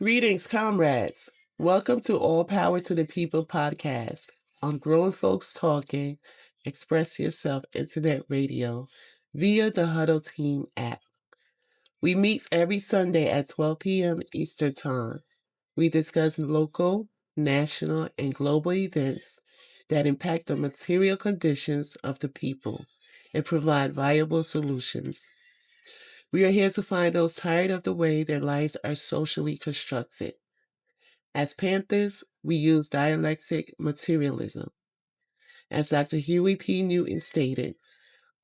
Greetings, comrades. Welcome to All Power to the People podcast on Grown Folks Talking, Express Yourself Internet Radio via the Huddle Team app. We meet every Sunday at 12 p.m. Eastern Time. We discuss local, national, and global events that impact the material conditions of the people and provide viable solutions. We are here to find those tired of the way their lives are socially constructed. As Panthers, we use dialectic materialism. As Dr. Huey P. Newton stated,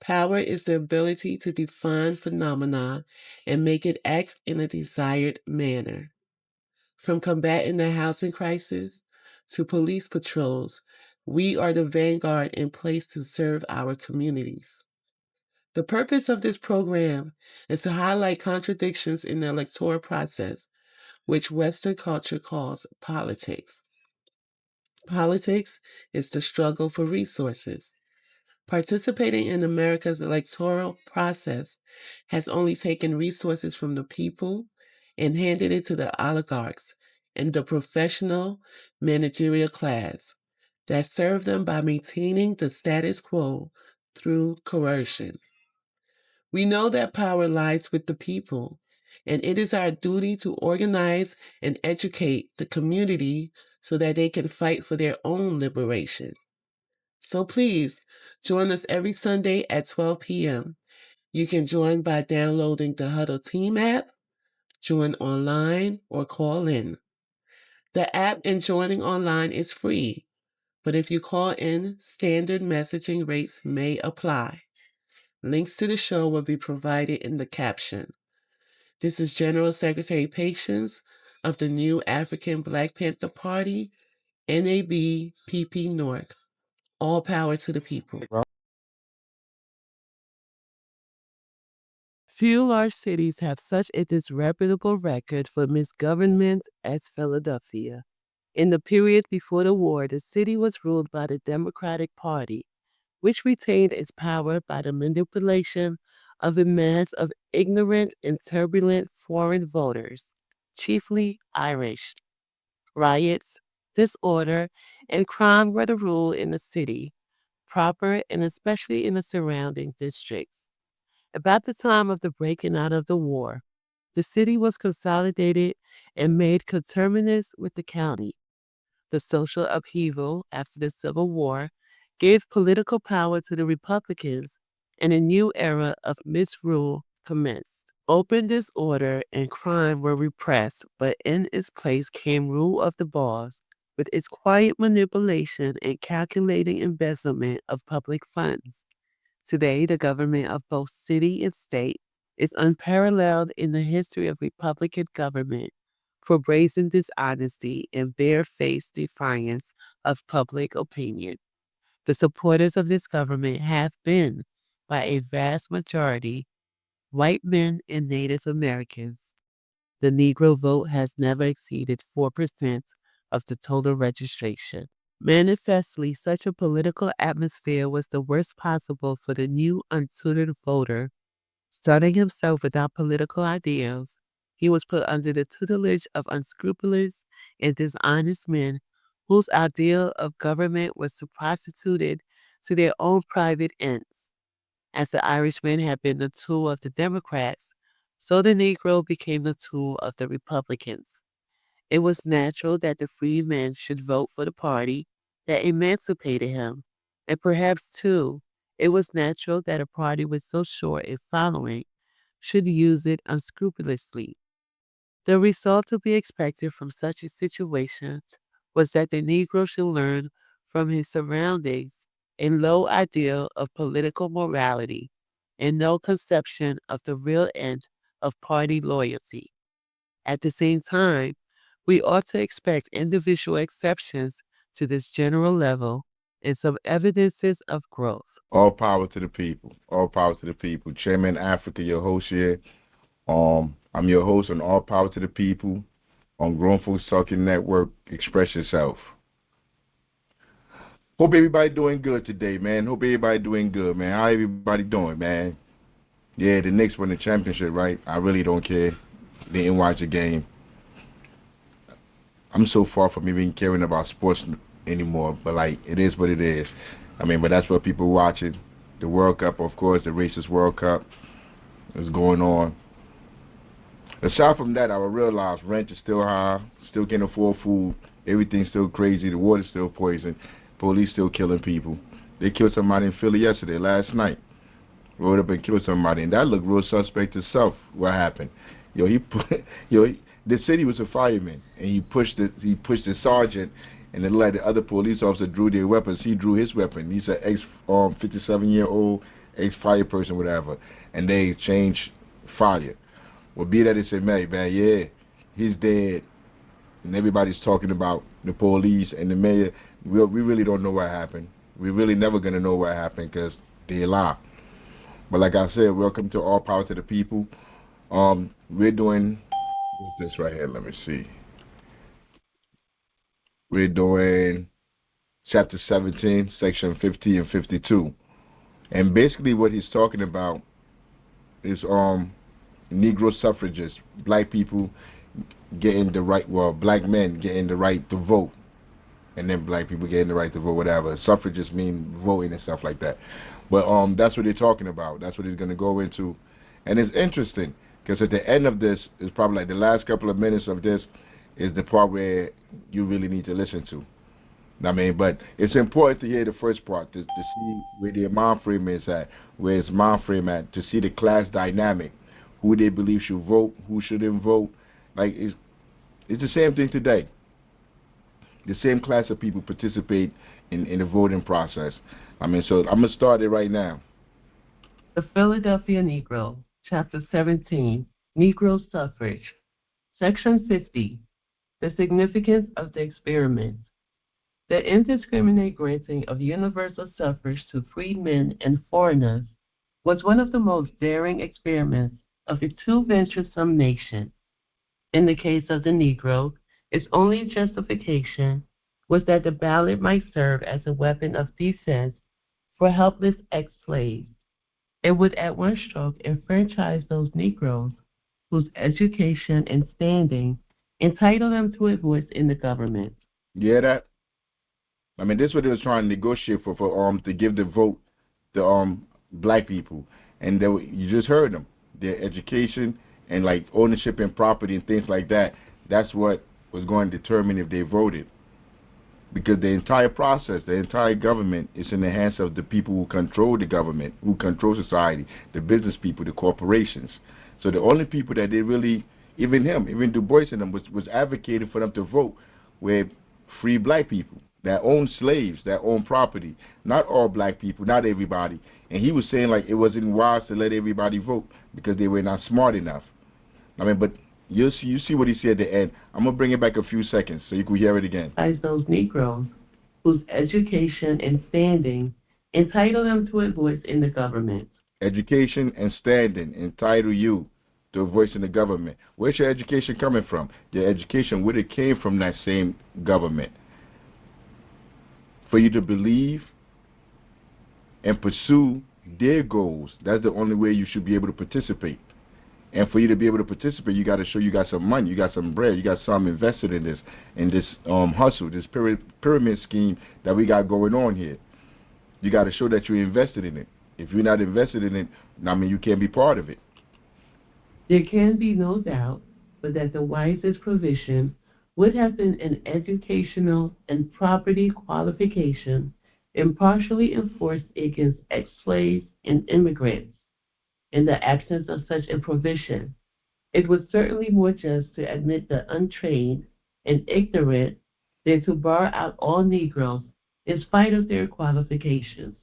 power is the ability to define phenomena and make it act in a desired manner. From combating the housing crisis to police patrols, we are the vanguard in place to serve our communities. The purpose of this program is to highlight contradictions in the electoral process, which Western culture calls politics. Politics is the struggle for resources. Participating in America's electoral process has only taken resources from the people and handed it to the oligarchs and the professional managerial class that serve them by maintaining the status quo through coercion. We know that power lies with the people, and it is our duty to organize and educate the community so that they can fight for their own liberation. So please join us every Sunday at 12 p.m. You can join by downloading the Huddle Team app, join online, or call in. The app and joining online is free, but if you call in, standard messaging rates may apply. Links to the show will be provided in the caption. This is General Secretary Patience of the new African Black Panther Party, NABPP North. All power to the people. Few large cities have such a disreputable record for misgovernment as Philadelphia. In the period before the war, the city was ruled by the Democratic Party, which retained its power by the manipulation of a mass of ignorant and turbulent foreign voters, chiefly Irish. Riots, disorder, and crime were the rule in the city proper and especially in the surrounding districts. About the time of the breaking out of the war, the city was consolidated and made coterminous with the county. The social upheaval after the Civil War gave political power to the Republicans, and a new era of misrule commenced. Open disorder and crime were repressed, but in its place came rule of the boss, with its quiet manipulation and calculating embezzlement of public funds. Today, the government of both city and state is unparalleled in the history of Republican government for brazen dishonesty and barefaced defiance of public opinion. The supporters of this government have been, by a vast majority, white men and Native Americans. The Negro vote has never exceeded 4% of the total registration. Manifestly, such a political atmosphere was the worst possible for the new untutored voter. Starting himself without political ideals, he was put under the tutelage of unscrupulous and dishonest men whose ideal of government was to prostitute it to their own private ends. As the Irishman had been the tool of the Democrats, so the Negro became the tool of the Republicans. It was natural that the freedman should vote for the party that emancipated him, and perhaps, too, it was natural that a party with so short a following should use it unscrupulously. The result to be expected from such a situation was that the Negro should learn from his surroundings a low ideal of political morality and no conception of the real end of party loyalty. At the same time, we ought to expect individual exceptions to this general level and some evidences of growth. All power to the people. All power to the people. Chairman Africa, your host here. I'm your host on All Power to the People on Grown Folks Talking Network. Express yourself. Hope everybody doing good today, man. Hope everybody doing good, man. How everybody doing, man? Yeah, the Knicks won the championship, right? I really don't care. Didn't watch the game. I'm so far from even caring about sports anymore. But like, it is what it is. I mean, but that's what people watching. The World Cup, of course, the racist World Cup is going on. Aside from that, I realize rent is still high, still can't afford food, everything's still crazy, the water's still poison, police still killing people. They killed somebody in Philly yesterday, last night. Rode up and killed somebody, and that looked real suspect itself. What happened? Yo, he put, yo, the city was a fireman, and he pushed the sergeant, and then like the other police officer drew their weapons. He drew his weapon. He's an ex 57-year-old ex fire person, whatever, and they exchanged fire. Well, be that it said, man, yeah, he's dead, and everybody's talking about the police and the mayor. We really don't know what happened. We really never gonna know what happened because they lie. But like I said, welcome to All Power to the People. We're doing what's this right here? Let me see. We're doing chapter 17, section 50 and 52, and basically what he's talking about is Negro suffragists, black people getting the right, well, black men getting the right to vote, and then black people getting the right to vote, whatever. Suffragists mean voting and stuff like that. But that's what they're talking about. That's what he's going to go into. And it's interesting because at the end of this is probably like the last couple of minutes of this is the part where you really need to listen to. I mean, but it's important to hear the first part to see where their mind frame is at, where his mind frame at, to see the class dynamic, who they believe should vote, who shouldn't vote. Like it's the same thing today. The same class of people participate in the voting process. I mean, so I'm gonna start it right now. The Philadelphia Negro, Chapter 17, Negro Suffrage, Section 50, The Significance of the Experiment. The indiscriminate granting of universal suffrage to freedmen and foreigners was one of the most daring experiments of a too venturesome nation. In the case of the Negro, its only justification was that the ballot might serve as a weapon of defense for helpless ex-slaves. It would at one stroke enfranchise those Negroes whose education and standing entitle them to a voice in the government. You hear that? I mean, this is what they was trying to negotiate for to give the vote to black people, and you just heard them, their education and like ownership and property and things like that. That's what was going to determine if they voted, because the entire process, the entire government is in the hands of the people who control the government, who control society, the business people, the corporations. So the only people that they really, even Du Bois and them, was advocating for them to vote were free black people that own slaves, that own property. Not all black people, not everybody. And he was saying like it wasn't wise to let everybody vote because they were not smart enough. I mean, but you see what he said at the end. I'm gonna bring it back a few seconds so you can hear it again. As those Negroes whose education and standing entitle them to a voice in the government. Education and standing entitle you to a voice in the government. Where's your education coming from? Your education would have came from that same government. For you to believe and pursue their goals, that's the only way you should be able to participate. And for you to be able to participate, you got to show you got some money, you got some bread, you got some invested in this hustle, this pyramid scheme that we got going on here. You got to show that you're invested in it. If you're not invested in it, I mean, you can't be part of it. There can be no doubt but that the wisest provision would have been an educational and property qualification impartially enforced against ex-slaves and immigrants. In the absence of such a provision, it was certainly more just to admit the untrained and ignorant than to bar out all Negroes in spite of their qualifications.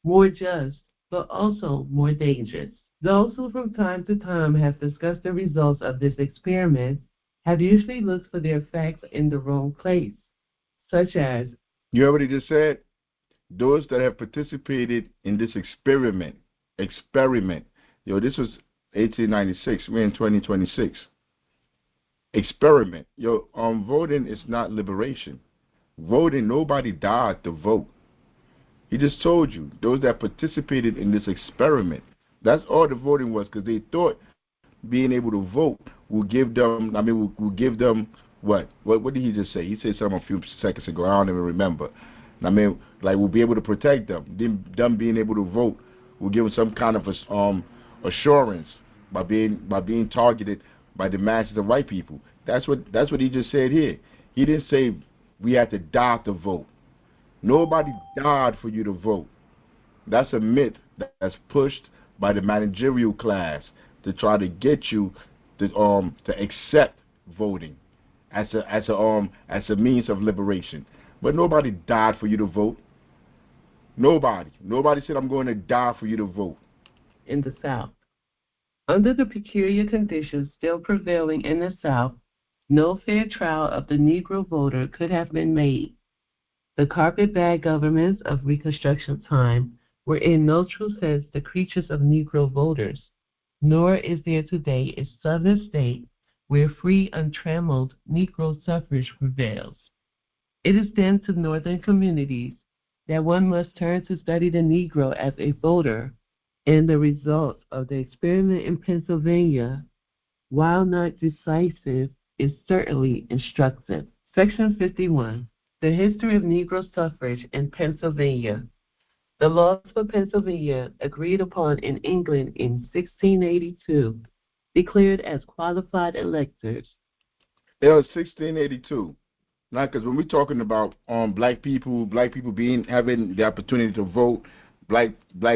More just, but also more dangerous. Those who from time to time have discussed the results of this experiment have usually looked for their facts in the wrong place, such as, you heard what he just said? Those that have participated in this experiment. Yo, this was 1896. We're in 2026. Experiment. Yo, voting is not liberation. Voting, nobody died to vote. He just told you, those that participated in this experiment. That's all the voting was, because they thought being able to vote will give them, will give them What did he just say? He said something a few seconds ago. I don't even remember. I mean, like we'll be able to protect them. Them being able to vote will give them some kind of assurance by being targeted by the masses of white people. That's what he just said here. He didn't say we had to die to vote. Nobody died for you to vote. That's a myth that's pushed by the managerial class to try to get you to accept voting as a means of liberation. But nobody died for you to vote. Nobody said I'm going to die for you to vote. In the South. Under the peculiar conditions still prevailing in the South, no fair trial of the Negro voter could have been made. The carpetbag governments of Reconstruction time were in no true sense the creatures of Negro voters, nor is there today a Southern state where free, untrammeled Negro suffrage prevails. It is then to Northern communities that one must turn to study the Negro as a voter, and the results of the experiment in Pennsylvania, while not decisive, is certainly instructive. Section 51. The history of Negro suffrage in Pennsylvania. The laws for Pennsylvania, agreed upon in England in 1682, declared as qualified electors. It was 1682. Not because when we're talking about black people being having the opportunity to vote, black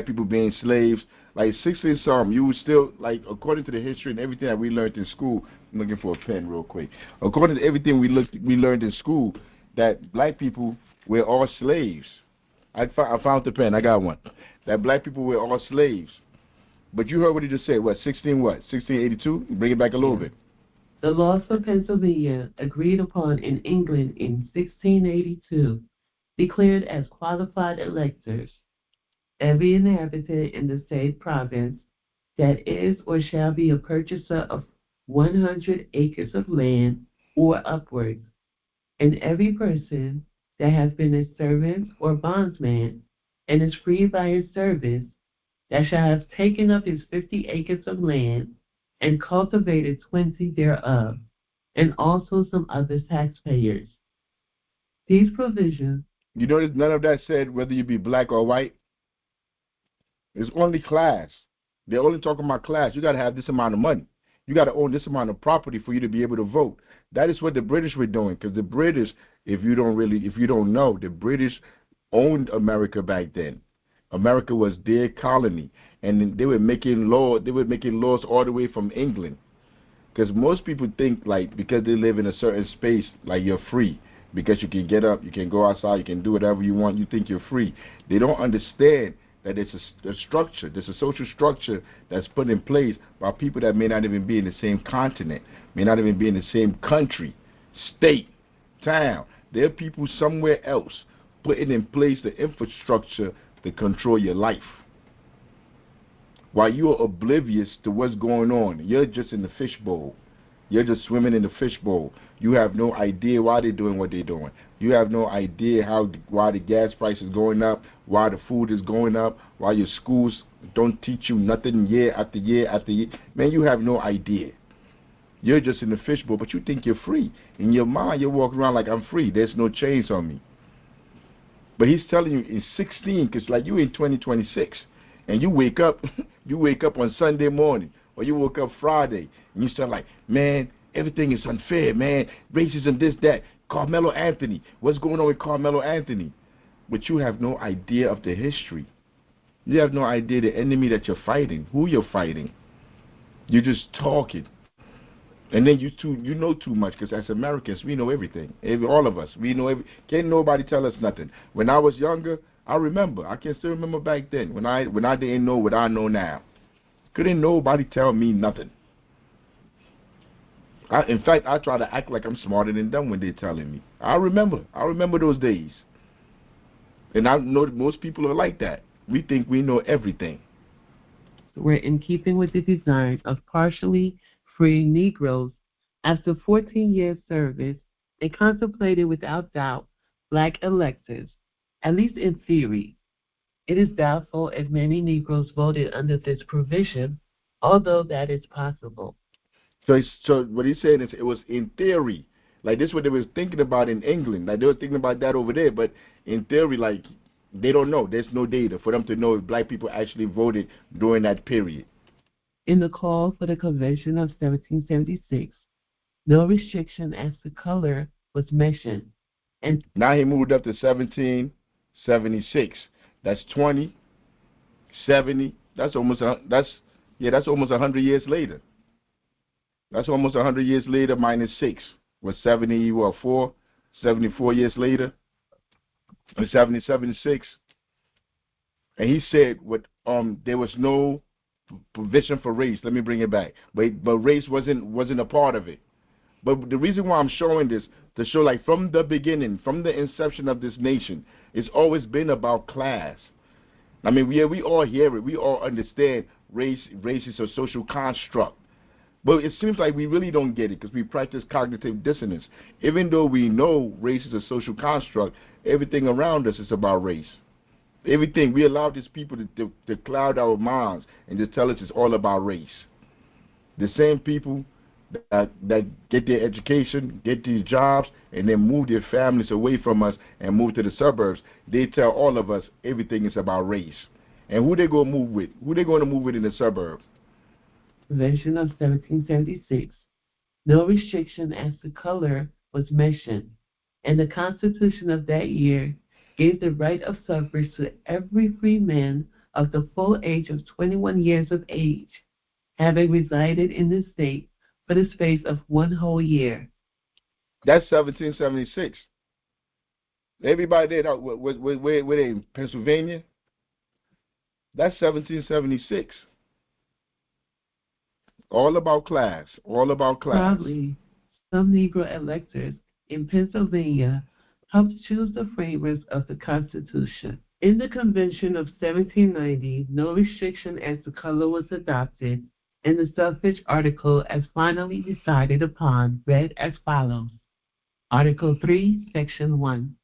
people being slaves, like 60 something, you would still like according to the history and everything that we learned in school. I'm looking for a pen real quick. According to everything we learned in school, that black people were all slaves. I found the pen. I got one. That black people were all slaves. But you heard what he just said. What 16? What 1682? Bring it back a little bit. The laws for Pennsylvania, agreed upon in England in 1682, declared as qualified electors every inhabitant in the said province that is or shall be a purchaser of 100 acres of land or upwards, and every person that has been a servant or bondsman and is freed by his service that shall have taken up his 50 acres of land and cultivated 20 thereof, and also some other taxpayers. These provisions. You notice none of that said whether you be black or white. It's only class. They're only talking about class. You got to have this amount of money. You got to own this amount of property for you to be able to vote. That is what the British were doing. Because the British, if you don't know, the British owned America back then. America was their colony, and they were making law. They were making laws all the way from England. Because most people think like because they live in a certain space, like you're free. Because you can get up, you can go outside, you can do whatever you want. You think you're free. They don't understand that it's a structure. There's a social structure that's put in place by people that may not even be in the same continent, may not even be in the same country, state, town. There are people somewhere else putting in place the infrastructure to control your life. While you're oblivious to what's going on, you're just in the fishbowl. You're just swimming in the fishbowl. You have no idea why they're doing what they're doing. You have no idea why the gas price is going up, why the food is going up, why your schools don't teach you nothing year after year after year. Man, you have no idea. You're just in the fishbowl, but you think you're free. In your mind, you're walking around like I'm free. There's no chains on me. But he's telling you in 16, because like you in 2026, and you wake up, you wake up on Sunday morning, or you woke up Friday, and you start like, man, everything is unfair, man. Racism, this, that. Carmelo Anthony. What's going on with Carmelo Anthony? But you have no idea of the history. You have no idea the enemy that you're fighting, who you're fighting. You're just talking. And then you know too much, because as Americans, we know everything. All of us, we know can't nobody tell us nothing. When I was younger, I remember. I can still remember back then when I didn't know what I know now. Couldn't nobody tell me nothing. In fact, I try to act like I'm smarter than them when they're telling me. I remember those days. And I know that most people are like that. We think we know everything. Were in keeping with the design of partially free Negroes. After 14 years' service, they contemplated without doubt black electors, at least in theory. It is doubtful if many Negroes voted under this provision, although that is possible. So what he's saying is it was in theory. Like this, is what they was thinking about in England. Like they were thinking about that over there, but in theory, like they don't know. There's no data for them to know if black people actually voted during that period. In the call for the Convention of 1776, no restriction as to color was mentioned. And Now he moved up to 1776. That's 20, 70. That's almost that's almost 100 years later. That's almost 100 years later minus 6. Was 70 what 4? 74 years later. 76. And he said what there was no provision for race. Let me bring it back. But race wasn't a part of it. But the reason why I'm showing this to show like from the beginning, from the inception of this nation, it's always been about class. I mean, we all hear it. We all understand race is a social construct. But it seems like we really don't get it because we practice cognitive dissonance. Even though we know race is a social construct, everything around us is about race. Everything. We allow these people to cloud our minds and to tell us it's all about race. The same people that get their education, get these jobs, and then move their families away from us and move to the suburbs, they tell all of us everything is about race. And who they going to move with? Who they going to move with in the suburbs? Convention of 1776, no restriction as to color was mentioned, and the Constitution of that year gave the right of suffrage to every free man of the full age of 21 years of age, having resided in the state for the space of 1 whole year. That's 1776. Everybody there, where they in Pennsylvania? That's 1776. All about class. All about class. Probably some Negro electors in Pennsylvania helped choose the framers of the Constitution. In the Convention of 1790, no restriction as to color was adopted, and the suffrage article, as finally decided upon, read as follows. Article 3, Section 1.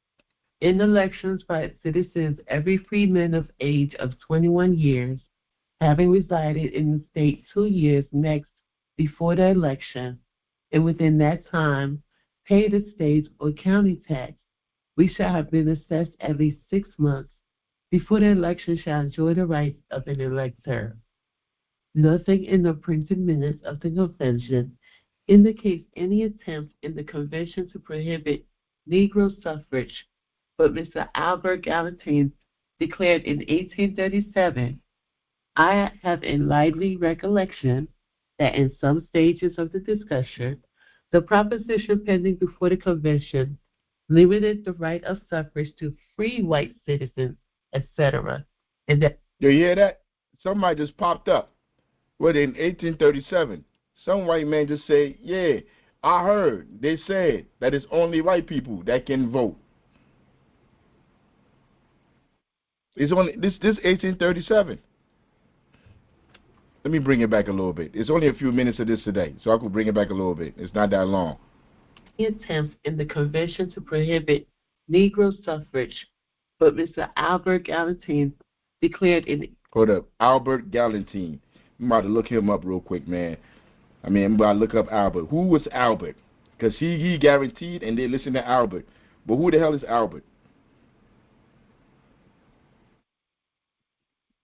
In elections by its citizens, every freeman of age of 21 years, having resided in the state 2 years next before the election, and within that time paid a state or county tax, we shall have been assessed at least 6 months before the election shall enjoy the rights of an elector. Nothing in the printed minutes of the convention indicates any attempt in the convention to prohibit Negro suffrage, but Mr. Albert Gallatin declared in 1837, I have a lively recollection that in some stages of the discussion, the proposition pending before the convention limited the right of suffrage to free white citizens, etc. And that you hear that? Somebody just popped up. What, in 1837? Some white man just say, yeah, I heard they said that it's only white people that can vote. It's only this 1837. Let me bring it back a little bit. It's only a few minutes of this today, so I could bring it back a little bit. It's not that long. Attempt in the convention to prohibit Negro suffrage, but Mr. Albert Gallatin declared in... Hold up. Albert Gallatin. I'm about to look him up real quick, man. I'm about to look up Albert. Who was Albert? Because he guaranteed, and they listen to Albert. But who the hell is Albert?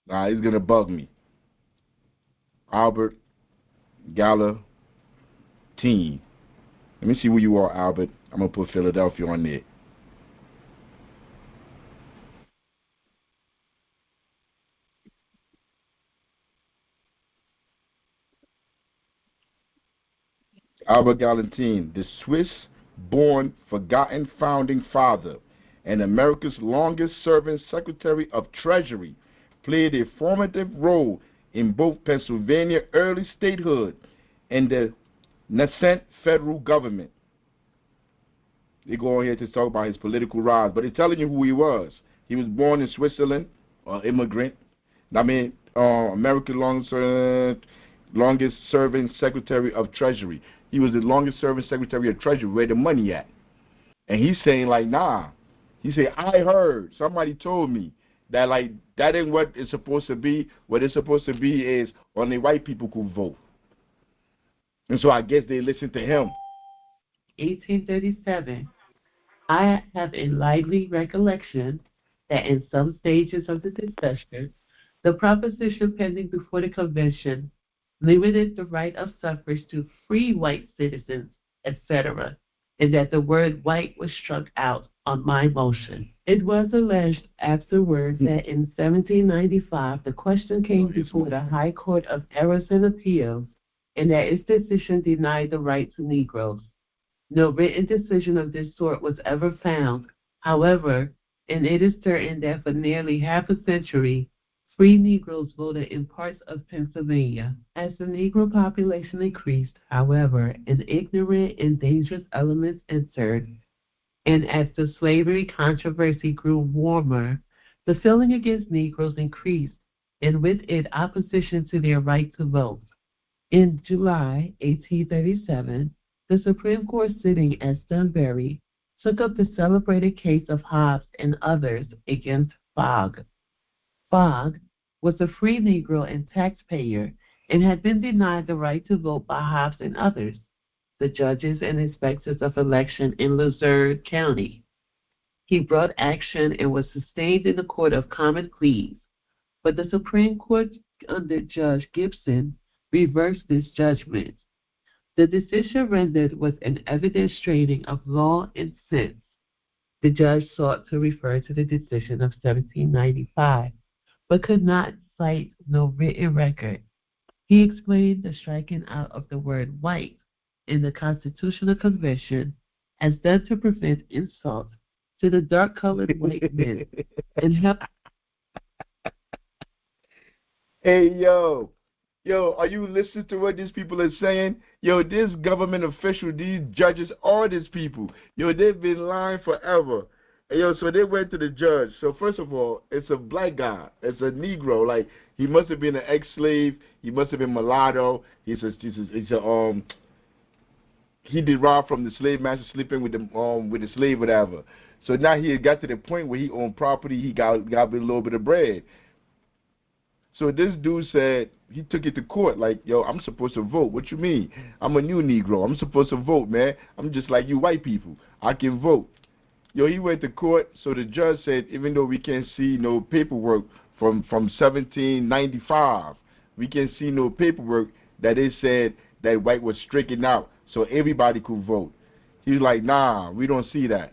Nah, he's going to bug me. Albert Gallatin. Let me see who you are, Albert. I'm going to put Philadelphia on there. Albert Gallatin, the Swiss-born forgotten founding father and America's longest-serving Secretary of Treasury, played a formative role in both Pennsylvania's early statehood and the nascent federal government. They go on here to talk about his political rise, but they're telling you who he was. He was born in Switzerland, an immigrant. America's longest-serving Secretary of Treasury. He was the longest-serving Secretary of Treasury. Where the money at? And he's saying like, nah. He said, I heard. Somebody told me that like that ain't what it's supposed to be. What it's supposed to be is only white people could vote. And so I guess they listened to him. 1837, I have a lively recollection that in some stages of the discussion, the proposition pending before the convention limited the right of suffrage to free white citizens, etc., and that the word white was struck out on my motion. It was alleged afterwards that in 1795 the question came before the High Court of Errors and Appeals, and that its decision denied the right to Negroes. No written decision of this sort was ever found, however, and it is certain that for nearly half a century, free Negroes voted in parts of Pennsylvania. As the Negro population increased, however, and ignorant and dangerous elements entered, and as the slavery controversy grew warmer, the feeling against Negroes increased, and with it opposition to their right to vote. In July 1837, the Supreme Court sitting at Sunbury took up the celebrated case of Hobbes and others against Fogg. Fogg was a free Negro and taxpayer and had been denied the right to vote by Hobbes and others, the judges and inspectors of election in Luzerne County. He brought action and was sustained in the Court of Common Pleas, but the Supreme Court under Judge Gibson reversed this judgment. The decision rendered was an evident straining of law and sense. The judge sought to refer to the decision of 1795, but could not cite no written record. He explained the striking out of the word white in the Constitutional Convention as done to prevent insult to the dark-colored white men and help. Hey, yo, are you listening to what these people are saying? Yo, this government official, these judges, all these people, yo, they've been lying forever. And yo, so they went to the judge. So first of all, it's a black guy. It's a Negro. Like, he must have been an ex-slave. He must have been mulatto. He derived from the slave master sleeping with the slave, whatever. So now he had got to the point where he owned property. He got a little bit of bread. So this dude said, he took it to court like, yo, I'm supposed to vote. What you mean? I'm a new Negro. I'm supposed to vote, man. I'm just like you white people. I can vote. Yo, he went to court. So the judge said, even though we can't see no paperwork from 1795, we can't see no paperwork that they said that white was stricken out so everybody could vote. He was like, nah, we don't see that.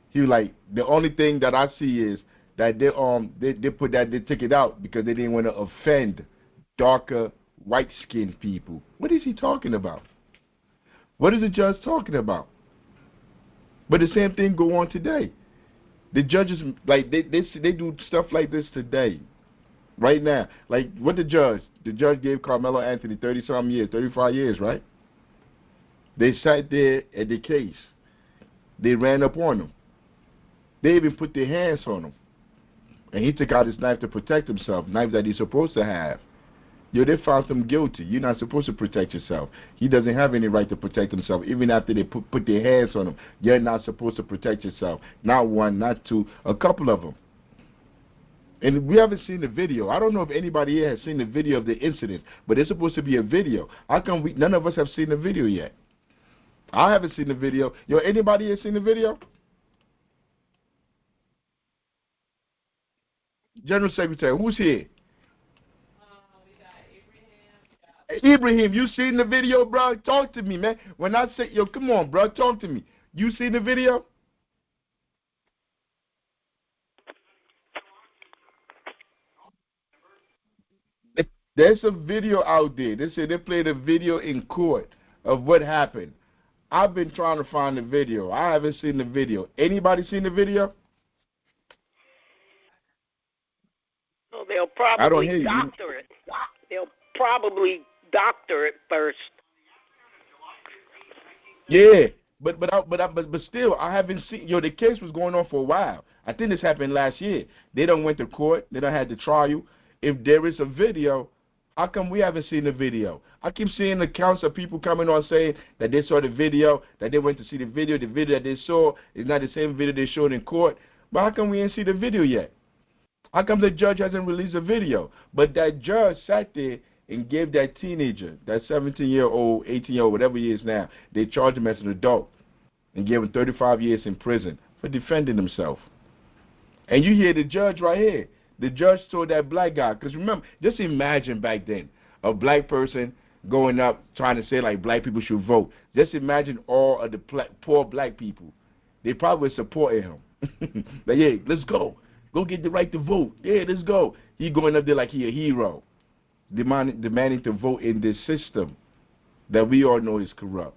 He was like, the only thing that I see is that they took it out because they didn't want to offend darker white skinned people. What is he talking about? What is the judge talking about? But the same thing go on today. The judges, like, they do stuff like this today, right now. Like, what the judge gave Carmelo Anthony 30-something years, 35 years, right? They sat there at the case. They ran up on him. They even put their hands on him. And he took out his knife to protect himself, knife that he's supposed to have. Yo, they found him guilty. You're not supposed to protect yourself. He doesn't have any right to protect himself. Even after they put their hands on him, you're not supposed to protect yourself. Not one, not two, a couple of them. And we haven't seen the video. I don't know if anybody here has seen the video of the incident, but it's supposed to be a video. How come none of us have seen the video yet? I haven't seen the video. Yo, anybody here seen the video? General Secretary, who's here? Ibrahim, you seen the video, bro? Talk to me, man. When I say, yo, come on, bro, talk to me. You seen the video? There's a video out there. They said they played a video in court of what happened. I've been trying to find the video. I haven't seen the video. Anybody seen the video? Well, they'll I don't probably hear you. doctor it. They'll probably doctor it first. Yeah, but still, I haven't seen. Yo, the case was going on for a while. I think this happened last year. They done went to court. They done had the trial. If there is a video, how come we haven't seen the video? I keep seeing accounts of people coming on saying that they saw the video, that they went to see the video. The video that they saw is not the same video they showed in court. But how come we ain't see the video yet? How come the judge hasn't released a video? But that judge sat there and gave that teenager, that 17-year-old, 18-year-old, whatever he is now, they charged him as an adult. and gave him 35 years in prison for defending himself. And you hear the judge right here. The judge told that black guy, because remember, just imagine back then, a black person going up trying to say like black people should vote. Just imagine all of the poor black people. They probably supported him. Like, yeah, let's go. Go get the right to vote. Yeah, let's go. He going up there like he a hero, demanding to vote in this system that we all know is corrupt.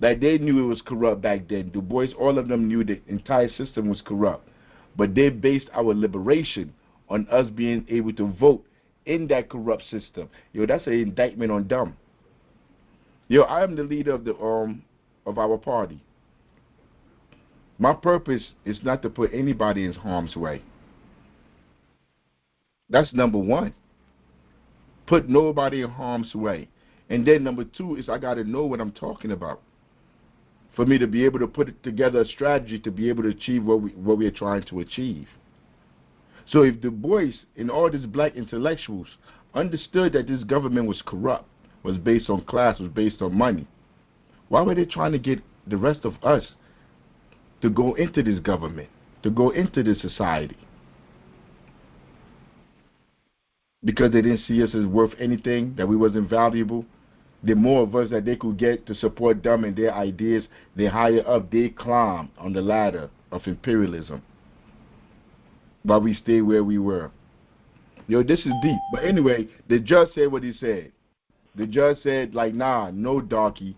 Like they knew it was corrupt back then. Du Bois, all of them knew the entire system was corrupt. But they based our liberation on us being able to vote in that corrupt system. Yo, that's an indictment on them. Yo, I am the leader of our party. My purpose is not to put anybody in harm's way. That's number one. Put nobody in harm's way. And then number two is I got to know what I'm talking about for me to be able to put together a strategy to be able to achieve what we are trying to achieve. So if Du Bois and all these black intellectuals understood that this government was corrupt, was based on class, was based on money, why were they trying to get the rest of us to go into this government, to go into this society? Because they didn't see us as worth anything, that we wasn't valuable. The more of us that they could get to support them and their ideas, the higher up they climb on the ladder of imperialism. But we stay where we were. Yo, this is deep. But anyway, the judge said what he said. The judge said, like, nah, no darky.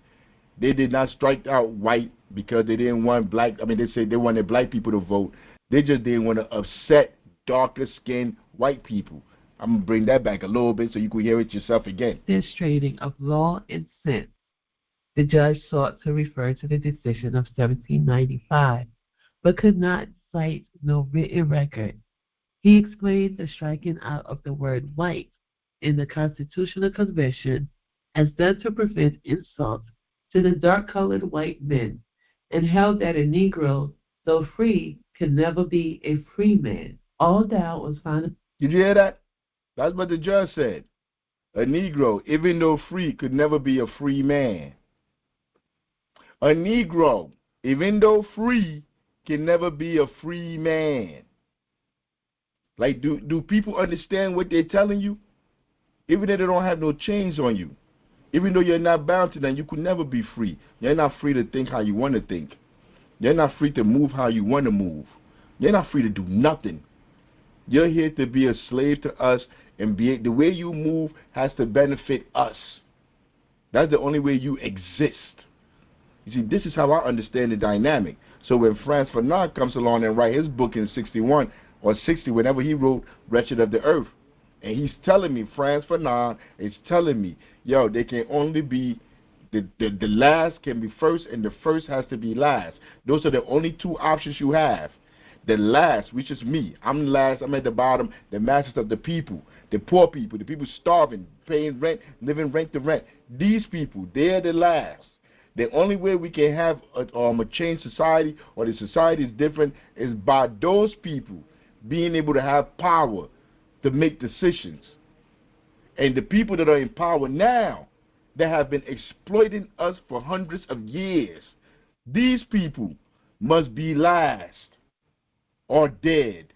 They did not strike out white because they didn't want black. I mean, they said they wanted black people to vote. They just didn't want to upset darker skinned white people. I'm going to bring that back a little bit so you can hear it yourself again. This trading of law and sense. The judge sought to refer to the decision of 1795, but could not cite no written record. He explained the striking out of the word white in the Constitutional Convention as done to prevent insults to the dark-colored white men, and held that a Negro, though free, could never be a free man. All doubt was found. Did you hear that? That's what the judge said. A Negro, even though free, could never be a free man. A Negro, even though free, can never be a free man. Like, do people understand what they're telling you? Even though they don't have no chains on you. Even though you're not bound to them, you could never be free. You're not free to think how you want to think. You're not free to move how you want to move. You're not free to do nothing. You're here to be a slave to us, and the way you move has to benefit us. That's the only way you exist. You see, this is how I understand the dynamic. So when Frantz Fanon comes along and write his book in 61 or 60, whenever he wrote Wretched of the Earth, and he's telling me, Frantz Fanon is telling me, yo, they can only be, the last can be first, and the first has to be last. Those are the only two options you have. The last, which is me. I'm the last. I'm at the bottom. The masses of the people, the poor people, the people starving, paying rent, living rent to rent. These people, they're the last. The only way we can have a changed society, or the society is different, is by those people being able to have power to make decisions. And the people that are in power now, that have been exploiting us for hundreds of years, these people must be last or dead.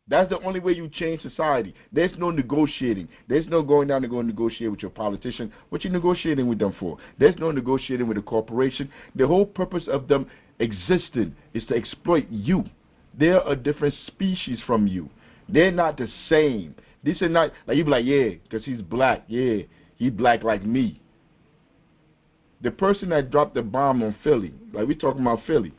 That's the only way you change society. There's no negotiating. There's no going down to go negotiate with your politician. What you negotiating with them for? There's no negotiating with a corporation. The whole purpose of them existing is to exploit you. They're a different species from you. They're not the same. These are not, like you be like, yeah, because he's black. Yeah, he black like me. The person that dropped the bomb on Philly, like we talking about Philly,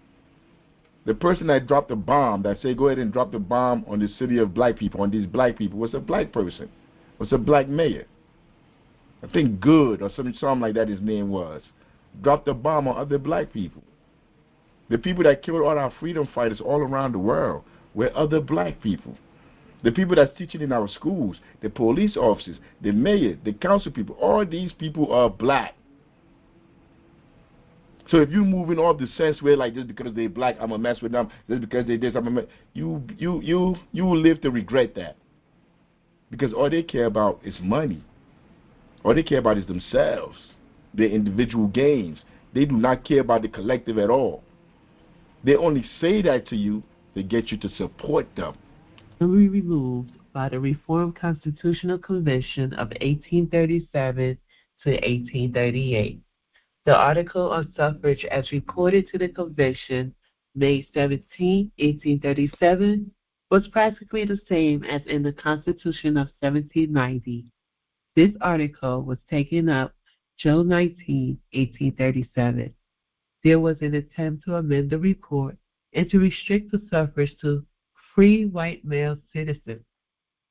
the person that dropped the bomb, that said go ahead and drop the bomb on the city of black people, on these black people, was a black person, was a black mayor. I think Good or something like that his name was. Dropped the bomb on other black people. The people that killed all our freedom fighters all around the world were other black people. The people that's teaching in our schools, the police officers, the mayor, the council people, all these people are black. So if you move in off the sense where like just because they're black, I'm gonna mess with them, just because they this, I'm gonna mess, you will live to regret that. Because all they care about is money. All they care about is themselves, their individual gains. They do not care about the collective at all. They only say that to you to get you to support them. Removed by the Reformed Constitutional Convention of 1837 to 1838. The article on suffrage as reported to the convention May 17, 1837, was practically the same as in the Constitution of 1790. This article was taken up June 19, 1837. There was an attempt to amend the report and to restrict the suffrage to free white male citizens.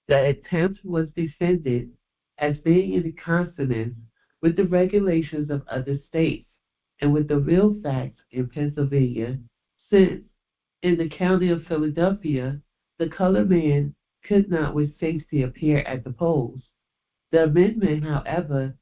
The attempt was defended as being in consonance with the regulations of other states and with the real facts in Pennsylvania, since in the county of Philadelphia, the colored man could not with safety appear at the polls. The amendment, however,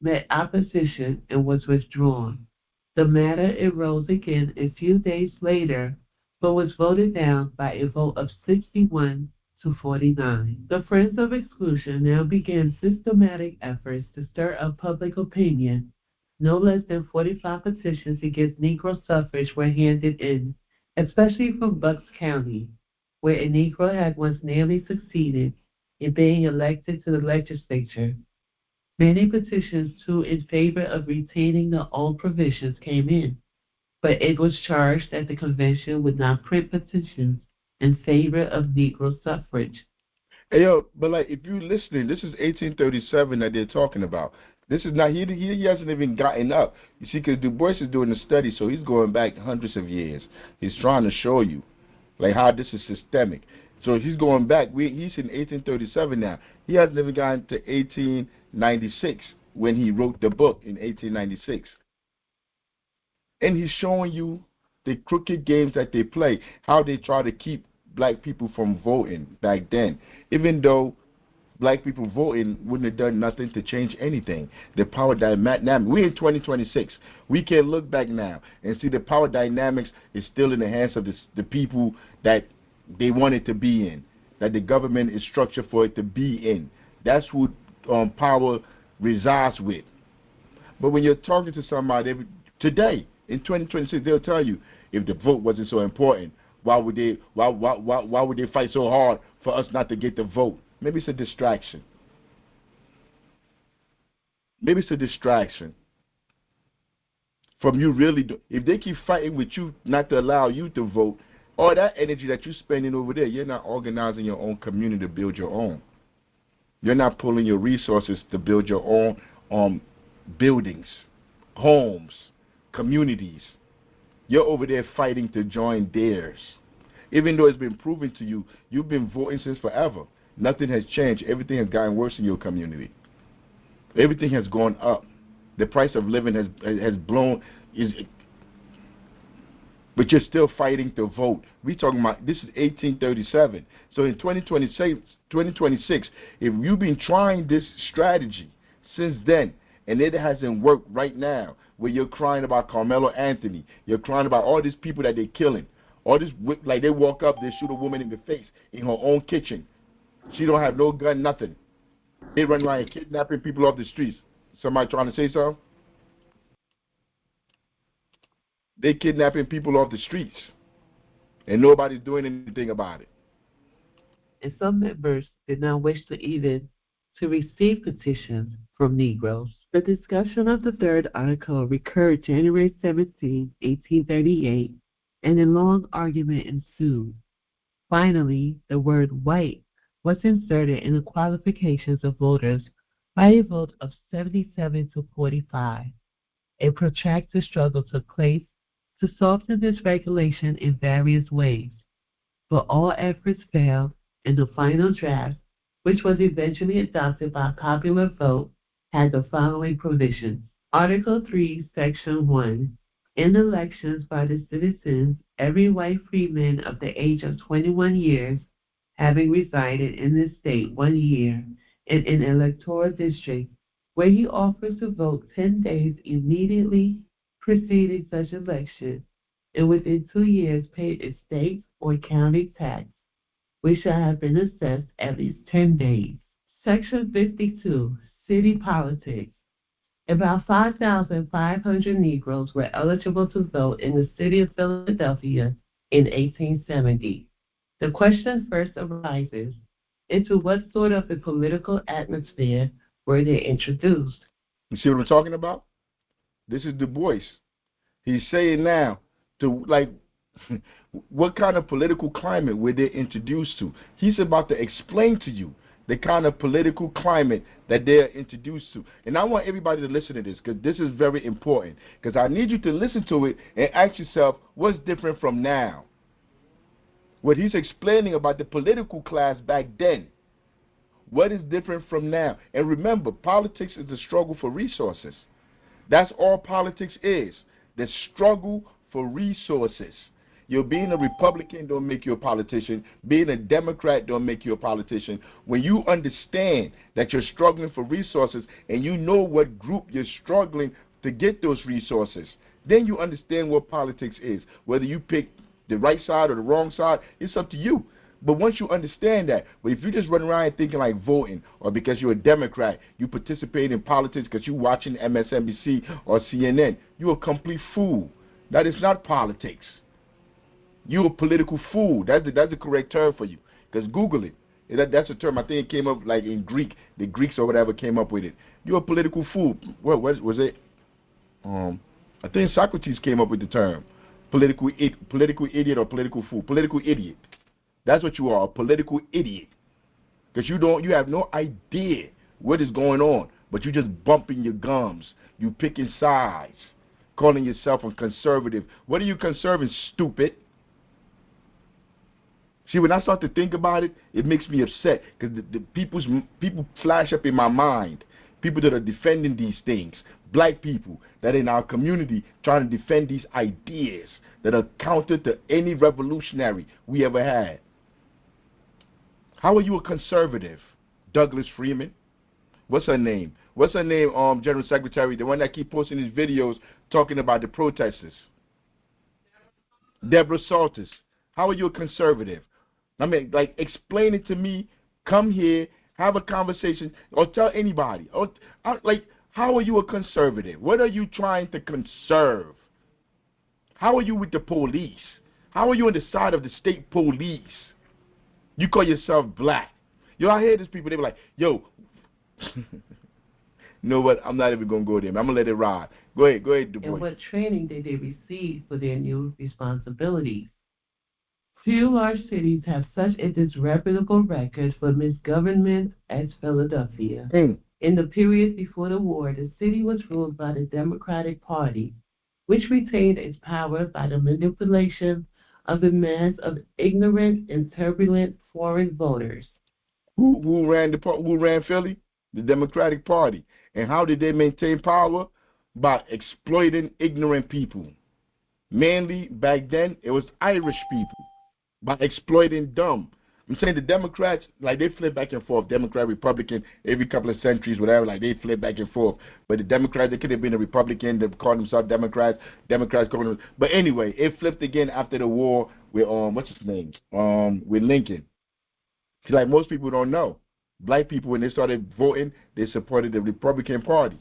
met opposition and was withdrawn. The matter arose again a few days later, but was voted down by a vote of 61 to 49. The Friends of Exclusion now began systematic efforts to stir up public opinion. No less than 45 petitions against Negro suffrage were handed in, especially from Bucks County, where a Negro had once nearly succeeded in being elected to the legislature. Many petitions, too, in favor of retaining the old provisions came in, but it was charged that the convention would not print petitions in favor of Negro suffrage. Hey yo, but like if you're listening, this is 1837 that they're talking about. This is not he hasn't even gotten up. You see, because Du Bois is doing a study, so he's going back hundreds of years. He's trying to show you like how this is systemic. So if he's going back, he's in 1837 now. He hasn't even gotten to 1896 when he wrote the book in 1896. And he's showing you the crooked games that they play, how they try to keep black people from voting back then, even though black people voting wouldn't have done nothing to change anything. The power dynamic, we're in 2026. We can look back now and see the power dynamics is still in the hands of the people that they want it to be in, that the government is structured for it to be in. That's who power resides with. But when you're talking to somebody today, in 2026, they'll tell you if the vote wasn't so important, why would they fight so hard for us not to get the vote? Maybe it's a distraction. Maybe it's a distraction from you really. If they keep fighting with you not to allow you to vote, all that energy that you're spending over there, you're not organizing your own community to build your own. You're not pulling your resources to build your own buildings, homes, communities. You're over there fighting to join theirs. Even though it's been proven to you, you've been voting since forever. Nothing has changed. Everything has gotten worse in your community. Everything has gone up. The price of living has blown. But you're still fighting to vote. We're talking about, this is 1837. So in 2026, if you've been trying this strategy since then, and it hasn't worked right now, where you're crying about Carmelo Anthony, you're crying about all these people that they're killing, all this, like they walk up, they shoot a woman in the face in her own kitchen. She don't have no gun, nothing. They run around kidnapping people off the streets. Somebody trying to say something? They kidnapping people off the streets, and nobody's doing anything about it. And some members did not wish to receive petitions from Negroes. The discussion of the third article recurred January 17, 1838, and a long argument ensued. Finally, the word white was inserted in the qualifications of voters by a vote of 77 to 45. A protracted struggle took place to soften this regulation in various ways, but all efforts failed, and the final draft, which was eventually adopted by popular vote, had the following provisions. Article 3, Section 1. In elections by the citizens, every white freeman of the age of 21 years, having resided in this state 1 year in an electoral district where he offers to vote 10 days immediately preceding such election, and within 2 years paid a state or county tax, which shall have been assessed at least 10 days. Section 52, City Politics. About 5,500 Negroes were eligible to vote in the city of Philadelphia in 1870. The question first arises, into what sort of a political atmosphere were they introduced? You see what I'm talking about? This is Du Bois. He's saying now to like what kind of political climate were they introduced to? He's about to explain to you the kind of political climate that they're introduced to. And I want everybody to listen to this because this is very important. Because I need you to listen to it and ask yourself what's different from now. What he's explaining about the political class back then. What is different from now? And remember, politics is the struggle for resources. That's all politics is. The struggle for resources. Being a Republican don't make you a politician. Being a Democrat don't make you a politician. When you understand that you're struggling for resources and you know what group you're struggling to get those resources, then you understand what politics is. Whether you pick the right side or the wrong side, it's up to you. But once you understand that, but if you just run around thinking like voting, or because you're a Democrat, you participate in politics because you're watching MSNBC or CNN, you're a complete fool. That is not politics. You're a political fool. That's the correct term for you. Because Google it. That's a term. I think it came up like in Greek. The Greeks or whatever came up with it. You're a political fool. What was it? I think Socrates came up with the term. Political idiot or political fool. Political idiot. That's what you are, a political idiot. Because you have no idea what is going on, but you just bumping your gums. You picking sides, calling yourself a conservative. What are you conserving, stupid? See, when I start to think about it, it makes me upset because the people flash up in my mind. People that are defending these things, black people that are in our community trying to defend these ideas that are counter to any revolutionary we ever had. How are you a conservative? Douglas Freeman? What's her name? General Secretary, the one that keep posting these videos talking about the protesters. Deborah Salters. How are you a conservative? I mean, like, explain it to me. Come here, have a conversation, or tell anybody. How are you a conservative? What are you trying to conserve? How are you with the police? How are you on the side of the state police? You call yourself black. I hear these people, they be like, yo, you know what? I'm not even going to go there. I'm going to let it ride. Go ahead, Du Bois. And what training did they receive for their new responsibilities? Few large cities have such a disreputable record for misgovernment as Philadelphia. In the period before the war, the city was ruled by the Democratic Party, which retained its power by the manipulation of a mass of ignorant and turbulent foreign voters. Who ran Philly? The Democratic Party. And how did they maintain power? By exploiting ignorant people. Mainly back then it was Irish people. By exploiting them. I'm saying the Democrats, like, they flip back and forth, Democrat, Republican, every couple of centuries, whatever, like, they flip back and forth. But the Democrats, they could have been a Republican, they called themselves Democrats calling them. But anyway, it flipped again after the war with, what's his name? With Lincoln. See, like, most people don't know. Black people, when they started voting, they supported the Republican Party.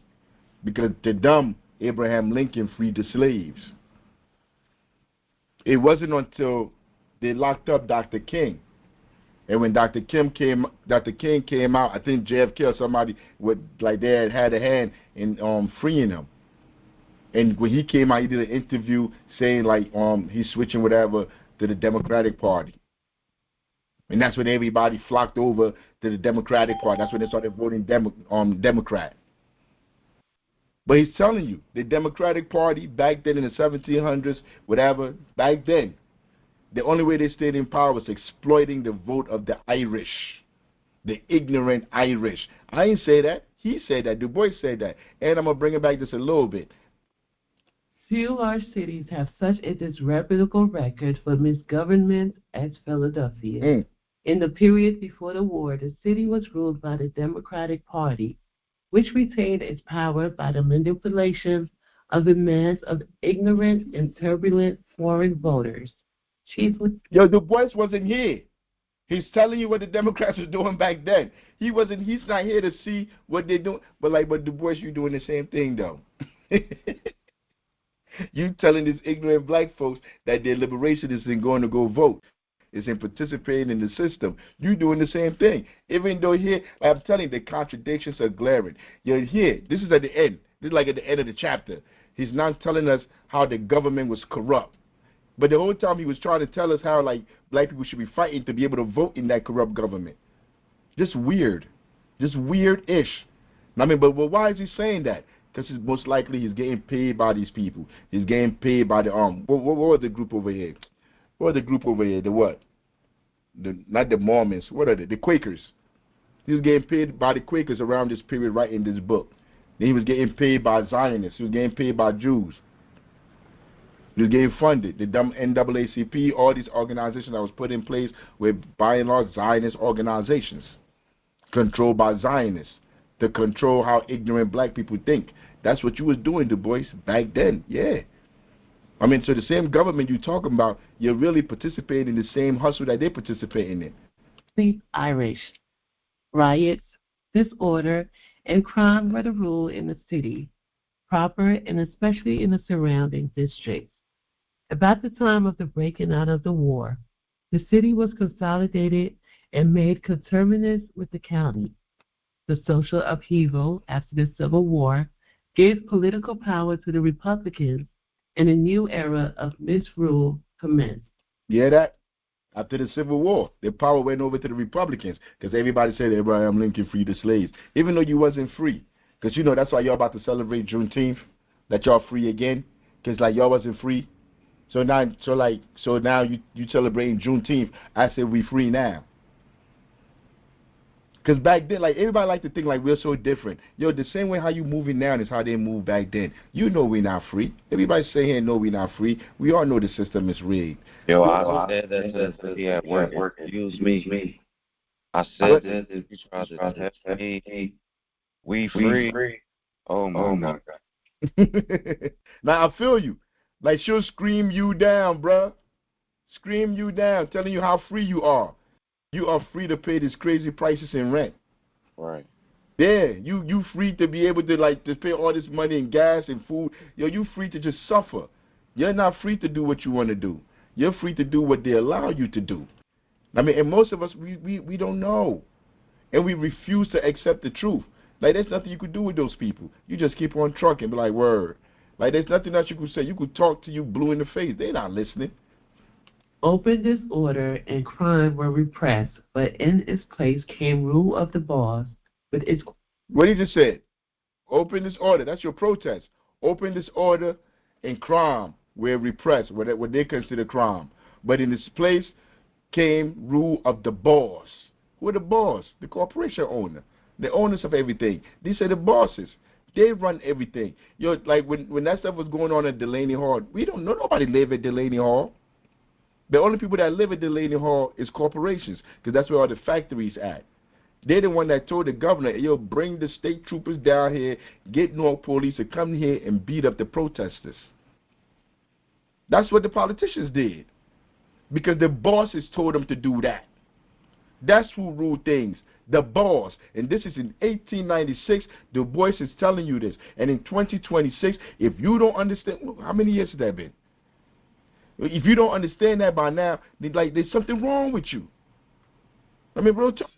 Because to them, Abraham Lincoln freed the slaves. It wasn't until they locked up Dr. King. And when Dr. King came out, I think JFK or somebody they had a hand in freeing him. And when he came out, he did an interview saying he's switching whatever to the Democratic Party. And that's when everybody flocked over to the Democratic Party. That's when they started voting Democrat. But he's telling you, the Democratic Party back then in the 1700s, whatever, back then, the only way they stayed in power was exploiting the vote of the Irish, the ignorant Irish. I didn't say that. He said that. Du Bois said that. And I'm going to bring it back just a little bit. Few large cities have such a disreputable record for misgovernment as Philadelphia. In the period before the war, the city was ruled by the Democratic Party, which retained its power by the manipulation of a mass of ignorant and turbulent foreign voters. Yo, Du Bois wasn't here. He's telling you what the Democrats were doing back then. He's not here to see what they're doing. But Du Bois, you doing the same thing though. You telling these ignorant black folks that their liberation isn't going to go vote. It's in participating in the system. You doing the same thing. Even though here, like I'm telling you, the contradictions are glaring. You're here. This is at the end. This is like at the end of the chapter. He's not telling us how the government was corrupt. But the whole time he was trying to tell us how like black people should be fighting to be able to vote in that corrupt government. Just weird. Just weird-ish. I mean, but why is he saying that? Because most likely he's getting paid by these people. He's getting paid by the what was the group over here? What was the group over here? The what? Not the Mormons. What are they? The Quakers. He was getting paid by the Quakers around this period writing this book. Then he was getting paid by Zionists. He was getting paid by Jews. He was getting funded. The NAACP, all these organizations that was put in place were by and large Zionist organizations, controlled by Zionists, to control how ignorant black people think. That's what you was doing, Du Bois, back then. Yeah. I mean, so the same government you're talking about, you're really participating in the same hustle that they're participating in. The Irish. Riots, disorder, and crime were the rule in the city, proper and especially in the surrounding districts. About the time of the breaking out of the war, the city was consolidated and made conterminous with the county. The social upheaval after the Civil War gave political power to the Republicans, and a new era of misrule commenced. Yeah, that? After the Civil War, the power went over to the Republicans because everybody said Abraham Lincoln freed the slaves, even though you wasn't free. Because you know that's why y'all about to celebrate Juneteenth, that y'all free again, because like y'all wasn't free. So now you celebrating Juneteenth. I said we free now. Because back then, like everybody like to think like we're so different. Yo, the same way how you moving now is how they moved back then. You know we're not free. Everybody say here, no, we're not free. We all know the system is rigged. Yo, I said that to he at work. Excuse me. I said that if you try to test me, we free. Oh my God. Now I feel you. Like she'll scream you down, bruh. Scream you down, telling you how free you are. You are free to pay these crazy prices in rent. Right. Yeah, you free to be able to pay all this money in gas and food. Yo, you free to just suffer. You're not free to do what you want to do. You're free to do what they allow you to do. I mean, and most of us we don't know, and we refuse to accept the truth. Like there's nothing you could do with those people. You just keep on trucking, be like word. Like there's nothing else you could say. You could talk to you blue in the face. They're not listening. Open disorder and crime were repressed, but in its place came rule of the boss with its... What he just said, open disorder, that's your protest. Open disorder and crime were repressed, what they consider crime. But in its place came rule of the boss. Who are the boss? The corporation owner, the owners of everything. These are the bosses. They run everything. Like when that stuff was going on at Delaney Hall, we don't know, nobody live at Delaney Hall. The only people that live at Delaney Hall is corporations, because that's where all the factories at. They're the one that told the governor, yo, bring the state troopers down here, get North police to come here and beat up the protesters. That's what the politicians did, because the bosses told them to do that. That's who ruled things, the boss. And this is in 1896. Du Bois is telling you this. And in 2026, if you don't understand, how many years has that been? If you don't understand that by now, then like there's something wrong with you. I mean, real talk.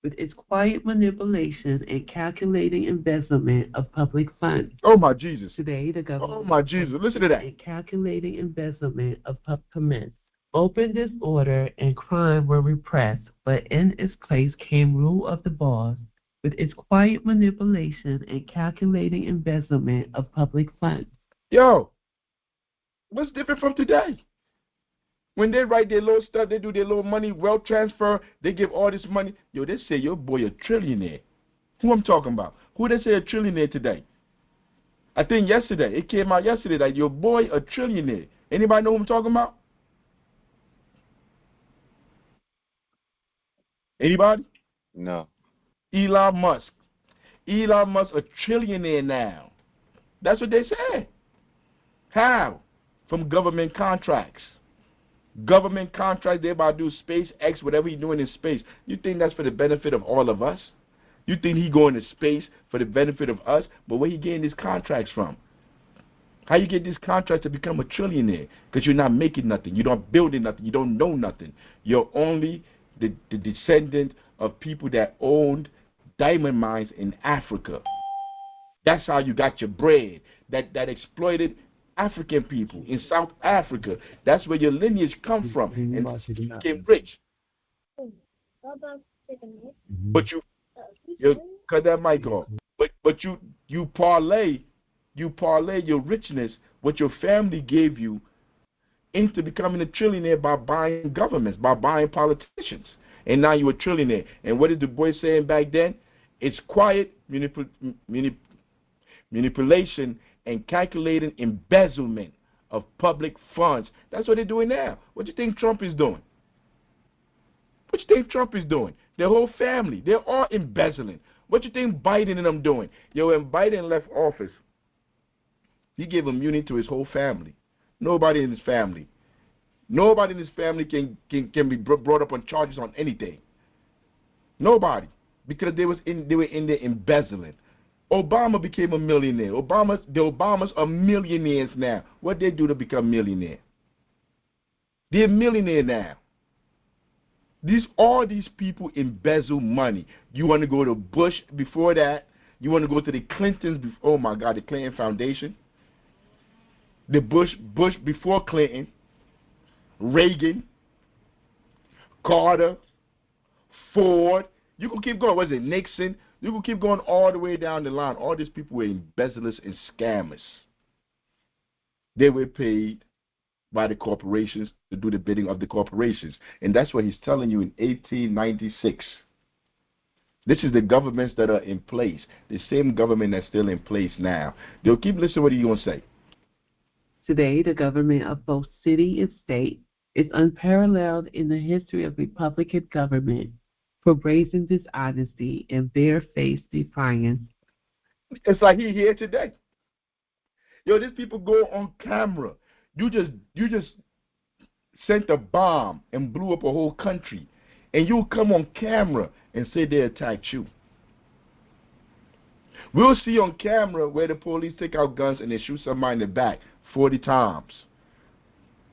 with its quiet manipulation and calculating embezzlement of public funds. Oh my Jesus. Today, the government... Oh my Jesus, listen to that. ...and calculating embezzlement of public commenced. Open disorder and crime were repressed, but in its place came rule of the boss, with its quiet manipulation and calculating embezzlement of public funds. Yo, what's different from today? When they write their little stuff, they do their little money, wealth transfer, they give all this money. Yo, they say your boy a trillionaire. Who I'm talking about? Who they say a trillionaire today? I think yesterday, it came out yesterday that your boy a trillionaire. Anybody know who I'm talking about? Anybody? No. Elon Musk. Elon Musk a trillionaire now. That's what they said. How? from government contracts. Government contracts, they're about to do SpaceX, whatever he's doing in space. You think that's for the benefit of all of us? You think he going to space for the benefit of us? But where he getting these contracts from? How you get these contracts to become a trillionaire? Because you're not making nothing. You're not building nothing. You don't know nothing. You're only the descendant of people that owned diamond mines in Africa. That's how you got your bread. That exploited African people in South Africa. That's where your lineage come from. And you became rich. But you cut that mic off. But you parlay your richness, what your family gave you, into becoming a trillionaire by buying governments, by buying politicians. And now you're a trillionaire. And what is the boy saying back then? It's quiet manipulation and calculating embezzlement of public funds. That's what they're doing now. What do you think Trump is doing? What do you think Trump is doing? Their whole family, they're all embezzling. What do you think Biden and them doing? Yo, when Biden left office, he gave immunity to his whole family. Nobody in his family can be brought up on charges on anything. Nobody, because they were in there embezzling. Obama became a millionaire. The Obamas are millionaires now. What they do to become millionaire? They're millionaire now. All these people embezzle money. You want to go to Bush before that? You want to go to the Clintons? Oh my God, the Clinton Foundation. The Bush before Clinton, Reagan, Carter, Ford. You can keep going. Was it Nixon? You can keep going all the way down the line. All these people were embezzlers and scammers. They were paid by the corporations to do the bidding of the corporations. And that's what he's telling you in 1896. This is the governments that are in place. The same government that's still in place now. They'll keep listening to what he's going to say. Today, the government of both city and state is unparalleled in the history of Republican government for brazen dishonesty and barefaced defiance. It's like he here today. Yo, these people go on camera. You just sent a bomb and blew up a whole country, and you come on camera and say they attacked you. We'll see on camera where the police take out guns and they shoot somebody in the back 40 times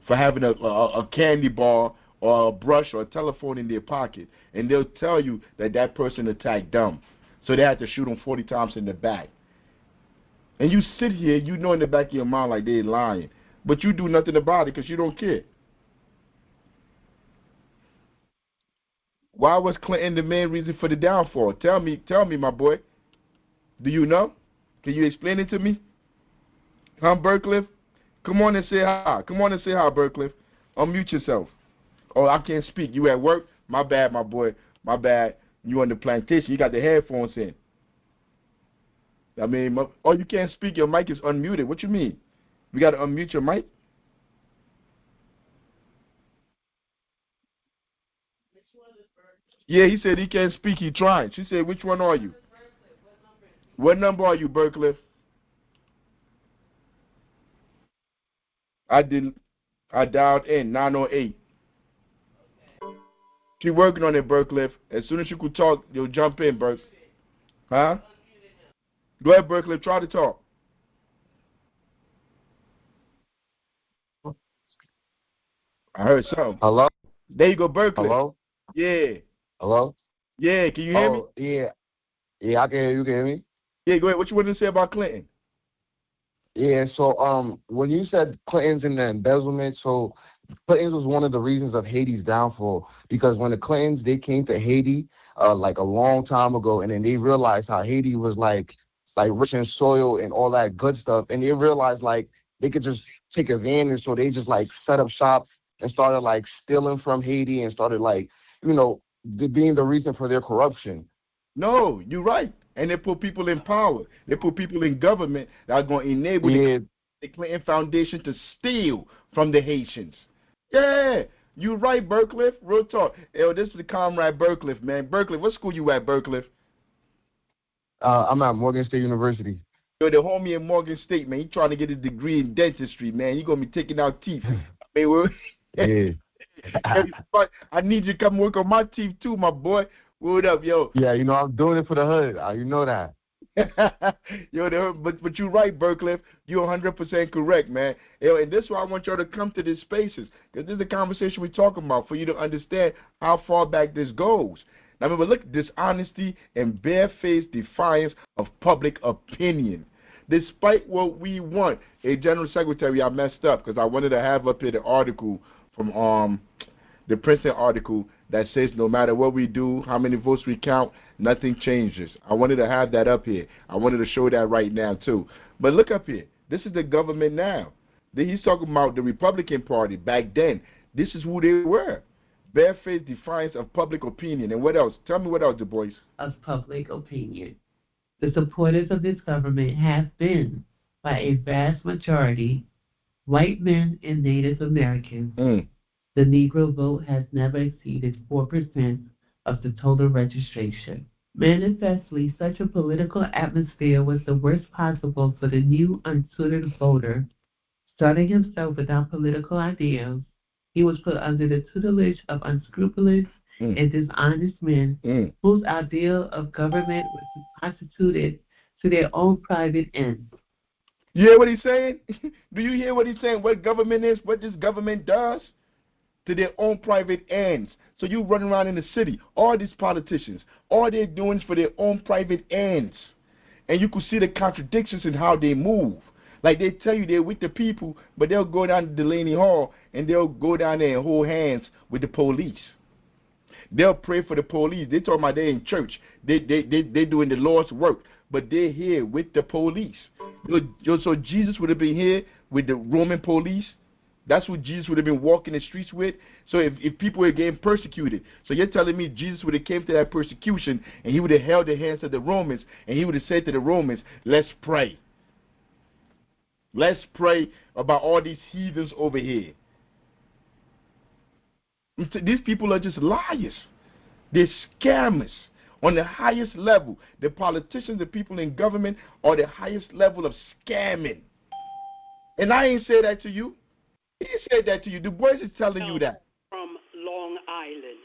for having a candy bar or a brush or a telephone in their pocket, and they'll tell you that person attacked them, so they had to shoot them 40 times in the back. And you sit here, you know in the back of your mind like they're lying, but you do nothing about it because you don't care. Why was Clinton the main reason for the downfall? Tell me, my boy. Do you know? Can you explain it to me? Huh, Berkliff? Come on and say hi. Berkliff. Unmute yourself. Oh, I can't speak. You at work? My bad, my boy. My bad. You on the plantation. You got the headphones in. I mean, you can't speak. Your mic is unmuted. What you mean? We got to unmute your mic? Yeah, he said he can't speak. He trying. She said, which one are you? What number are you, Berkliff? I dialed in 908. She working on it, Berkliff. As soon as you could talk, you'll jump in, Berk. Huh? Go ahead, Berkliff. Try to talk. I heard something. Hello? There you go, Berkliff. Hello? Yeah. Hello? Yeah, can you hear me? Yeah. Yeah, I can hear you. Can you hear me? Yeah, go ahead. What you wanted to say about Clinton? Yeah, so when you said Clinton's in the embezzlement, so Clinton's was one of the reasons of Haiti's downfall, because when the Clintons, they came to Haiti like a long time ago, and then they realized how Haiti was like rich in soil and all that good stuff, and they realized like they could just take advantage, so they just like set up shop and started like stealing from Haiti and started like, being the reason for their corruption. No, you're right. And they put people in power. They put people in government that are going to enable the Clinton Foundation to steal from the Haitians. Yeah, you're right, Berkliff. Real talk. Yo, this is the comrade Berkliff, man. Berkliff, what school you at, Berkliff? I'm at Morgan State University. Yo, the homie in Morgan State, man, he trying to get a degree in dentistry, man. He gonna be taking out teeth. I mean, Yeah. I need you to come work on my teeth too, my boy. What up, yo? Yeah, you know, I'm doing it for the hood. You know that. Yo, but you're right, Berkliff. You're 100% correct, man. Yo, and this is why I want y'all to come to these spaces, because this is the conversation we're talking about for you to understand how far back this goes. Now, remember, look, dishonesty and barefaced defiance of public opinion. Despite what we want, a General Secretary, I messed up because I wanted to have up here the article from the Princeton article that says no matter what we do, how many votes we count, nothing changes. I wanted to have that up here. I wanted to show that right now, too. But look up here. This is the government now. He's talking about the Republican Party back then. This is who they were. Barefaced defiance of public opinion. And what else? Tell me what else, Du Bois. Of public opinion. The supporters of this government have been, by a vast majority, white men and Native Americans. The Negro vote has never exceeded 4% of the total registration. Manifestly, such a political atmosphere was the worst possible for the new untutored voter. Starting himself without political ideals, he was put under the tutelage of unscrupulous and dishonest men whose ideal of government was constituted to their own private ends. You hear what he's saying? Do you hear what he's saying? What government is, what this government does? To their own private ends. So you run around in the city, all these politicians, all they're doing is for their own private ends. And you can see the contradictions in how they move. Like they tell you they're with the people, but they'll go down to Delaney Hall and they'll go down there and hold hands with the police. They'll pray for the police. They talking about they're in church. They're doing the Lord's work, but they're here with the police. So Jesus would have been here with the Roman police. That's what Jesus would have been walking the streets with. So if people were getting persecuted, so you're telling me Jesus would have came to that persecution and he would have held the hands of the Romans and he would have said to the Romans, let's pray. Let's pray about all these heathens over here. These people are just liars. They're scammers on the highest level. The politicians, the people in government are the highest level of scamming. And I ain't say that to you. He said that to you. Du Bois is telling you that. From Long Island.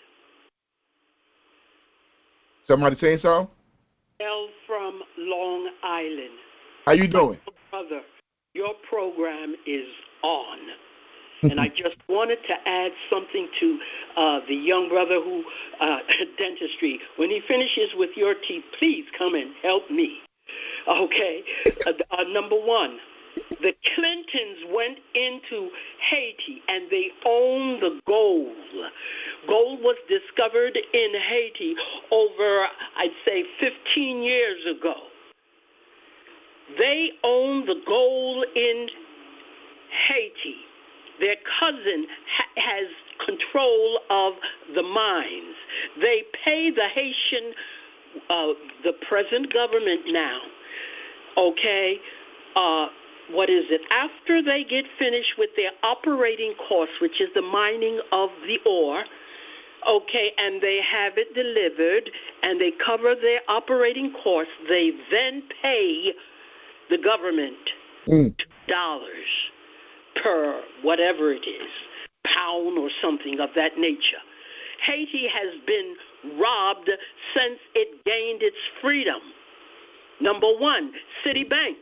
Somebody saying something? L from Long Island. How you doing? Brother, your program is on. And I just wanted to add something to the young brother who, dentistry. When he finishes with your teeth, please come and help me. Okay? Number one. The Clintons went into Haiti and they owned the gold. Gold was discovered in Haiti over, I'd say, 15 years ago. They own the gold in Haiti. Their cousin has control of the mines. They pay the Haitian, the present government now, okay, what is it? After they get finished with their operating costs, which is the mining of the ore, okay, and they have it delivered and they cover their operating costs, they then pay the government $2 per whatever it is, pound or something of that nature. Haiti has been robbed since it gained its freedom. Number one, Citibank.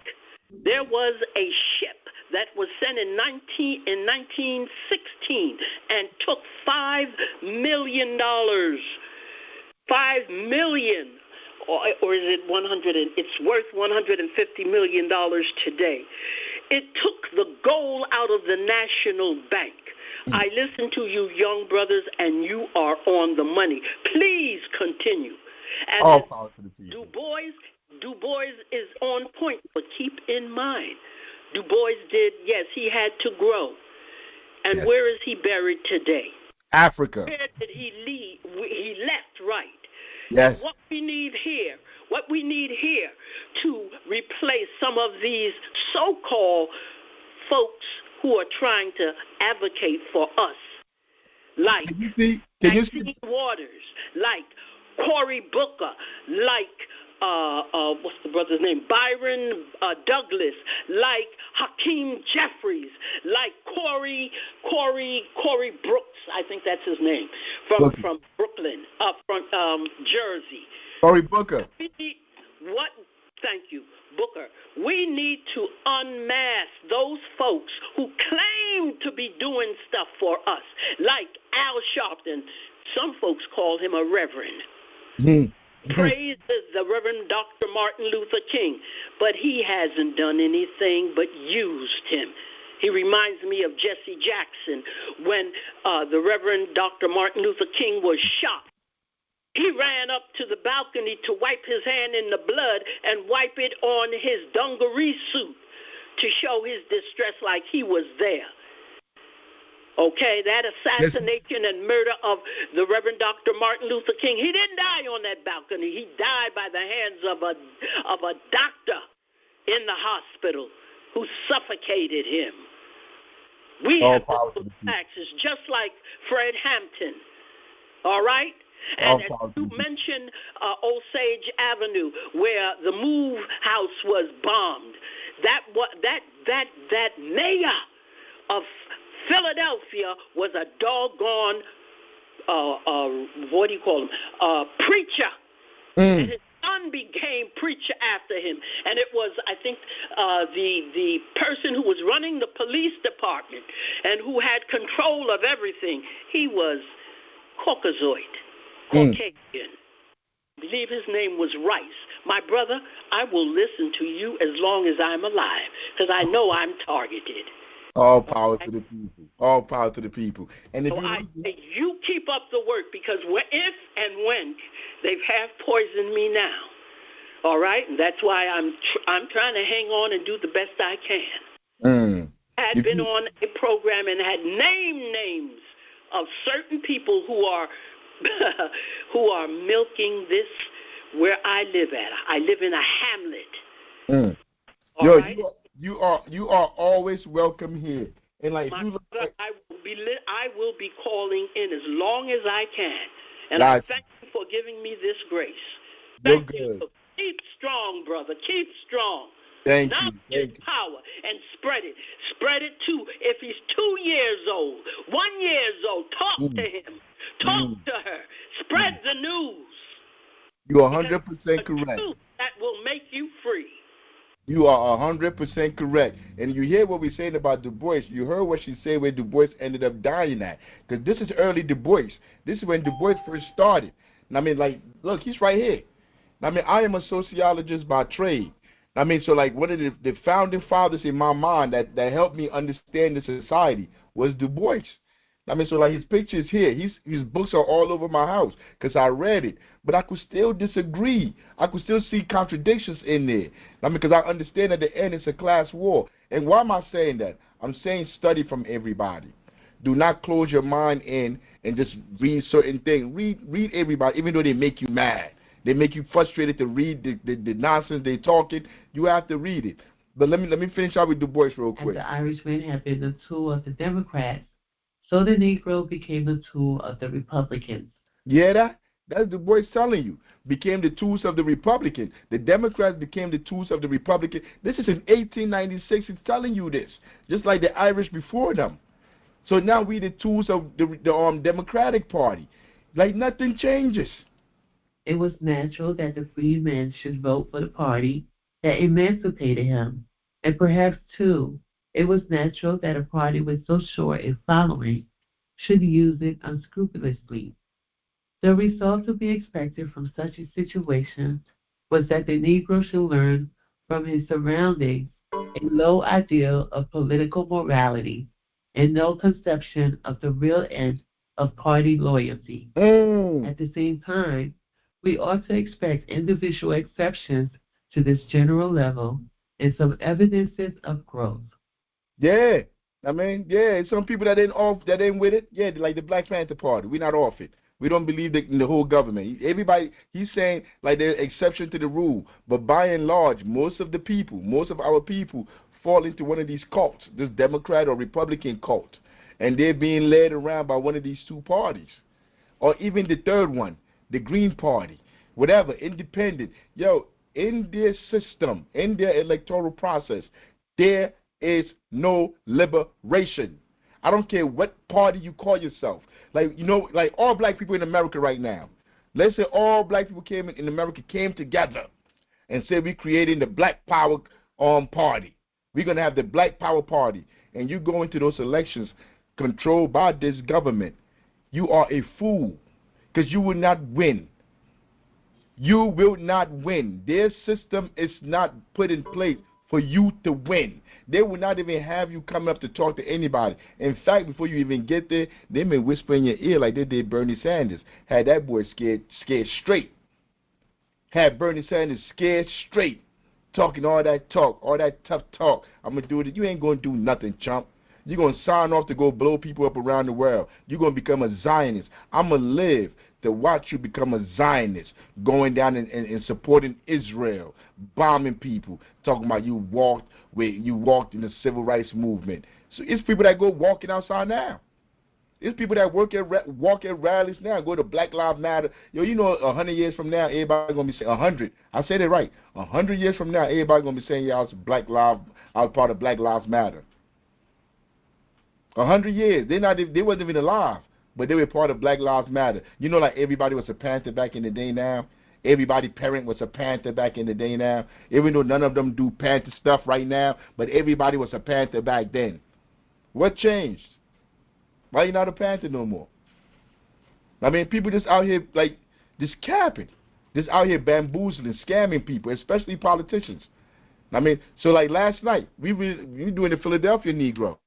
There was a ship that was sent in 1916 and took $5 million. $5 million, or is it 100? It's worth $150 million today. It took the gold out of the National Bank. I listen to you, young brothers, and you are on the money. Please continue. And Du Bois is on point, but keep in mind, Du Bois did, yes, he had to grow. And yes. Where is he buried today? Africa. Where did he leave? He left, right. Yes. And what we need here to replace some of these so-called folks who are trying to advocate for us, like Maxine Waters, like Cory Booker, like what's the brother's name? Byron Douglas, like Hakeem Jeffries, like Corey Brooks, I think that's his name, from Brooklyn, from Jersey. Cory Booker. What? Thank you, Booker. We need to unmask those folks who claim to be doing stuff for us, like Al Sharpton. Some folks call him a reverend. Praises the Reverend Dr. Martin Luther King, but he hasn't done anything but used him. He reminds me of Jesse Jackson when the Reverend Dr. Martin Luther King was shot. He ran up to the balcony to wipe his hand in the blood and wipe it on his dungaree suit to show his distress like he was there. Okay, that assassination and murder of the Reverend Dr. Martin Luther King, he didn't die on that balcony. He died by the hands of a doctor in the hospital who suffocated him. We have to do taxes just like Fred Hampton. All right? And as you mentioned Osage Avenue, where the Move House was bombed, that mayor of Philadelphia was a doggone, what do you call him, preacher. And his son became preacher after him. And it was, I think, the person who was running the police department and who had control of everything, he was Caucasoid. Caucasian. I believe his name was Rice. My brother, I will listen to you as long as I'm alive, because I know I'm targeted. All power to the people. All power to the people. And if you keep up the work, because if and when they have poisoned me now, all right, and that's why I'm trying to hang on and do the best I can. I had been on a program and had named names of certain people who are milking this where I live at. I live in a hamlet. Yo, right? you are always welcome here. And like, I will be calling in as long as I can. And I thank you for giving me this grace. Thank you. Keep strong, brother. Keep strong. Thank you. His power and spread it. Spread it too. If he's 2 years old, 1 year old, talk to him. Talk to her. Spread the news. You are 100% correct. That will make you free. You are 100% correct. And you hear what we're saying about Du Bois. You heard what she said where Du Bois ended up dying at. Because this is early Du Bois. This is when Du Bois first started. And I mean, like, look, he's right here. I mean, I am a sociologist by trade. I mean, so like one of the founding fathers in my mind that helped me understand the society was Du Bois. I mean, so like his picture is here. His books are all over my house because I read it. But I could still disagree. I could still see contradictions in there. I mean, because I understand at the end it's a class war. And why am I saying that? I'm saying study from everybody. Do not close your mind in and just read certain things. Read everybody, even though they make you mad. They make you frustrated to read the nonsense they're talking. You have to read it. But let me finish out with Du Bois real quick. And the Irishman had been the tool of the Democrats, so the Negro became the tool of the Republicans. Yeah, that's Du Bois telling you. Became the tools of the Republican. The Democrats became the tools of the Republican. This is in 1896. It's telling you this. Just like the Irish before them. So now we the tools of the Democratic Party. Like nothing changes. It was natural that the freed man should vote for the party that emancipated him. And perhaps, too, it was natural that a party with so short a following should use it unscrupulously. The result to be expected from such a situation was that the Negro should learn from his surroundings a low ideal of political morality and no conception of the real end of party loyalty. At the same time, we ought to expect individual exceptions to this general level and some evidences of growth. Yeah, I mean, yeah, some people that ain't with it. Yeah, like the Black Panther Party. We're not off it. We don't believe in the whole government. Everybody, he's saying like there's exception to the rule, but by and large, most of our people fall into one of these cults, this Democrat or Republican cult, and they're being led around by one of these two parties, or even the third one, the Green Party, whatever, independent. Yo, in their system, in their electoral process, there is no liberation. I don't care what party you call yourself. Like, you know, like all black people in America right now. Let's say all black people in America came together and said we're creating the Black Power party. We're going to have the Black Power Party. And you go into those elections controlled by this government. You are a fool because you will not win. You will not win. Their system is not put in place for you to win. They will not even have you come up to talk to anybody. In fact, before you even get there, they may whisper in your ear like they did Bernie Sanders. Had that boy scared straight. Had Bernie Sanders scared straight. Talking all that talk, all that tough talk. I'm going to do it. You ain't going to do nothing, chump. You're going to sign off to go blow people up around the world. You're going to become a Zionist. I'm going to live to watch you become a Zionist, going down and supporting Israel, bombing people, talking about you walked in the civil rights movement. So it's people that go walking outside now. It's people that walk at rallies now, go to Black Lives Matter. Yo, you know, 100 years from now, everybody's gonna be saying 100. I said it right. 100 years from now, everybody's gonna be saying, yeah, I was part of Black Lives Matter. 100 years, they wasn't even alive, but they were part of Black Lives Matter. You know, like everybody was a Panther back in the day now. Everybody parent was a Panther back in the day now. Even though none of them do Panther stuff right now, but everybody was a Panther back then. What changed? Why you not a Panther no more? I mean, people just out here, like, just capping. Just out here bamboozling, scamming people, especially politicians. I mean, so like last night, we were doing the Philadelphia Negro.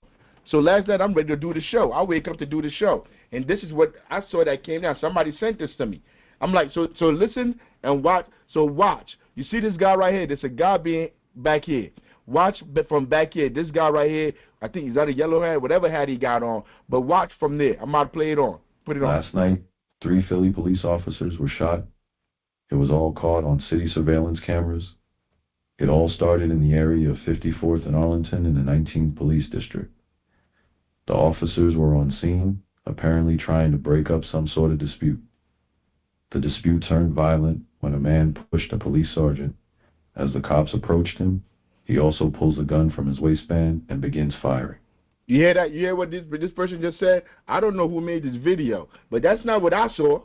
So last night, I'm ready to do the show. I wake up to do the show. And this is what I saw that came down. Somebody sent this to me. I'm like, so listen and watch. So watch. You see this guy right here? There's a guy being back here. Watch from back here. This guy right here, I think he's got a yellow hat, whatever hat he got on. But watch from there. I'm about to play it on. Put it on. Last night, 3 Philly police officers were shot. It was all caught on city surveillance cameras. It all started in the area of 54th and Arlington in the 19th Police District. The officers were on scene, apparently trying to break up some sort of dispute. The dispute turned violent when a man pushed a police sergeant. As the cops approached him, he also pulls a gun from his waistband and begins firing. You hear that? You hear what this person just said? I don't know who made this video, but that's not what I saw.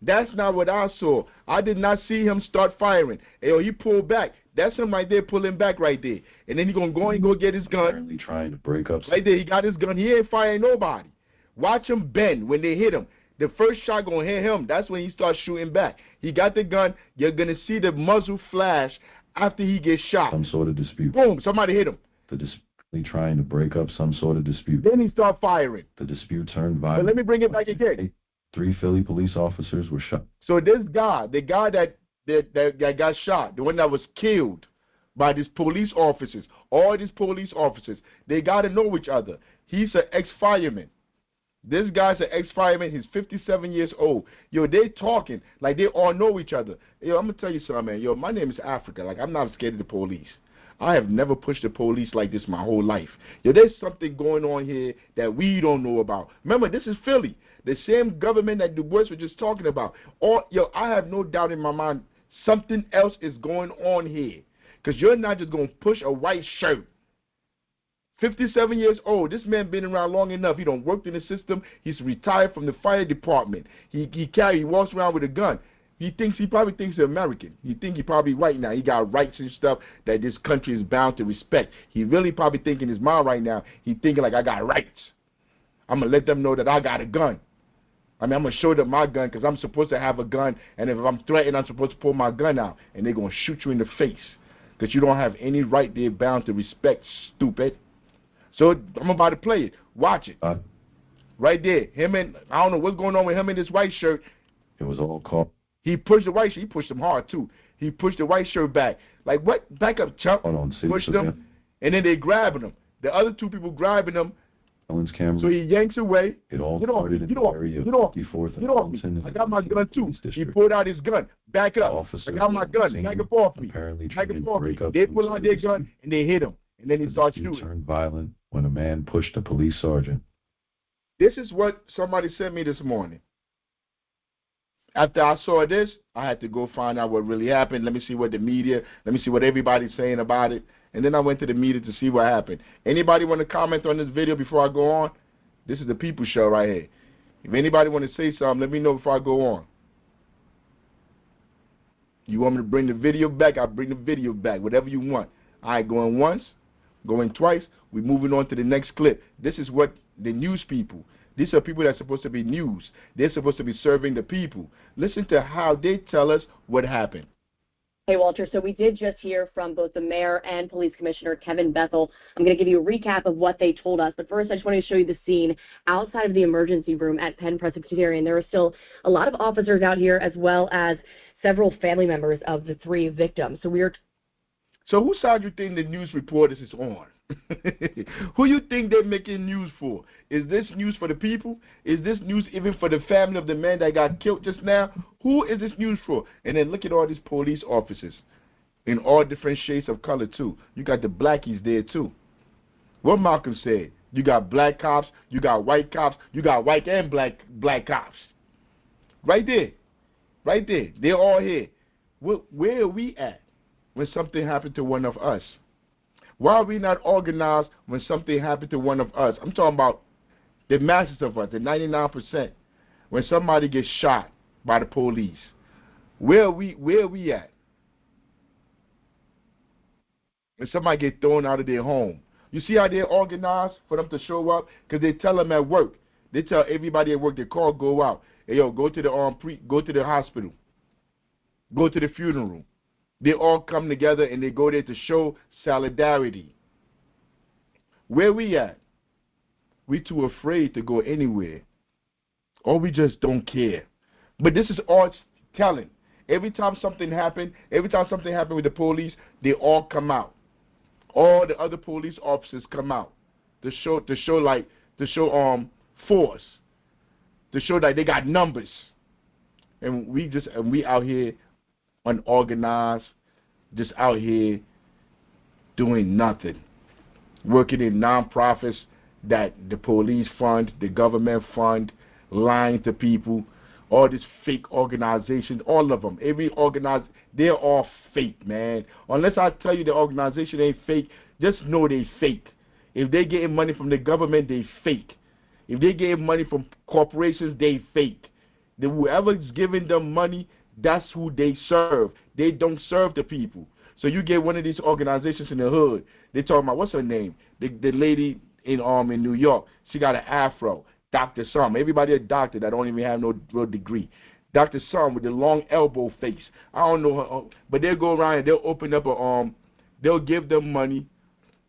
That's not what I saw. I did not see him start firing. He pulled back. That's him right there pulling back right there. And then he's going to go and go get his gun. Apparently trying to break up. Right there, he got his gun. He ain't firing nobody. Watch him bend when they hit him. The first shot going to hit him. That's when he starts shooting back. He got the gun. You're going to see the muzzle flash after he gets shot. Some sort of dispute. Boom, somebody hit him. The dispute trying to break up some sort of dispute. Then he started firing. The dispute turned violent. But let me bring it back again. 3 Philly police officers were shot. So this guy, the guy that got shot, the one that was killed by these police officers, all these police officers, they got to know each other. He's an ex-fireman. This guy's an ex-fireman. He's 57 years old. Yo, they talking like they all know each other. Yo, I'm going to tell you something, man. Yo, my name is Afrikan. Like, I'm not scared of the police. I have never pushed the police like this my whole life. Yo, there's something going on here that we don't know about. Remember, this is Philly. The same government that Du Bois was just talking about. I have no doubt in my mind something else is going on here. Because you're not just going to push a white shirt. 57 years old. This man been around long enough. He don't work in the system. He's retired from the fire department. He walks around with a gun. He probably thinks he's American. He probably white now. He got rights and stuff that this country is bound to respect. He really probably thinking in his mind right now, he thinking like, I got rights. I'm going to let them know that I got a gun. I mean, I'm going to show them my gun because I'm supposed to have a gun. And if I'm threatened, I'm supposed to pull my gun out. And they're going to shoot you in the face because you don't have any right they're bound to respect, stupid. So I'm about to play it. Watch it. Right there. I don't know what's going on with him in this white shirt. It was all caught. He pushed the white shirt. He pushed him hard, too. He pushed the white shirt back. Like, what? Back up, chump. Pushed him. And then they grabbing him. The other two people grabbing him. So he yanks away. It all started in the area of 54th and Arlington. I got my gun, too. He pulled out his gun. Back up. I got my gun. Back up off me. Back up off me. They pull out their gun, and they hit him. And then he starts shooting. It turned violent when a man pushed a police sergeant. This is what somebody sent me this morning. After I saw this, I had to go find out what really happened. Let me see what the media, let me see what everybody's saying about it. And then I went to the media to see what happened. Anybody want to comment on this video before I go on? This is the People Show right here. If anybody want to say something, let me know before I go on. You want me to bring the video back? I'll bring the video back. Whatever you want. All right, going once, going twice. We're moving on to the next clip. This is what the news people, these are people that are supposed to be news. They're supposed to be serving the people. Listen to how they tell us what happened. Hey, Walter, so we did just hear from both the mayor and police commissioner, Kevin Bethel. I'm going to give you a recap of what they told us. But first, I just want to show you the scene outside of the emergency room at Penn Presbyterian. There are still a lot of officers out here, as well as several family members of the 3 victims. So whose side do you think the news reporters is on? Who you think they're making news for? Is this news for the people? Is this news even for the family of the man that got killed just now? Who is this news for? And then look at all these police officers in all different shades of color too. You got the blackies there too. What Malcolm said, you got black cops, you got white cops, you got white and black cops. Right there. Right there. They're all here. Where are we at when something happened to one of us? Why are we not organized when something happened to one of us? I'm talking about the masses of us, the 99%. When somebody gets shot by the police, where are we at? When somebody gets thrown out of their home, you see how they're organized for them to show up? Because they tell them at work. They tell everybody at work, they call, go out. Hey, yo, go to the hospital. Go to the funeral. They all come together and they go there to show solidarity. Where we at? We too afraid to go anywhere. Or we just don't care. But this is all telling. Every time something happened with the police, they all come out. All the other police officers come out to show force. To show that they got numbers. And we out here unorganized, just out here doing nothing, working in nonprofits that the police fund, the government fund, lying to people, all these fake organizations, all of them, they're all fake, man. Unless I tell you the organization ain't fake, just know they fake. If they getting money from the government, they fake. If they getting money from corporations, they fake. Whoever's giving them money, that's who they serve. They don't serve the people. So you get one of these organizations in the hood. They talking about, what's her name? The lady in New York. She got an afro. Dr. Some. Everybody a doctor that don't even have no real degree. Dr. Some with the long elbow face. I don't know her, but they'll go around and they'll open up they'll give them money,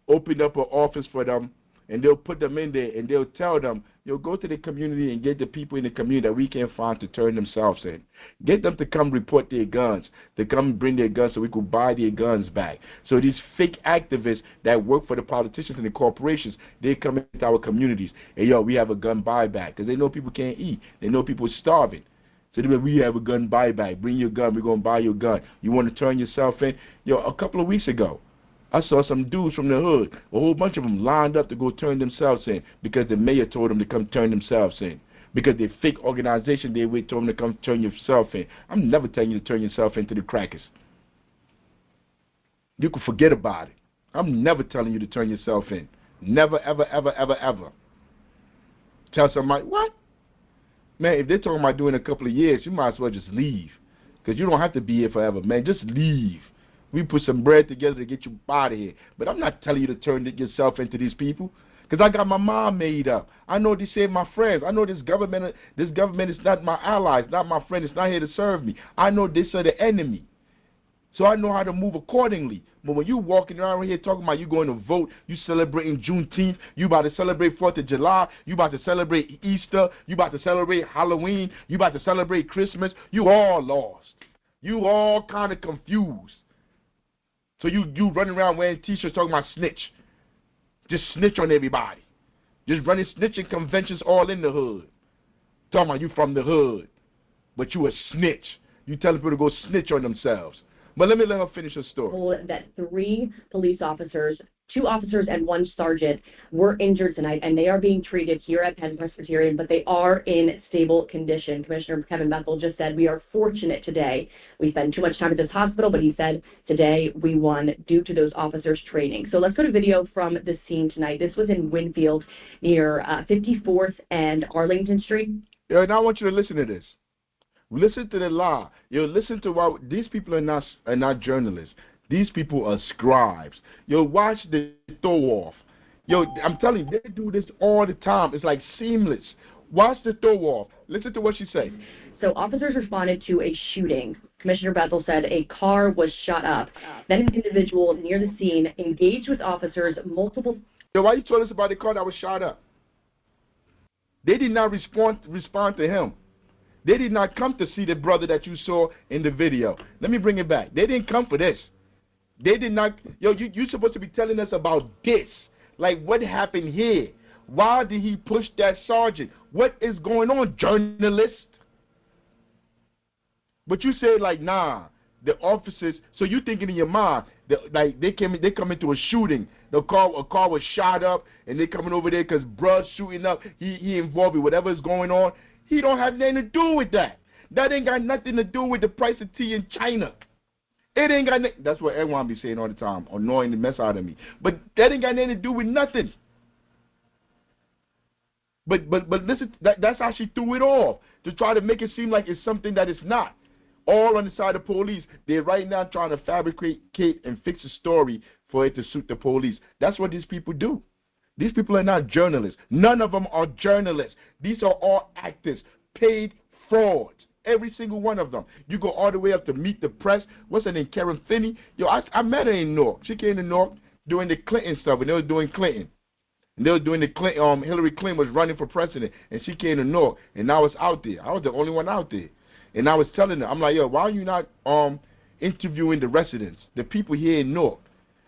open up an office for them, and they'll put them in there and they'll tell them, yo, go to the community and get the people in the community that we can't find to turn themselves in. Get them to come report their guns, to come bring their guns so we could buy their guns back. So these fake activists that work for the politicians and the corporations, they come into our communities. And, yo, we have a gun buyback because they know people can't eat. They know people are starving. So they we have a gun buyback. Bring your gun. We're going to buy your gun. You want to turn yourself in? Yo, a couple of weeks ago, I saw some dudes from the hood, a whole bunch of them lined up to go turn themselves in because the mayor told them to come turn themselves in. Because the fake organization they with told them to come turn yourself in. I'm never telling you to turn yourself into the crackers. You can forget about it. I'm never telling you to turn yourself in. Never, ever, ever, ever, ever. Tell somebody, what? Man, if they're talking about doing a couple of years, you might as well just leave. Because you don't have to be here forever, man. Just leave. We put some bread together to get you out of here. But I'm not telling you to turn yourself into these people. Because I got my mind made up. I know they say my friends. I know this government is not my allies, not my friend. It's not here to serve me. I know they are the enemy. So I know how to move accordingly. But when you walking around here talking about you going to vote, you celebrating Juneteenth, you about to celebrate 4th of July, you about to celebrate Easter, you about to celebrate Halloween, you about to celebrate Christmas, you all lost. You all kind of confused. So you running around wearing T-shirts talking about snitch. Just snitch on everybody. Just running snitching conventions all in the hood. Talking about you from the hood. But you a snitch. You telling people to go snitch on themselves. But let her finish her story. That 3 police officers 2 officers and 1 sergeant were injured tonight, and they are being treated here at Penn Presbyterian, but they are in stable condition. Commissioner Kevin Bethel just said, we are fortunate today. We spend too much time at this hospital, but he said today we won due to those officers' training. So let's go to video from the scene tonight. This was in Winfield near 54th and Arlington Street. Yo, and I want you to listen to this. Listen to the lie. Yo, listen to why these people are not journalists. These people are scribes. Yo, watch the throw off. Yo, I'm telling you, they do this all the time. It's like seamless. Watch the throw off. Listen to what she said. So officers responded to a shooting. Commissioner Bethel said a car was shot up. Then an individual near the scene engaged with officers multiple. Yo, why you told us about the car that was shot up? They did not respond to him. They did not come to see the brother that you saw in the video. Let me bring it back. They didn't come for this. They did not. Yo, you're supposed to be telling us about this. Like, what happened here? Why did he push that sergeant? What is going on, journalist? But you said, like, nah, the officers. So you thinking in your mind, like they come into a shooting. A car was shot up, and they coming over there because bruh's shooting up. He involved with whatever is going on. He don't have nothing to do with that. That ain't got nothing to do with the price of tea in China. It ain't got nothing. That's what everyone be saying all the time, annoying the mess out of me. But that ain't got nothing to do with nothing. But listen, that's how she threw it off, to try to make it seem like it's something that it's not. All on the side of police. They're right now trying to fabricate and fix a story for it to suit the police. That's what these people do. These people are not journalists. None of them are journalists. These are all actors, paid frauds. Every single one of them. You go all the way up to Meet the Press. What's her name? Karen Finney. Yo, I met her in Newark. She came to Newark doing the Clinton stuff, and they were doing Clinton. And they were doing the Clinton. Hillary Clinton was running for president, and she came to Newark, and I was out there. I was the only one out there. And I was telling her, I'm like, yo, why are you not interviewing the residents, the people here in Newark?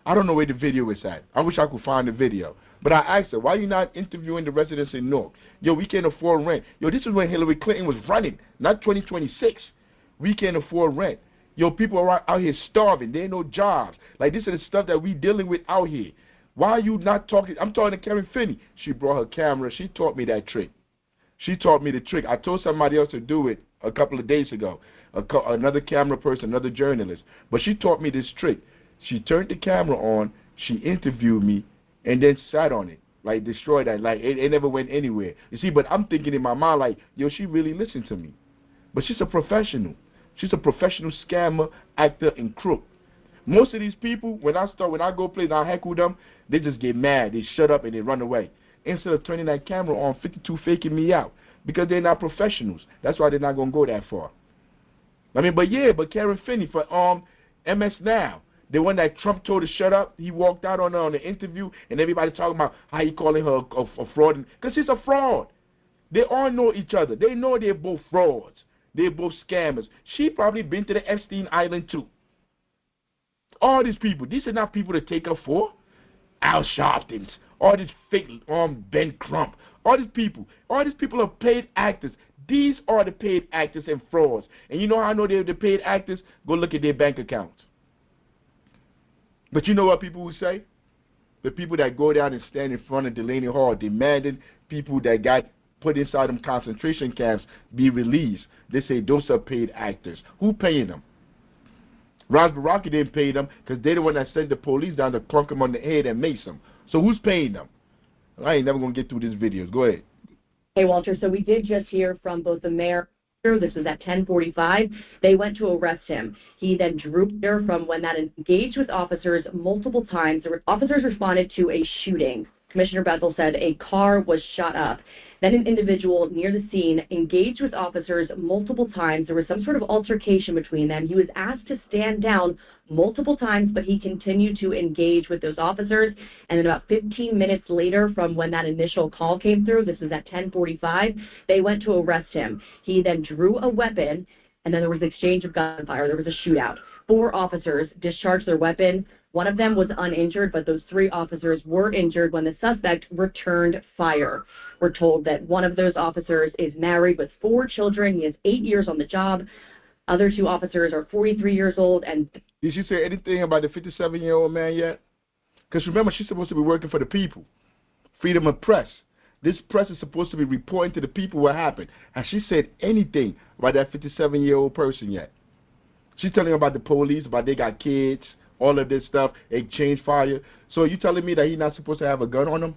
I don't know where the video is at. I wish I could find the video. But I asked her, why are you not interviewing the residents in Newark? Yo, we can't afford rent. Yo, this is when Hillary Clinton was running, not 2026. We can't afford rent. Yo, people are out here starving. There ain't no jobs. Like, this is the stuff that we dealing with out here. Why are you not talking? I'm talking to Karen Finney. She brought her camera. She taught me that trick. She taught me the trick. I told somebody else to do it a couple of days ago, another camera person, another journalist. But she taught me this trick. She turned the camera on, she interviewed me, and then sat on it, like destroyed that. Like, it never went anywhere. You see, but I'm thinking in my mind, like, yo, she really listened to me. But she's a professional. She's a professional scammer, actor, and crook. Most of these people, when I go play and I heckle them, they just get mad. They shut up and they run away. Instead of turning that camera on, 52 faking me out. Because they're not professionals. That's why they're not going to go that far. I mean, but Karen Finney for MS Now, the one that Trump told to shut up, he walked out on the interview, and everybody talking about how he calling her a fraud. Because she's a fraud. They all know each other. They know they're both frauds. They're both scammers. She probably been to the Epstein Island too. All these people, these are not people to take her for. Al Sharptons, all these fake Ben Crump, all these people are paid actors. These are the paid actors and frauds. And you know how I know they're the paid actors? Go look at their bank accounts. But you know what people will say? The people that go down and stand in front of Delaney Hall demanding people that got put inside them concentration camps be released. They say those are paid actors. Who paying them? Ras Baraki didn't pay them because they're the one that sent the police down to clunk them on the head and mace them. So who's paying them? I ain't never going to get through these videos. Go ahead. Hey, Walter, so we did just hear from both the mayor. This was at 10:45. They went to arrest him. He then drew there from when that engaged with officers multiple times. Officers responded to a shooting. Commissioner Bethel said a car was shot up. Then an individual near the scene engaged with officers multiple times. There was some sort of altercation between them. He was asked to stand down multiple times, but he continued to engage with those officers. And then about 15 minutes later from when that initial call came through, this was at 10:45, they went to arrest him. He then drew a weapon, and then there was exchange of gunfire. There was a shootout. 4 officers discharged their weapon. One of them was uninjured, but those 3 officers were injured when the suspect returned fire. We're told that one of those officers is married with 4 children. He has 8 years on the job. Other 2 officers are 43 years old. And did she say anything about the 57-year-old man yet? Because remember, she's supposed to be working for the people. Freedom of press. This press is supposed to be reporting to the people what happened. Has she said anything about that 57-year-old person yet? She's telling about the police, about they got kids, all of this stuff, exchange fire. So you telling me that he's not supposed to have a gun on him?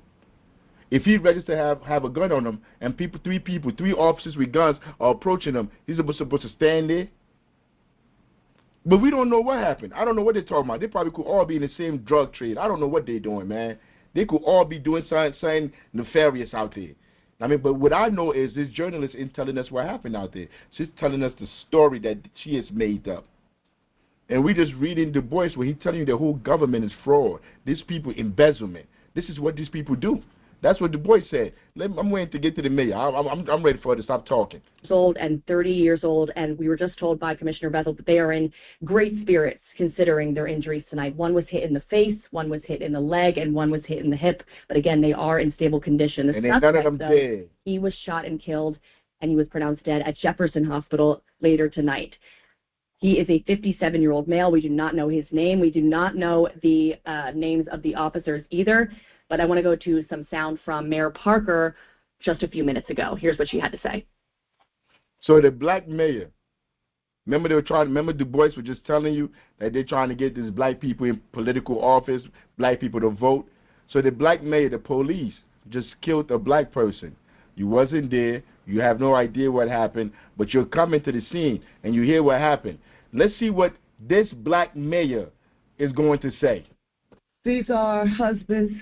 If he's registered to have a gun on him, and three officers with guns are approaching him, he's supposed to stand there? But we don't know what happened. I don't know what they're talking about. They probably could all be in the same drug trade. I don't know what they're doing, man. They could all be doing something nefarious out there. I mean, but what I know is this journalist isn't telling us what happened out there. She's telling us the story that she has made up. And we just reading Du Bois where he's telling you the whole government is fraud. These people embezzlement. This is what these people do. That's what Du Bois said. I'm waiting to get to the mayor. I'm ready for her to stop talking. Old and 30 years old, and we were just told by Commissioner Bethel that they are in great spirits considering their injuries tonight. One was hit in the face, one was hit in the leg, and one was hit in the hip. But again, they are in stable condition. The and none of them dead. He was shot and killed, and he was pronounced dead at Jefferson Hospital later tonight. He is a 57-year-old male. We do not know his name. We do not know the names of the officers either. But I want to go to some sound from Mayor Parker just a few minutes ago. Here's what she had to say. So the black mayor, remember Du Bois was just telling you that they're trying to get these black people in political office, black people to vote. So the black mayor, the police, just killed a black person. You wasn't there. You have no idea what happened, but you're coming to the scene and you hear what happened. Let's see what this black mayor is going to say. These are our husbands,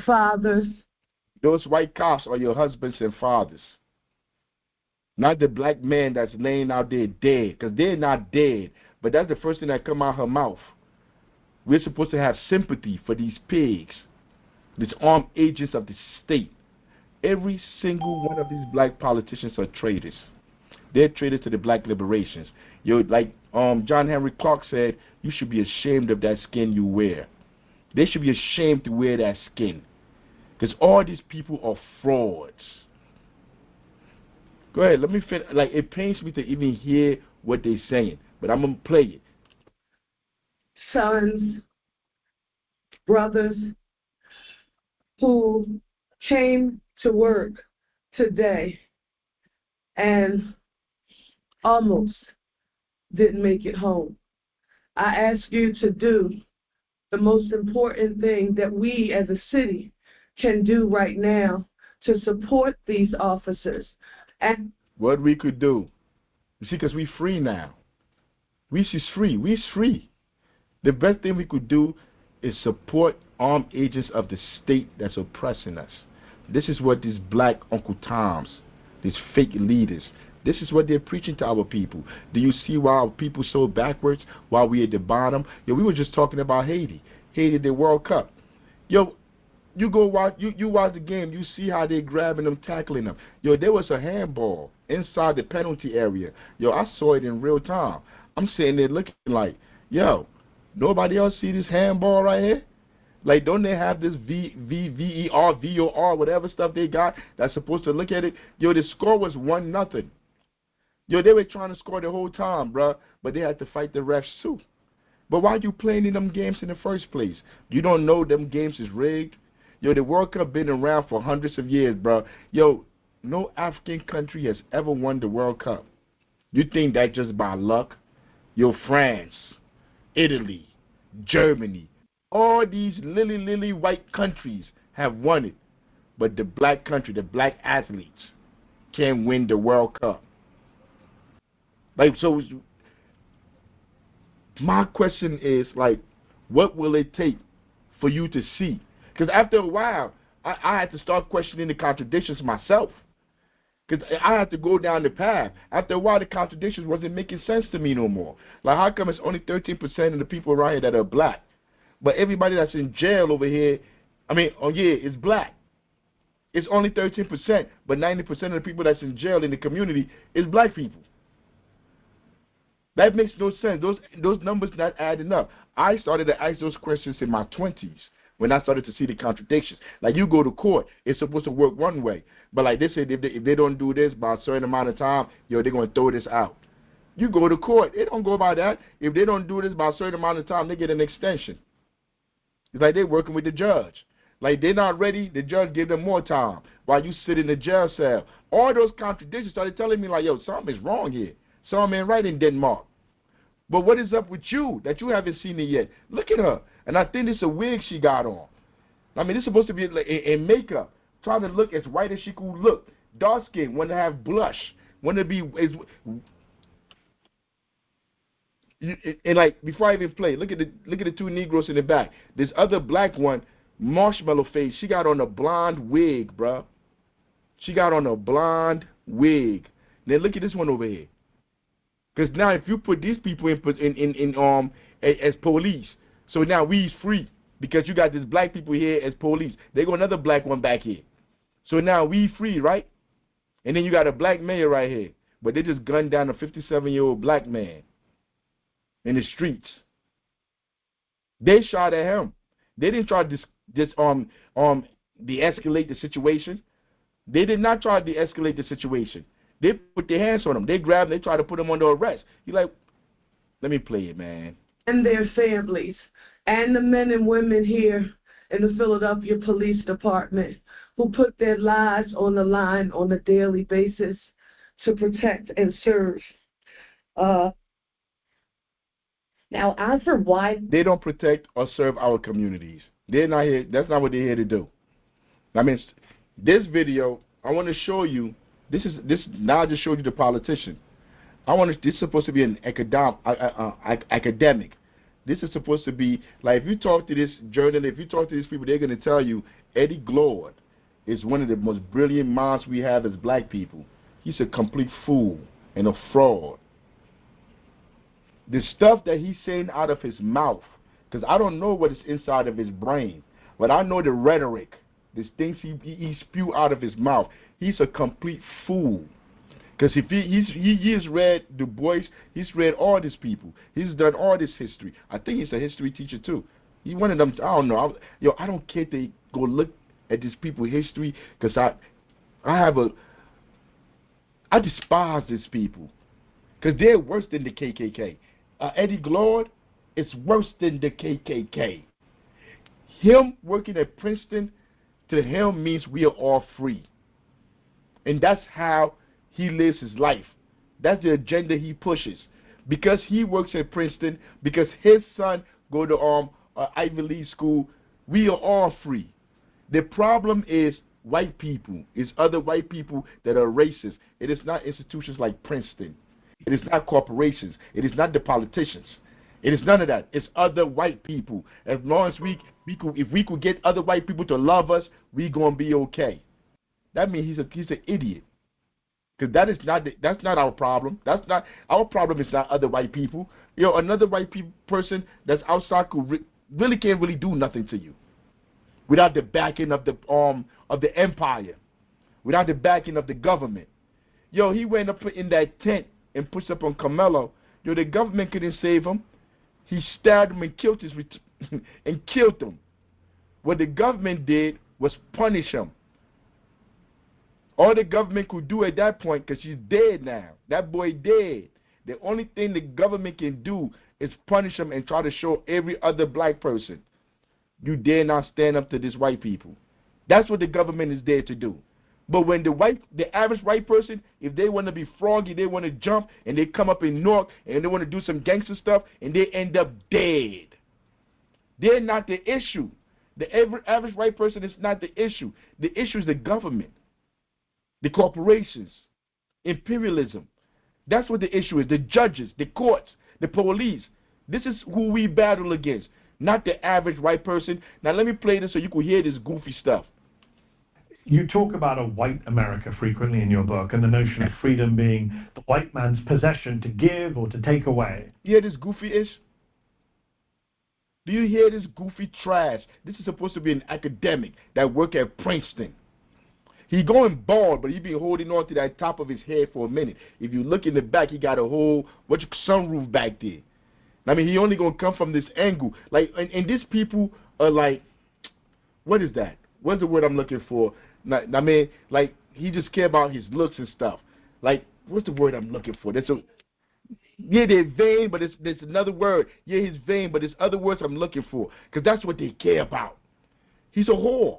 fathers. Those white cops are your husbands and fathers. Not the black man that's laying out there dead, because they're not dead, but that's the first thing that come out her mouth. We're supposed to have sympathy for these pigs, these armed agents of the state. Every single one of these black politicians are traitors. They're traitors to the black liberations. Like John Henry Clark said, you should be ashamed of that skin you wear. They should be ashamed to wear that skin. Because all these people are frauds. Go ahead, let me finish. Like, it pains me to even hear what they're saying, but I'm going to play it. Sons, brothers who came to work today and almost didn't make it home. I ask you to do the most important thing that we as a city can do right now to support these officers. And what we could do, you see, because we're free now. We're free. The best thing we could do is support armed agents of the state that's oppressing us. This is what these black Uncle Toms, these fake leaders, this is what they're preaching to our people. Do you see why our people so backwards, why we're at the bottom? Yo, we were just talking about Haiti. Haiti, the World Cup. Yo, you go watch, you watch the game, you see how they grabbing them, tackling them. Yo, there was a handball inside the penalty area. Yo, I saw it in real time. I'm sitting there looking like, yo, nobody else see this handball right here? Like, don't they have this VOR, whatever stuff they got that's supposed to look at it? Yo, the score was 1-0. Yo, they were trying to score the whole time, bruh, but they had to fight the refs too. But why you playing in them games in the first place? You don't know them games is rigged? Yo, the World Cup been around for hundreds of years, bruh. Yo, no African country has ever won the World Cup. You think that just by luck? Yo, France, Italy, Germany, all these lily white countries have won it. But the black country, the black athletes, can't win the World Cup. Like, so my question is, like, what will it take for you to see? Because after a while, I had to start questioning the contradictions myself. Because I had to go down the path. After a while, the contradictions wasn't making sense to me no more. Like, how come it's only 13% of the people around here that are black? But everybody that's in jail over here, I mean, oh yeah, it's black. It's only 13%, but 90% of the people that's in jail in the community is black people. That makes no sense. Those numbers not adding up. I started to ask those questions in my 20s when I started to see the contradictions. Like, you go to court, it's supposed to work one way. But like they said, if they don't do this by a certain amount of time, yo, they're going to throw this out. You go to court, it don't go by that. If they don't do this by a certain amount of time, they get an extension. It's like they're working with the judge. Like they're not ready, the judge give them more time while you sit in the jail cell. All those contradictions started telling me like, yo, something is wrong here. Something ain't right in Denmark. But what is up with you that you haven't seen it yet? Look at her. And I think it's a wig she got on. I mean, this is supposed to be like in makeup, trying to look as white as she could look. Dark skin, want to have blush, want to be and like before I even play, look at the two Negroes in the back. This other black one, marshmallow face. She got on a blonde wig, bruh. She got on a blonde wig. Then look at this one over here. Because now if you put these people in as police, so now we's free because you got these black people here as police. They got another black one back here. So now we free, right? And then you got a black mayor right here. But they just gunned down a 57-year-old black man in the streets. They shot at him. They didn't try to de-escalate the situation. They did not try to de-escalate the situation. They put their hands on him. They grabbed him. They tried to put him under arrest. You're like, let me play it, man. And their families, and the men and women here in the Philadelphia Police Department who put their lives on the line on a daily basis to protect and serve. Now, as for why they don't protect or serve our communities, they're not here. That's not what they're here to do. I mean, this video, I want to show you. This now I just showed you the politician. This is supposed to be an academic. This is supposed to be like if you talk to this journalist, if you talk to these people, they're going to tell you Eddie Glord is one of the most brilliant minds we have as black people. He's a complete fool and a fraud. The stuff that he's saying out of his mouth, because I don't know what is inside of his brain, but I know the rhetoric, these things he spew out of his mouth. He's a complete fool. Because if he has read Du Bois, he's read all these people. He's done all this history. I think he's a history teacher too. He one of them. I don't know. I don't care if they go look at these people's history because I despise these people because they're worse than the KKK. Eddie Glord is worse than the KKK. Him working at Princeton to him means we are all free, and that's how he lives his life. That's the agenda he pushes. Because he works at Princeton, because his son go to Ivy League school, we are all free. The problem is white people. It's other white people that are racist. It is not institutions like Princeton. It is not corporations. It is not the politicians. It is none of that. It's other white people. As long as if we could get other white people to love us, we gonna be okay. That means he's an idiot. Because that's not our problem. That's not our problem. Is not other white people. Another white person that's outside could really can't really do nothing to you, without the backing of the empire, without the backing of the government. He went up in that tent and pushed up on Carmelo. The government couldn't save him. He stabbed him and killed him. What the government did was punish him. All the government could do at that point, because she's dead now. That boy dead. The only thing the government can do is punish him and try to show every other black person, you dare not stand up to these white people. That's what the government is there to do. But when the average white person, if they want to be froggy, they want to jump, and they come up in Newark, and they want to do some gangster stuff, and they end up dead. They're not the issue. The average white person is not the issue. The issue is the government. The corporations, imperialism. That's what the issue is. The judges, the courts, the police. This is who we battle against, not the average white person. Now let me play this so you can hear this goofy stuff. You talk about a white America frequently in your book, and the notion of freedom being the white man's possession to give or to take away. You hear this goofy-ish? Do you hear this goofy trash? This is supposed to be an academic that work at Princeton. He going bald, but he been holding on to that top of his head for a minute. If you look in the back, he got a whole sunroof back there. I mean, he only gonna come from this angle. Like, and these people are like, what is that? What's the word I'm looking for? I mean, like, he just care about his looks and stuff. Like, what's the word I'm looking for? Yeah, they're vain, but there's another word. Yeah, he's vain, but there's other words I'm looking for, because that's what they care about. He's a whore.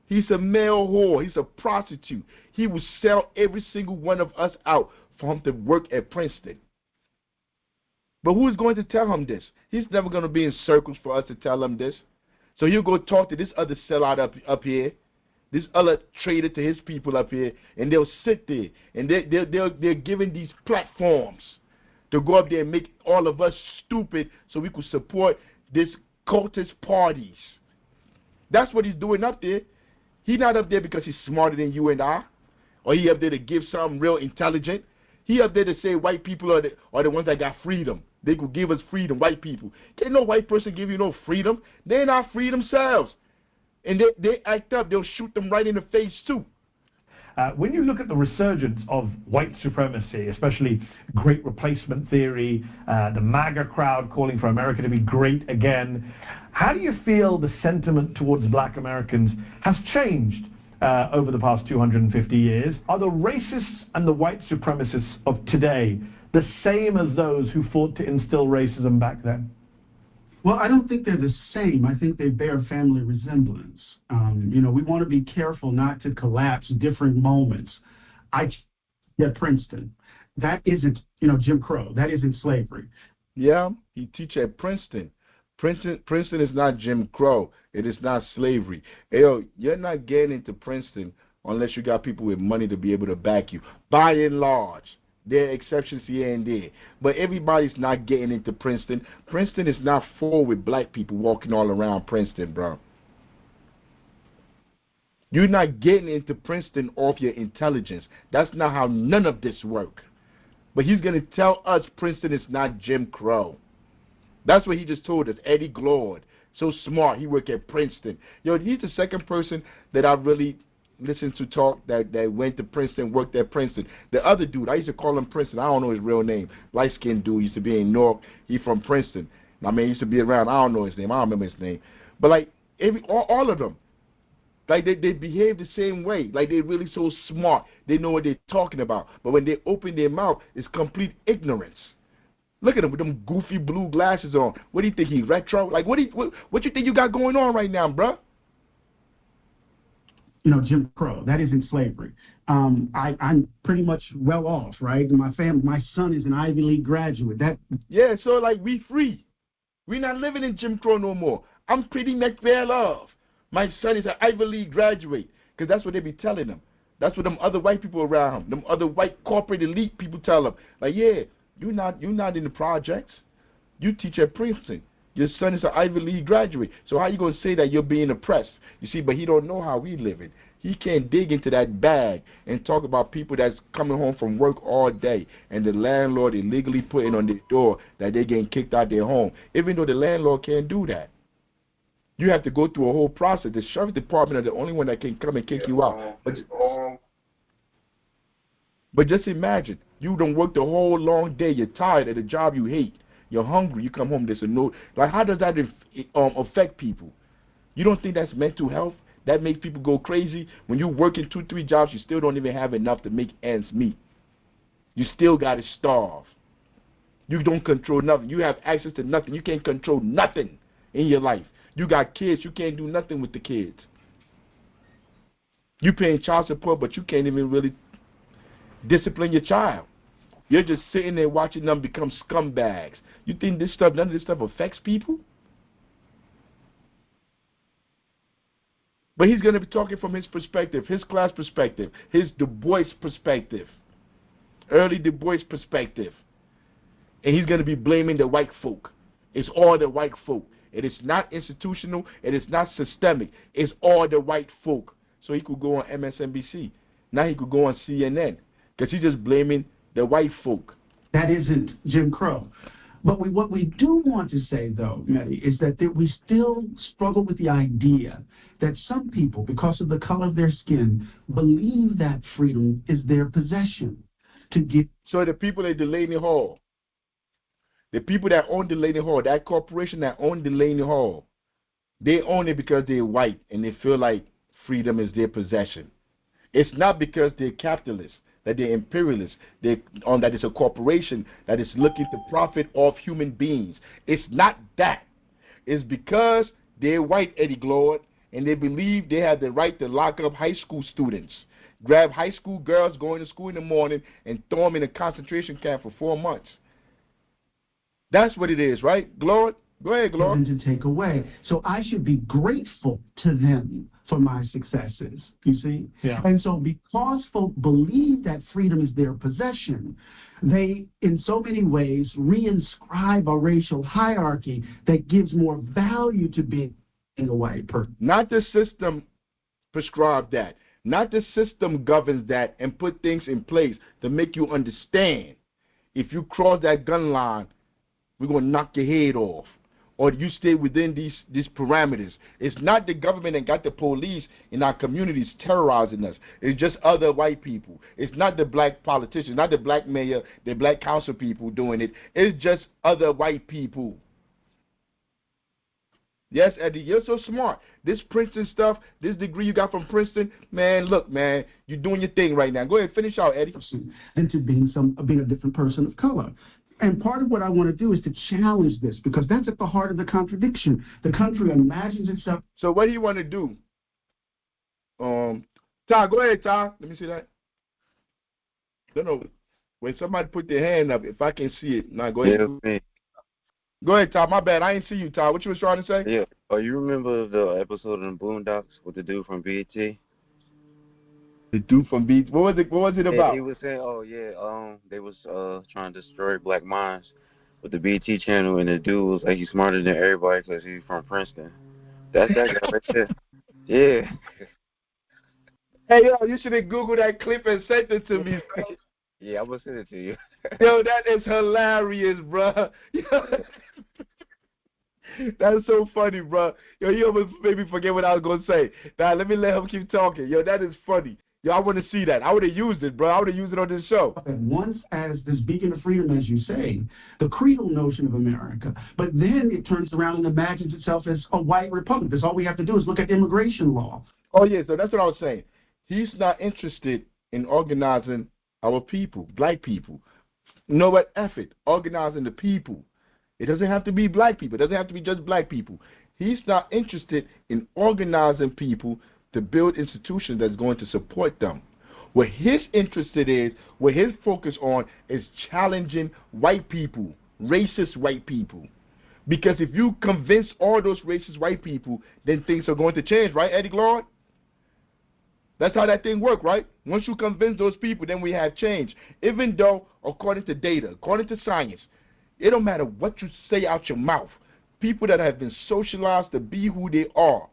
He's a male whore. He's a prostitute. He will sell every single one of us out for him to work at Princeton. But who is going to tell him this? He's never going to be in circles for us to tell him this. So he'll go talk to this other sellout up here, this other traitor to his people up here, and they'll sit there, and they're giving these platforms to go up there and make all of us stupid so we could support this cultist parties. That's what he's doing up there. He's not up there because he's smarter than you and I, or he up there to give something real intelligent. He up there to say white people are the ones that got freedom. They could give us freedom, white people. Can't no white person give you no freedom. They're not free themselves. And they act up, they'll shoot them right in the face too. When you look at the resurgence of white supremacy, especially great replacement theory, the MAGA crowd calling for America to be great again, how do you feel the sentiment towards black Americans has changed over the past 250 years? Are the racists and the white supremacists of today the same as those who fought to instill racism back then? Well, I don't think they're the same. I think they bear family resemblance. We want to be careful not to collapse different moments. At Princeton, that isn't, Jim Crow. That isn't slavery. Yeah, he teach at Princeton. Princeton is not Jim Crow. It is not slavery. Hey, you're not getting into Princeton unless you got people with money to be able to back you. By and large. There are exceptions here and there. But everybody's not getting into Princeton. Princeton is not full with black people walking all around Princeton, bro. You're not getting into Princeton off your intelligence. That's not how none of this works. But he's going to tell us Princeton is not Jim Crow. That's what he just told us. Eddie Glord. So smart. He worked at Princeton. Yo, he's the second person that I really listened to talk that went to Princeton, worked at Princeton. The other dude, I used to call him Princeton. I don't know his real name. Light-skinned dude, used to be in Newark. He from Princeton. I mean, he used to be around. I don't know his name. I don't remember his name. But, like, all of them, like, they behave the same way. Like, they're really so smart. They know what they're talking about. But when they open their mouth, it's complete ignorance. Look at him with them goofy blue glasses on. What do you think, he's retro? Like, what you think you got going on right now, bruh? Jim Crow. That isn't slavery. I'm pretty much well off, right? My son is an Ivy League graduate. Yeah, so like we free. We not living in Jim Crow no more. I'm pretty much well off. My son is an Ivy League graduate, because that's what they be telling him. That's what them other white people around him, them other white corporate elite people tell him. Like, yeah, you're not in the projects. You teach at Princeton. Your son is an Ivy League graduate. So how you going to say that you're being oppressed? You see, but he don't know how we living. He can't dig into that bag and talk about people that's coming home from work all day and the landlord illegally putting on their door that they're getting kicked out their home, even though the landlord can't do that. You have to go through a whole process. The sheriff department are the only one that can come and kick you out. But just imagine, you done worked a whole long day. You're tired at a job you hate. You're hungry. You come home, there's a note. Like, how does that affect people? You don't think that's mental health? That makes people go crazy? When you're working 2-3 jobs, you still don't even have enough to make ends meet. You still got to starve. You don't control nothing. You have access to nothing. You can't control nothing in your life. You got kids. You can't do nothing with the kids. You paying child support, but you can't even really discipline your child. You're just sitting there watching them become scumbags. You think none of this stuff affects people? But he's going to be talking from his perspective, his class perspective, his Du Bois perspective, early Du Bois perspective. And he's going to be blaming the white folk. It's all the white folk. It is not institutional. It is not systemic. It's all the white folk. So he could go on MSNBC. Now he could go on CNN because he's just blaming the white folk. That isn't Jim Crow. But what we do want to say, though, Mehdi, is that we still struggle with the idea that some people, because of the color of their skin, believe that freedom is their possession. So the people at Delaney Hall, the people that own Delaney Hall, that corporation that own Delaney Hall, they own it because they're white and they feel like freedom is their possession. It's not because they're capitalists. that they're imperialists, that it's a corporation that is looking to profit off human beings. It's not that. It's because they're white, Eddie Glord, and they believe they have the right to lock up high school students, grab high school girls going to school in the morning and throw them in a concentration camp for 4 months. That's what it is, right, Glord? Go ahead, Glord. And to take away. So I should be grateful to them for my successes, you see? Yeah. And so because folk believe that freedom is their possession, they, in so many ways, reinscribe a racial hierarchy that gives more value to being a white person. Not the system prescribe that. Not the system governs that and put things in place to make you understand. If you cross that gun line, we're going to knock your head off. Or you stay within these parameters. It's not the government that got the police in our communities terrorizing us. It's just other white people. It's not the black politicians, not the black mayor, the black council people doing it. It's just other white people. Yes, Eddie, you're so smart. This Princeton stuff, this degree you got from Princeton, man, look, man, you're doing your thing right now. Go ahead, finish out, Eddie. Than to being a different person of color. And part of what I want to do is to challenge this, because that's at the heart of the contradiction. The country imagines itself. So what do you want to do? Ty, go ahead, Ty. Let me see that. No. When somebody put their hand up, if I can see it, now go ahead. Yeah, go ahead, Ty. My bad. I didn't see you, Ty. What you was trying to say? Yeah. Oh, you remember the episode of the Boondocks with the dude from BET? The dude from BET. What was it about? Yeah, he was saying, they was trying to destroy black minds with the BET channel, and the dude was like, he's smarter than everybody because he's from Princeton. That's that guy right there. Yeah. Hey, yo, you should have Googled that clip and sent it to me. Yeah, I'm going to send it to you. Yo, that is hilarious, bro. That's so funny, bro. Yo, you almost made me forget what I was going to say. Now, let me let him keep talking. Yo, that is funny. Yo, I want to see that. I would have used it, bro. I would have used it on this show. Once as this beacon of freedom, as you say, the creedal notion of America. But then it turns around and imagines itself as a white republic. That's all we have to do is look at immigration law. Oh, yeah, so that's what I was saying. He's not interested in organizing our people, black people. You know what? F it. Organizing the people. It doesn't have to be black people. It doesn't have to be just black people. He's not interested in organizing people to build institutions that's going to support them. What his interested is, what his focus on is challenging white people, racist white people. Because if you convince all those racist white people, then things are going to change, right, Eddie Glord? That's how that thing works, right? Once you convince those people, then we have change. Even though, according to data, according to science, it don't matter what you say out your mouth. People that have been socialized to be who they are,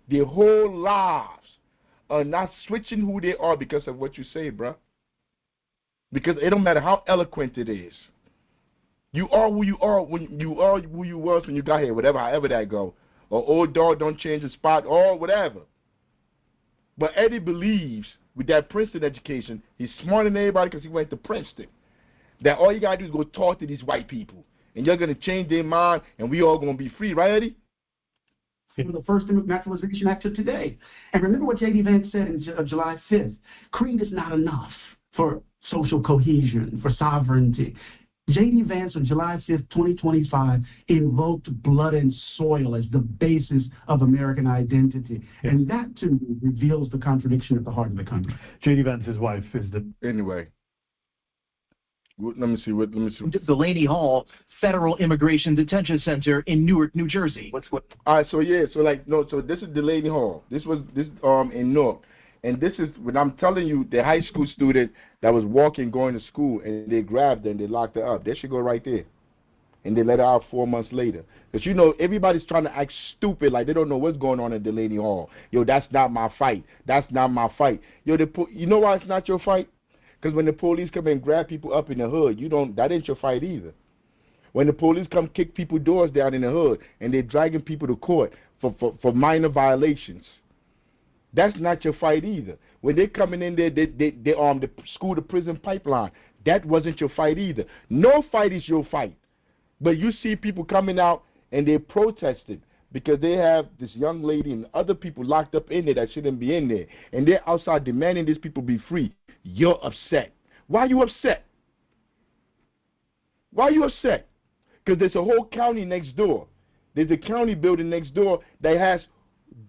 their whole lives, are not switching who they are because of what you say, bruh. Because it don't matter how eloquent it is. You are who you are when you are who you was when you got here, whatever, however that go. Or old dog don't change the spot, or whatever. But Eddie believes with that Princeton education, he's smarter than everybody because he went to Princeton, that all you got to do is go talk to these white people, and you're going to change their mind, and we all going to be free, right, Eddie? The First Naturalization Act of today. And remember what J.D. Vance said on July 5th. Creed is not enough for social cohesion, for sovereignty. J.D. Vance on July 5th, 2025, invoked blood and soil as the basis of American identity. Yes. And that, to me, reveals the contradiction at the heart of the country. J.D. Vance's wife is the... Anyway. Let me see. Delaney Hall Federal Immigration Detention Center in Newark, New Jersey. All right, so this is Delaney Hall. This in Newark. And this is when I'm telling you, the high school student that was walking, going to school, and they grabbed her and they locked her up. There she go right there. And they let her out 4 months later. Because, everybody's trying to act stupid like they don't know what's going on at Delaney Hall. Yo, that's not my fight. That's not my fight. Yo, you know why it's not your fight? Because when the police come and grab people up in the hood, that ain't your fight either. When the police come kick people's doors down in the hood and they're dragging people to court for minor violations, that's not your fight either. When they're coming in there, they arm the school to prison pipeline. That wasn't your fight either. No fight is your fight. But you see people coming out and they're protesting because they have this young lady and other people locked up in there that shouldn't be in there. And they're outside demanding these people be free. you're upset. Why are you upset? Why are you upset? Because there's a whole county next door. There's a county building next door that has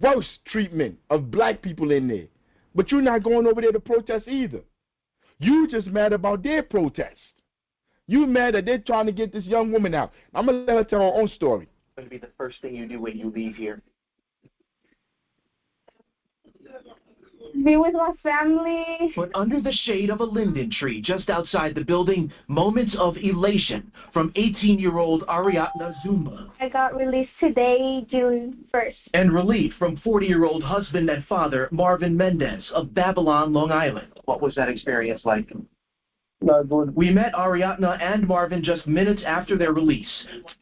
worse treatment of black people in there. But you're not going over there to protest either. You just mad about their protest. You mad that they're trying to get this young woman out. I'm going to let her tell her own story. Going to be the first thing you do when you leave here? Be with my family. But under the shade of a linden tree just outside the building, moments of elation from 18-year-old Ariadna Zumba. I got released today, June 1st. And relief from 40-year-old husband and father Marvin Mendez of Babylon, Long Island. What was that experience like? We met Ariadna and Marvin just minutes after their release.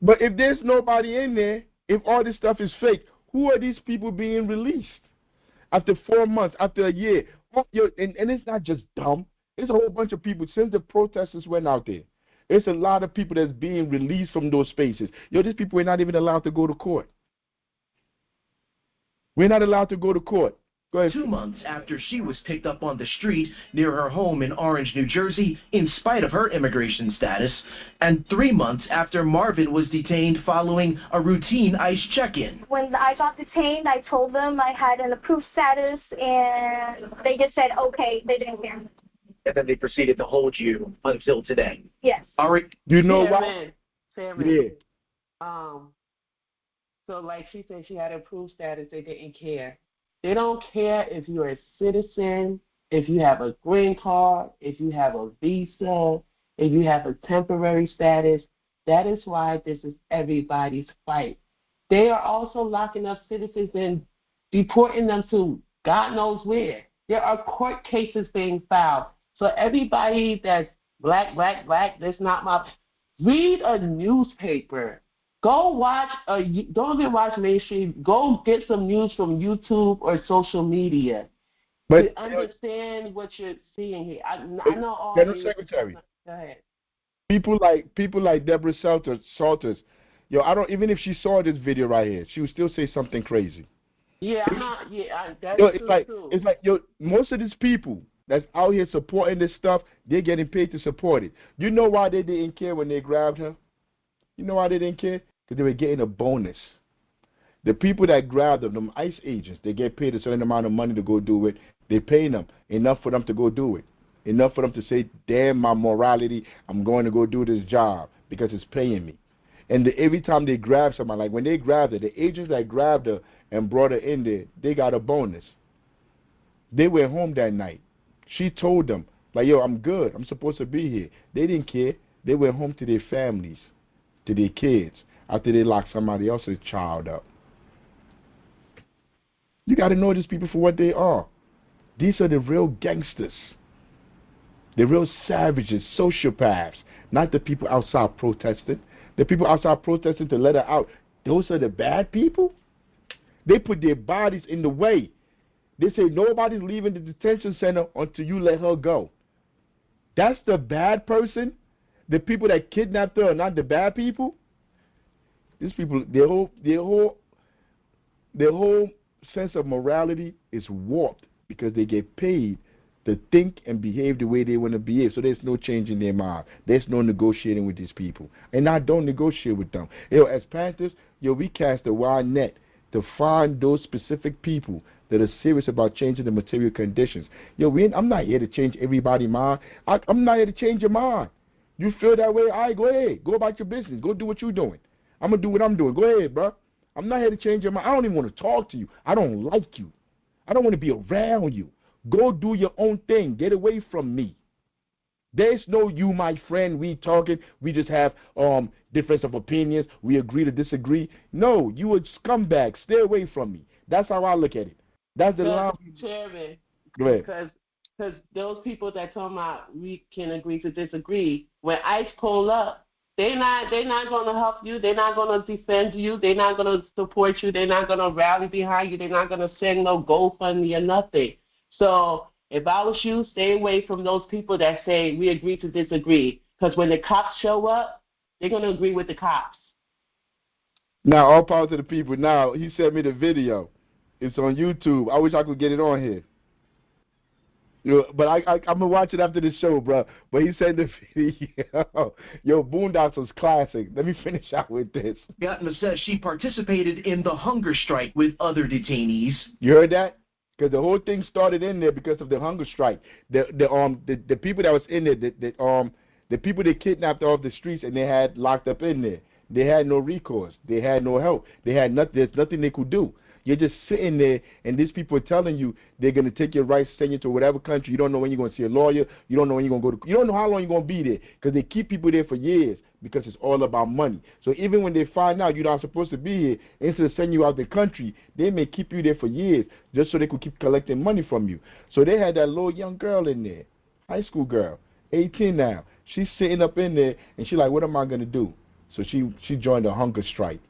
But if there's nobody in there, if all this stuff is fake, who are these people being released? After 4 months, after a year. And it's not just dumb. It's a whole bunch of people. Since the protesters went out there, it's a lot of people that's being released from those spaces. These people are not even allowed to go to court. We're not allowed to go to court. Go ahead. 2 months after she was picked up on the street near her home in Orange, New Jersey, in spite of her immigration status, and 3 months after Marvin was detained following a routine ICE check-in. When I got detained, I told them I had an approved status, and they just said, okay, they didn't care. And then they proceeded to hold you until today. Yes. Ari, do you know why? Yeah. So like she said, she had approved status, they didn't care. They don't care if you're a citizen, if you have a green card, if you have a visa, if you have a temporary status. That is why this is everybody's fight. They are also locking up citizens and deporting them to God knows where. There are court cases being filed. So everybody that's black, that's not my... Read a newspaper. Go watch, don't even watch mainstream. Go get some news from YouTube or social media to understand what you're seeing here. I know all these. Secretary. Go ahead. People like Deborah Salters. I don't, even if she saw this video right here, she would still say something crazy. Yeah, that's true too. It's like, most of these people that's out here supporting this stuff, they're getting paid to support it. You know why they didn't care when they grabbed her? You know why they didn't care? Because they were getting a bonus. The people that grabbed them ICE agents, they get paid a certain amount of money to go do it. They pay them enough for them to go do it. Enough for them to say, damn my morality, I'm going to go do this job because it's paying me. And every time they grab someone, like when they grabbed her, the agents that grabbed her and brought her in there, they got a bonus. They went home that night. She told them, like, yo, I'm good. I'm supposed to be here. They didn't care. They went home to their families, to their kids, after they locked somebody else's child up. You got to know these people for what they are. These are the real gangsters. The real savages, sociopaths, not the people outside protesting. The people outside protesting to let her out, those are the bad people? They put their bodies in the way. They say nobody's leaving the detention center until you let her go. That's the bad person? The people that kidnapped her are not the bad people? These people, their whole sense of morality is warped because they get paid to think and behave the way they want to behave. So there's no change in their mind. There's no negotiating with these people. And I don't negotiate with them. As Panthers, we cast a wide net to find those specific people that are serious about changing the material conditions. I'm not here to change everybody's mind. I'm not here to change your mind. You feel that way? All right, go ahead. Go about your business. Go do what you're doing. I'm going to do what I'm doing. Go ahead, bro. I'm not here to change your mind. I don't even want to talk to you. I don't like you. I don't want to be around you. Go do your own thing. Get away from me. There's no you, my friend, we talking. We just have difference of opinions. We agree to disagree. No, you a scumbag. Stay away from me. That's how I look at it. That's the line. Chairman, go ahead. Because those people that talking about we can agree to disagree, when ICE pull up, they're not going to help you. They're not going to defend you. They're not going to support you. They're not going to rally behind you. They're not going to send no GoFundMe or nothing. So if I was you, stay away from those people that say we agree to disagree. Because when the cops show up, they're going to agree with the cops. Now, all power to the people. Now, he sent me the video. It's on YouTube. I wish I could get it on here. But I'm gonna watch it after the show, bro. But he said the video, yo, Boondocks was classic. Let me finish out with this. Gatna says she participated in the hunger strike with other detainees. You heard that? Because the whole thing started in there because of the hunger strike. The people that was in there, the people they kidnapped off the streets and they had locked up in there. They had no recourse. They had no help. They had nothing. There's nothing they could do. You're just sitting there, and these people are telling you they're going to take your rights, send you to whatever country. You don't know when you're going to see a lawyer. You don't know when you're going to go to. You don't know how long you're going to be there because they keep people there for years because it's all about money. So even when they find out you're not supposed to be here, instead of sending you out the country, they may keep you there for years just so they could keep collecting money from you. So they had that little young girl in there, high school girl, 18 now. She's sitting up in there, and she's like, what am I going to do? So she joined a hunger strike.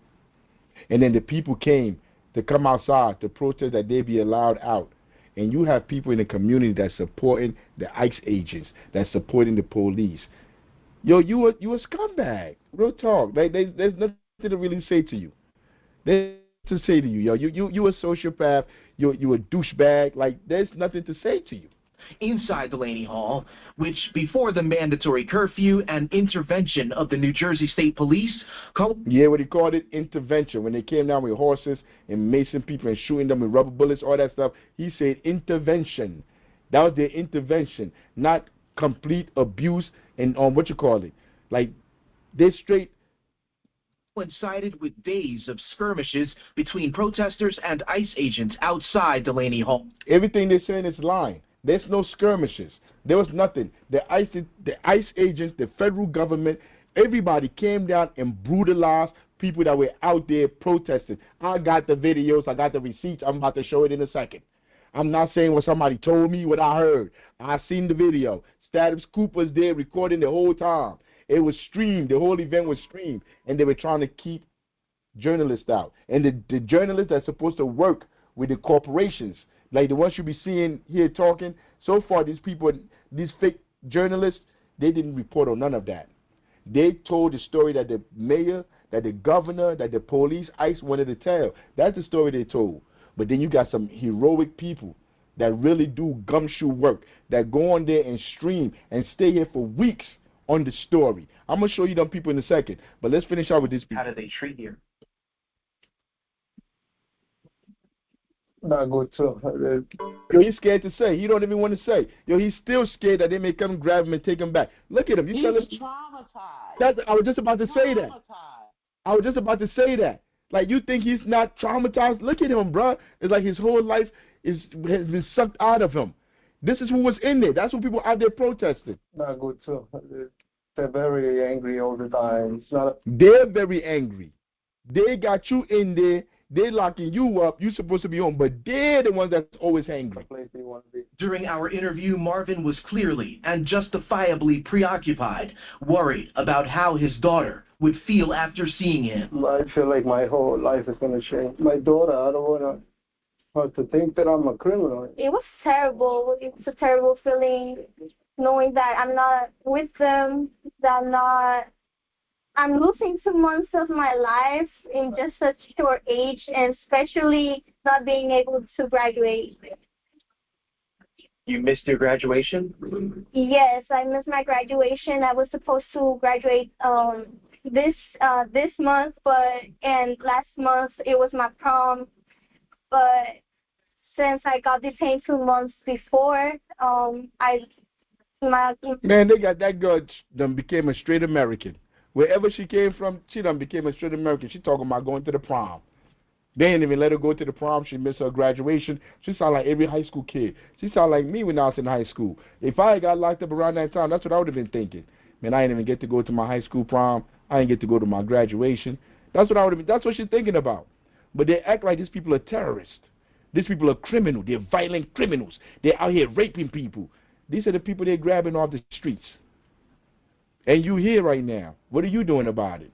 And then the people came to come outside to protest that they be allowed out. And you have people in the community that's supporting the ICE agents, that's supporting the police. Yo, you a scumbag. Real talk. There's nothing to really say to you. There's nothing to say to you, yo. You a sociopath. You a douchebag. Like, there's nothing to say to you. Inside Delaney Hall, which before the mandatory curfew and intervention of the New Jersey State Police Yeah, what he called it, intervention. When they came down with horses and macing people and shooting them with rubber bullets, all that stuff, he said intervention. That was their intervention, not complete abuse and what you call it. Like, they straight coincided with days of skirmishes between protesters and ICE agents outside Delaney Hall. Everything they're saying is lying. There's no skirmishes. There was nothing. The ICE agents, the federal government, everybody came down and brutalized people that were out there protesting. I got the videos. I got the receipts. I'm about to show it in a second. I'm not saying what somebody told me, what I heard. I seen the video. Status Cooper's there recording the whole time. It was streamed. The whole event was streamed. And they were trying to keep journalists out. And the journalists that's supposed to work with the corporations, like the ones you be seeing here talking, so far these people, these fake journalists, they didn't report on none of that. They told the story that the mayor, that the governor, that the police, ICE wanted to tell. That's the story they told. But then you got some heroic people that really do gumshoe work, that go on there and stream and stay here for weeks on the story. I'm going to show you them people in a second, but let's finish out with this people. How do they treat you? Not good too. Yo, he's scared to say. He don't even want to say. Yo, he's still scared that they may come grab him and take him back. Look at him. You He's traumatized. I was just about to say that. I was just about to say that. Like, you think he's not traumatized? Look at him, bro. It's like his whole life has been sucked out of him. This is who was in there. That's what people out there protesting. Not good too. They're very angry all the time. It's not. They're very angry. They got you in there. They're locking you up. You're supposed to be home, but they're the ones that's always angry. During our interview, Marvin was clearly and justifiably preoccupied, worried about how his daughter would feel after seeing him. I feel like my whole life is going to change. My daughter, I don't want her to think that I'm a criminal. It was terrible. It's a terrible feeling knowing that I'm not with them, that I'm losing 2 months of my life in just such short age, and especially not being able to graduate. You missed your graduation? Yes, I missed my graduation. I was supposed to graduate this month, and last month it was my prom. But since I got detained 2 months before, Man, they got that girl done became a straight American. Wherever she came from, she done became a straight American. She talking about going to the prom. They didn't even let her go to the prom. She missed her graduation. She sound like every high school kid. She sound like me when I was in high school. If I had got locked up around that time, that's what I would have been thinking. Man, I didn't even get to go to my high school prom. I didn't get to go to my graduation. That's what I would have been. That's what she's thinking about. But they act like these people are terrorists. These people are criminals. They're violent criminals. They're out here raping people. These are the people they're grabbing off the streets. And you here right now. What are you doing about it?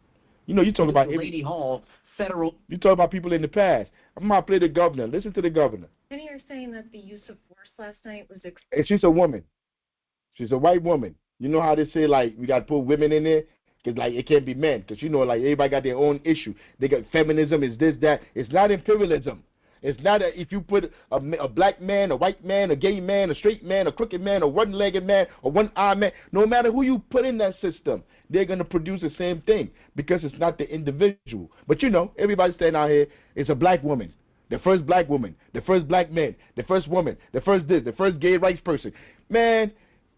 You know, you talk about Delaney Hall, federal. You talk about people in the past. I'm going to play the governor. Listen to the governor. Many are saying that the use of force last night was And she's a woman. She's a white woman. You know how they say, like, we got to put women in there? Because, like, it can't be men. Because, you know, like, everybody got their own issue. They got feminism, is this, that. It's not imperialism. It's not if you put a black man, a white man, a gay man, a straight man, a crooked man, a one-legged man, a one-eyed man. No matter who you put in that system, they're going to produce the same thing because it's not the individual. But you know, everybody standing out here is a black woman. The first black woman, the first black man, the first woman, the first this, the first gay rights person. Man,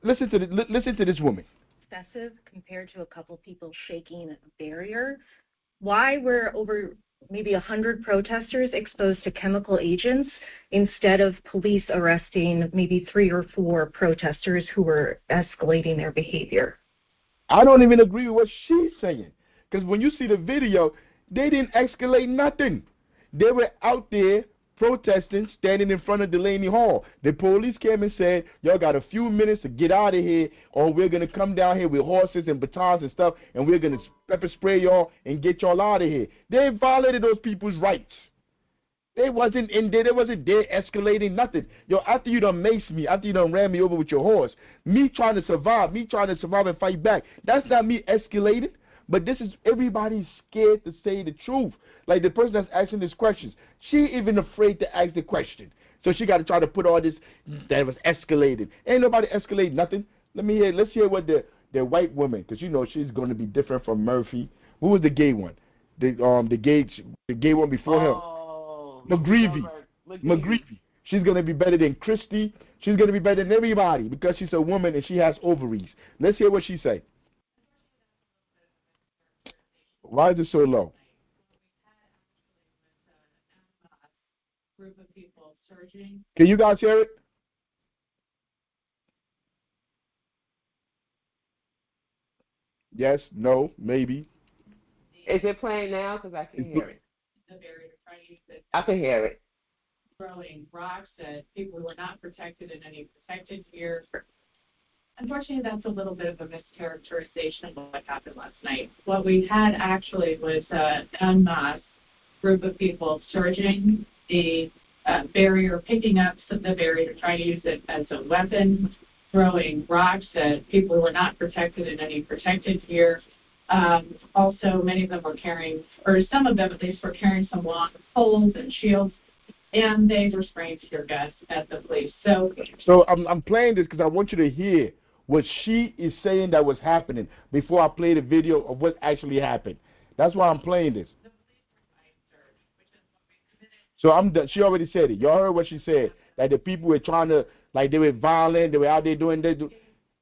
listen to this woman. Excessive compared to a couple people shaking a barrier. Why were over maybe 100 protesters exposed to chemical agents instead of police arresting maybe 3 or 4 protesters who were escalating their behavior? I don't even agree with what she's saying. Because when you see the video, they didn't escalate nothing. They were out there protesting, standing in front of Delaney Hall. The police came and said, y'all got a few minutes to get out of here, or we're going to come down here with horses and batons and stuff, and we're going to pepper spray y'all and get y'all out of here. They violated those people's rights. They wasn't in there. They wasn't there escalating nothing. Yo, after you done maced me, after you done ran me over with your horse, me trying to survive and fight back, that's not me escalating. But this is everybody's scared to say the truth. Like the person that's asking these questions, she even afraid to ask the question. So she got to try to put all this that was escalated. Ain't nobody escalate nothing. Let's hear what the white woman, because you know she's going to be different from Murphy. Who was the gay one? The gay one before him. McGreevy. She's going to be better than Christie. She's going to be better than everybody because she's a woman and she has ovaries. Let's hear what she say. Why is it so low? Group of people surging. Can you guys hear it? Yes, no, maybe. Is it playing now? Because I can hear it. The barrier trying to use it. I can hear it. Throwing rocks at people who were not protected in any protected gear. Unfortunately, that's a little bit of a mischaracterization of what happened last night. What we had actually was an en masse group of people surging the barrier, picking up the barrier, trying to use it as a weapon, throwing rocks at people who were not protected in any protected gear. Also, many of them were carrying, or some of them at least, were carrying some long poles and shields, and they were spraying tear gas at the police. So I'm playing this because I want you to hear what she is saying that was happening before I play the video of what actually happened. That's why I'm playing this. So she already said it. Y'all heard what she said. Like the people were trying to, like they were violent. They were out there doing this.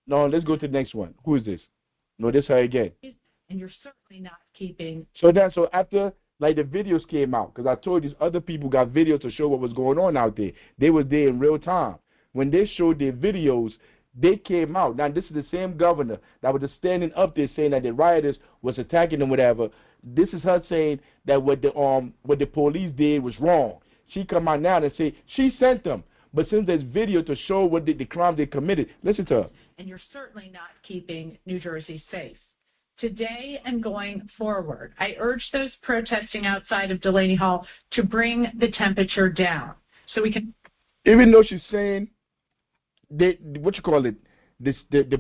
No, let's go to the next one. Who is this? No, this her again. And you're certainly not keeping. So after like the videos came out, because I told you other people got videos to show what was going on out there. They was there in real time. When they showed their videos, they came out. Now this is the same governor that was just standing up there saying that the rioters was attacking them, whatever. This is her saying that what the police did was wrong. She come out now and say she sent them. But since there's video to show what the crime they committed, listen to her. And you're certainly not keeping New Jersey safe. Today and going forward, I urge those protesting outside of Delaney Hall to bring the temperature down so we can. Even though she's saying the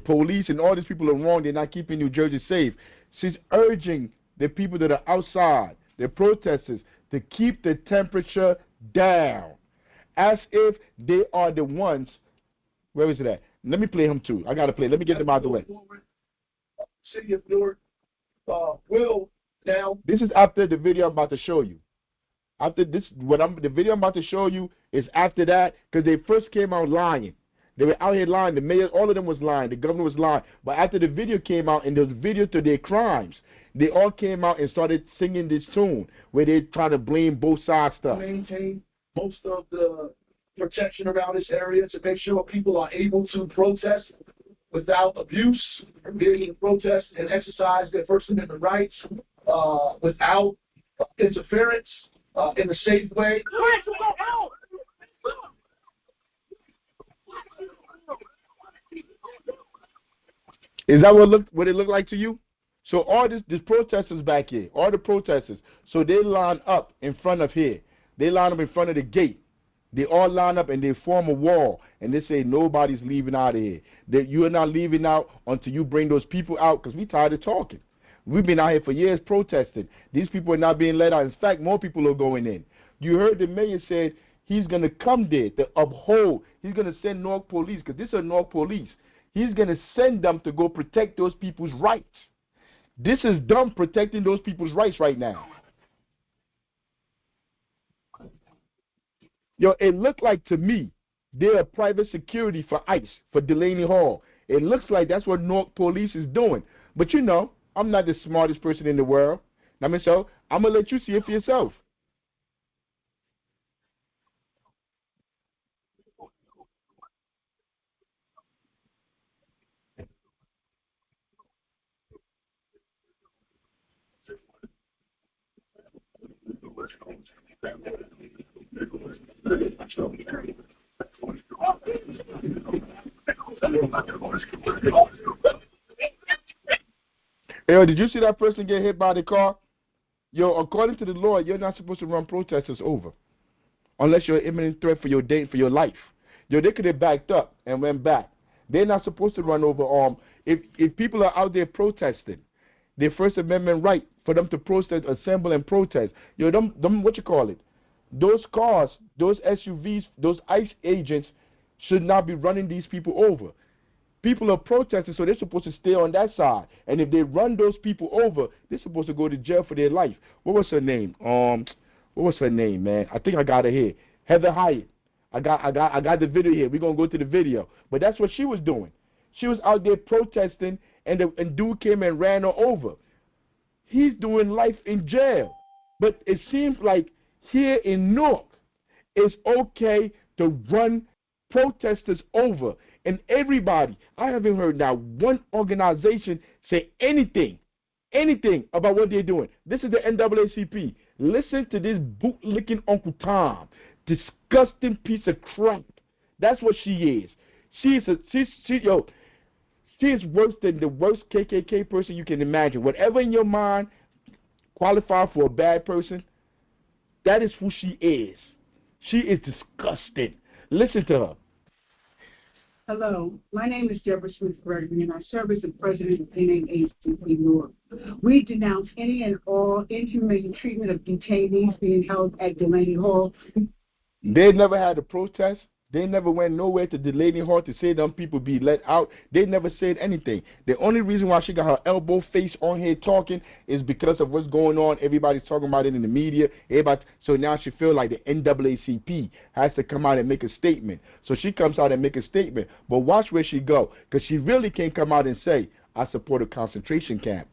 police and all these people are wrong, they're not keeping New Jersey safe. She's urging the people that are outside, the protesters, to keep the temperature down, as if they are the ones. Where is it at? Let me play him too. I gotta play. Let me get them out of the way. City of Newark will now. This is after the video I'm about to show you. After this, the video I'm about to show you is after that, because they first came out lying. They were out here lying. The mayor, all of them was lying. The governor was lying. But after the video came out and there was video to their crimes, they all came out and started singing this tune where they try to blame both sides stuff. Maintain most of the protection around this area to make sure people are able to protest without abuse, being able to protest and exercise their First Amendment rights without interference in a safe way. Is that what it looked like to you? So all these protesters back here, all the protesters, so they line up in front of here. They line up in front of the gate. They all line up and they form a wall, and they say nobody's leaving out of here. That you are not leaving out until you bring those people out, because we tired of talking. We've been out here for years protesting. These people are not being let out. In fact, more people are going in. You heard the mayor said he's going to come there to uphold. He's going to send Newark police, because this is Newark police. He's going to send them to go protect those people's rights. This is them protecting those people's rights right now. Yo, it looked like to me they're private security for ICE, for Delaney Hall. It looks like that's what Newark police is doing. But you know, I'm not the smartest person in the world. I mean, so I'm going to let you see it for yourself. Yo, did you see that person get hit by the car? Yo, according to the law, you're not supposed to run protesters over unless you're an imminent threat for your day, for your life. Yo, they could have backed up and went back. They're not supposed to run over. If people are out there protesting, their First Amendment right for them to protest, assemble, and protest. Yo, them what you call it? Those cars, those SUVs, those ICE agents should not be running these people over. People are protesting, so they're supposed to stay on that side. And if they run those people over, they're supposed to go to jail for their life. What was her name? What was her name, man? I think I got her here. Heather Hyatt. I got the video here. We're gonna go to the video. But that's what she was doing. She was out there protesting, and dude came and ran her over. He's doing life in jail. But it seems like here in Newark, it's okay to run protesters over. And everybody, I haven't heard now one organization say anything about what they're doing. This is the NAACP. Listen to this bootlicking Uncle Tom. Disgusting piece of crap. That's what she is. She is worse than the worst KKK person you can imagine. Whatever in your mind qualifies for a bad person, that is who she is. She is disgusting. Listen to her. Hello, my name is Deborah Smith-Gregory, and I serve as the president of NAACP Newark. We denounce any and all inhumane treatment of detainees being held at Delaney Hall. They never had a protest. They never went nowhere to Delaney Hall to say them people be let out. They never said anything. The only reason why she got her elbow face on here talking is because of what's going on. Everybody's talking about it in the media. So now she feel like the NAACP has to come out and make a statement. So she comes out and make a statement. But watch where she go, because she really can't come out and say, I support a concentration camp.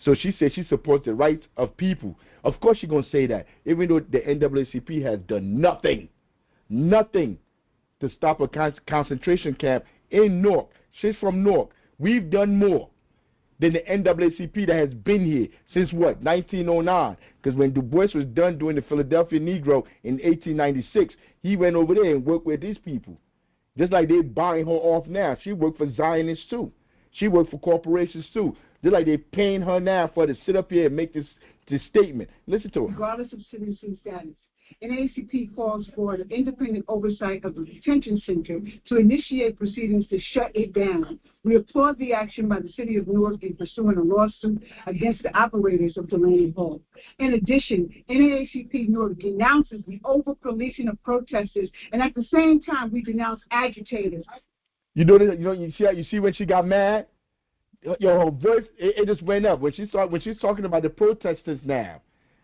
So she said she supports the rights of people. Of course she's going to say that, even though the NAACP has done nothing to stop a concentration camp in Newark. She's from Newark. We've done more than the NAACP that has been here since what, 1909? Because when Du Bois was done doing the Philadelphia Negro in 1896, he went over there and worked with these people. Just like they're buying her off now. She worked for Zionists too. She worked for corporations too. Just like they're paying her now for her to sit up here and make this statement. Listen to her. Regardless of citizen status, NAACP calls for an independent oversight of the detention center to initiate proceedings to shut it down. We applaud the action by the City of Newark in pursuing a lawsuit against the operators of Delaney Hall. In addition, NAACP Newark denounces the over-policing of protesters, and at the same time, we denounce agitators. You see when she got mad? Yo, her voice, it just went up. When she's talking about the protesters now,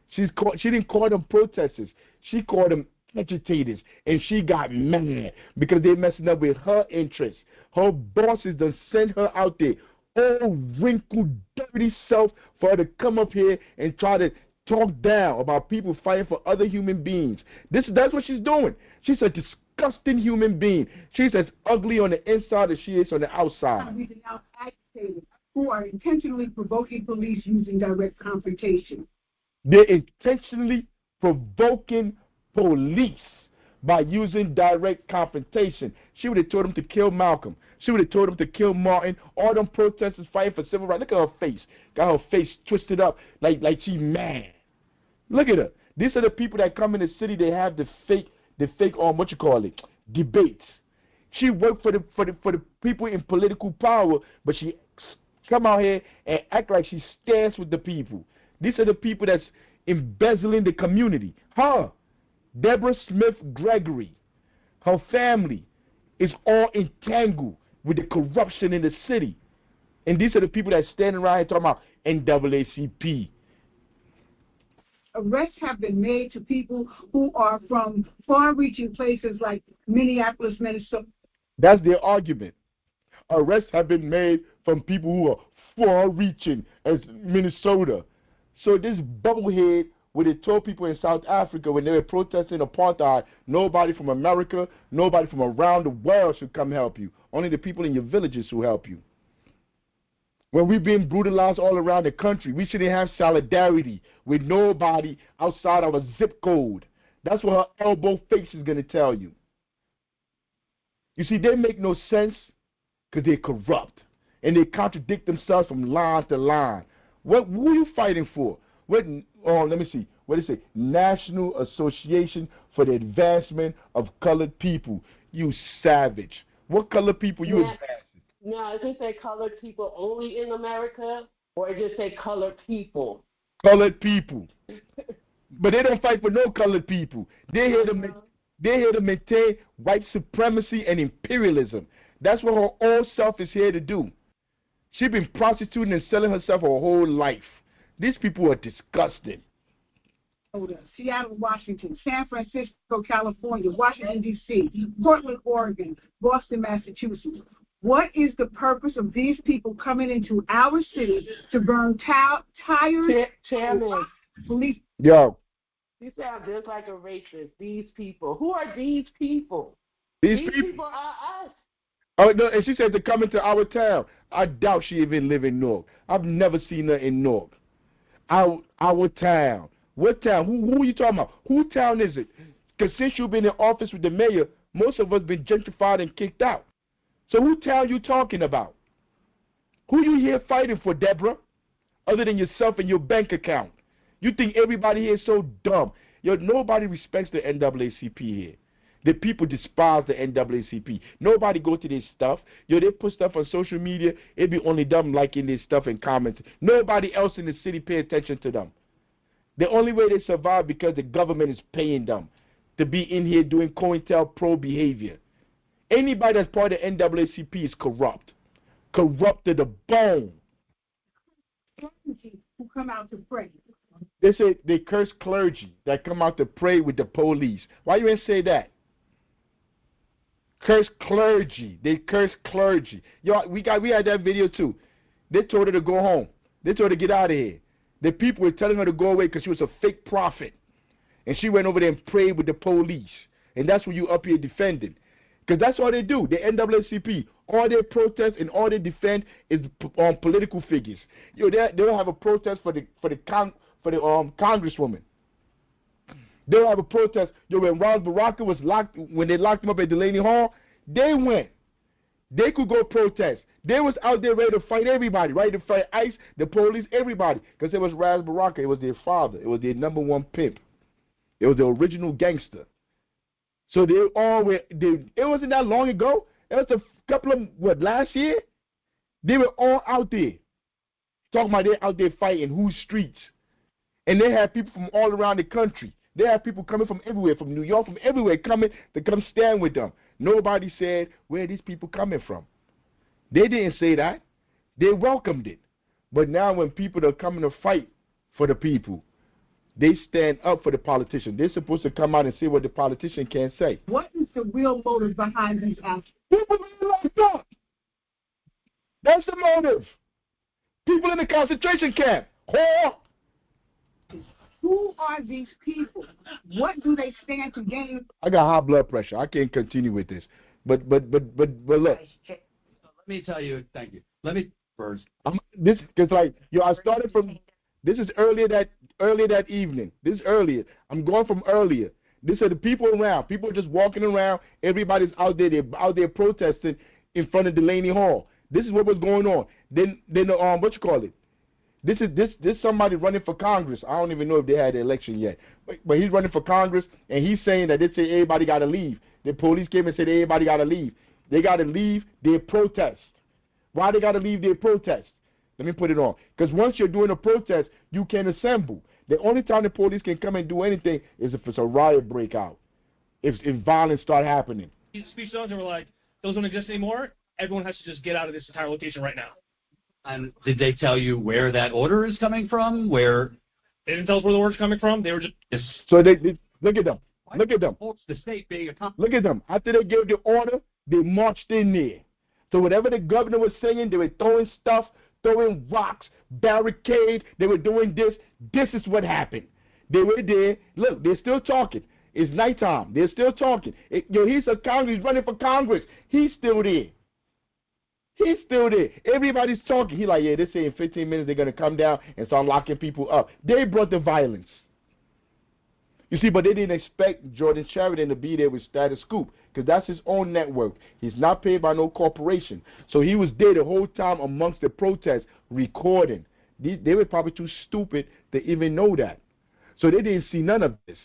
she didn't call them protesters. She called them agitators, and she got mad because they messing up with her interests. Her bosses done sent her out there, all wrinkled, dirty self, for her to come up here and try to talk down about people fighting for other human beings. That's what she's doing. She's a disgusting human being. She's as ugly on the inside as she is on the outside. We denounce agitators who are intentionally provoking police using direct confrontation. They're intentionally provoking police by using direct confrontation. She would have told them to kill Malcolm. She would have told them to kill Martin. All them protesters fighting for civil rights. Look at her face. Got her face twisted up like she's mad. Look at her. These are the people that come in the city. They have the fake debates. She worked for the people in political power, but she come out here and act like she stands with the people. These are the people that's embezzling the community. Her. Deborah Smith Gregory, her family is all entangled with the corruption in the city. And these are the people that stand around here talking about NAACP. Arrests have been made to people who are from far-reaching places like Minneapolis, Minnesota. That's their argument. Arrests have been made from people who are far-reaching as Minnesota. So this bubblehead, where they told people in South Africa when they were protesting apartheid, nobody from America, nobody from around the world should come help you. Only the people in your villages who help you. When we've been brutalized all around the country, we shouldn't have solidarity with nobody outside of a zip code. That's what her elbow face is going to tell you. You see, they make no sense because they're corrupt. And they contradict themselves from line to line. Who are you fighting for? Let me see. What does it say? National Association for the Advancement of Colored People. You savage. What colored people you advancing? Now, does it say colored people only in America, or it just say colored people? Colored people. But they don't fight for no colored people. They're here to maintain white supremacy and imperialism. That's what her old self is here to do. She's been prostituting and selling herself her whole life. These people are disgusting. Seattle, Washington, San Francisco, California, Washington, D.C., Portland, Oregon, Boston, Massachusetts. What is the purpose of these people coming into our city to burn tires? Chairman. Police. Yo. You sound just like a racist. These people. Who are these people? These people are us. Oh, no, and she said to come into our town. I doubt she even live in Newark. I've never seen her in Newark. Our town. What town? Who are you talking about? Whose town is it? Because since you've been in office with the mayor, most of us been gentrified and kicked out. So who town you talking about? Who you here fighting for, Deborah? Other than yourself and your bank account. You think everybody here is so dumb. Yo, nobody respects the NAACP here. The people despise the NAACP. Nobody go to this stuff. Yo, they put stuff on social media. It be only them liking this stuff and commenting. Nobody else in the city pay attention to them. The only way they survive because the government is paying them to be in here doing COINTELPRO behavior. Anybody that's part of the NAACP is corrupt. Corrupt to the bone. Who come out to pray. They say they curse clergy that come out to pray with the police. Why you ain't say that? Curse clergy. They curse clergy. Yo, we had that video too. They told her to go home. They told her to get out of here. The people were telling her to go away because she was a fake prophet. And she went over there and prayed with the police. And that's what you up here defending. Because that's all they do. The NAACP, all they protest and all they defend is on political figures. Yo, they'll have a protest for the congresswoman. They'll have a protest. Yo, when Ron Baraka was locked, when they locked him up at Delaney Hall, they went. They could go protest. They was out there ready to fight everybody, ready to fight ICE, the police, everybody. Because it was Raz Baraka. It was their father. It was their #1 pimp. It was the original gangster. So they all were, it wasn't that long ago. It was a couple of, last year? They were all out there. Talking about they're out there fighting whose streets. And they had people from all around the country. They had people coming from everywhere, from New York, from everywhere, coming to come stand with them. Nobody said, where are these people coming from? They didn't say that. They welcomed it. But now when people are coming to fight for the people, they stand up for the politician. They're supposed to come out and say what the politician can't say. What is the real motive behind these actions? People being locked up. That's the motive. People in the concentration camp. Whore. Who are these people? What do they stand to gain? I got high blood pressure. I can't continue with this. But look. Let me tell you, thank you. Let me first. I started from. This is earlier that evening. This is earlier. I'm going from earlier. This are the people around. People are just walking around. Everybody's out there. They're out there protesting in front of Delaney Hall. This is what was going on. Then what you call it? This is somebody running for Congress. I don't even know if they had the election yet. But he's running for Congress, and he's saying that they say everybody got to leave. The police came and said everybody got to leave. They got to leave their protest. Why they got to leave their protest? Let me put it on. Because once you're doing a protest, you can assemble. The only time the police can come and do anything is if it's a riot breakout, if violence start happening. Speech zones and we're like, those don't exist anymore. Everyone has to just get out of this entire location right now. And did they tell you where that order is coming from? Where? They didn't tell us where the order's coming from. They were just. So they look at them. Look at them. The state being a Look at them. After they gave the order, they marched in there. So whatever the governor was saying, they were throwing stuff, throwing rocks, barricade. They were doing this. This is what happened. They were there. Look, they're still talking. It's nighttime. They're still talking. He's a Congress. He's running for Congress. He's still there. He's still there. Everybody's talking. He's like, yeah, they say in 15 minutes they're going to come down and start locking people up. They brought the violence. You see, but they didn't expect Jordan Sheridan to be there with Status Scoop because that's his own network. He's not paid by no corporation. So he was there the whole time amongst the protests recording. They were probably too stupid to even know that. So they didn't see none of this.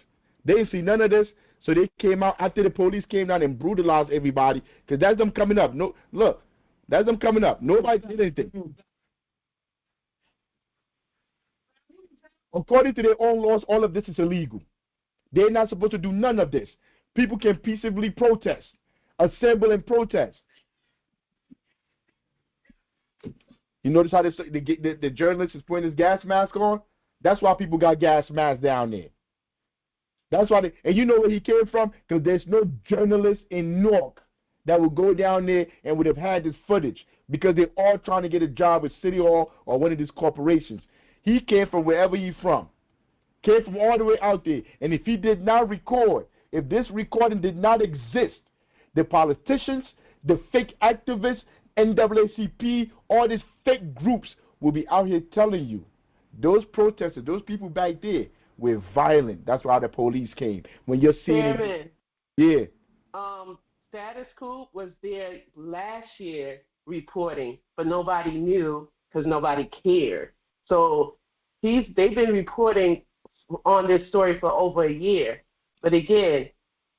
They didn't see none of this. So they came out after the police came down and brutalized everybody because that's them coming up. No, look, that's them coming up. Nobody did anything. According to their own laws, all of this is illegal. They're not supposed to do none of this. People can peaceably protest, assemble and protest. You notice how the journalist is putting his gas mask on? That's why people got gas masks down there. That's why and you know where he came from? Because there's no journalist in Newark that would go down there and would have had this footage because they're all trying to get a job with City Hall or one of these corporations. He came from wherever he's from. Came from all the way out there. And if he did not record, if this recording did not exist, the politicians, the fake activists, NAACP, all these fake groups will be out here telling you those protesters, those people back there were violent. That's why the police came. When you're seeing it. Yeah. Status Scoop was there last year reporting, but nobody knew because nobody cared. So they've been reporting on this story for over a year. But again,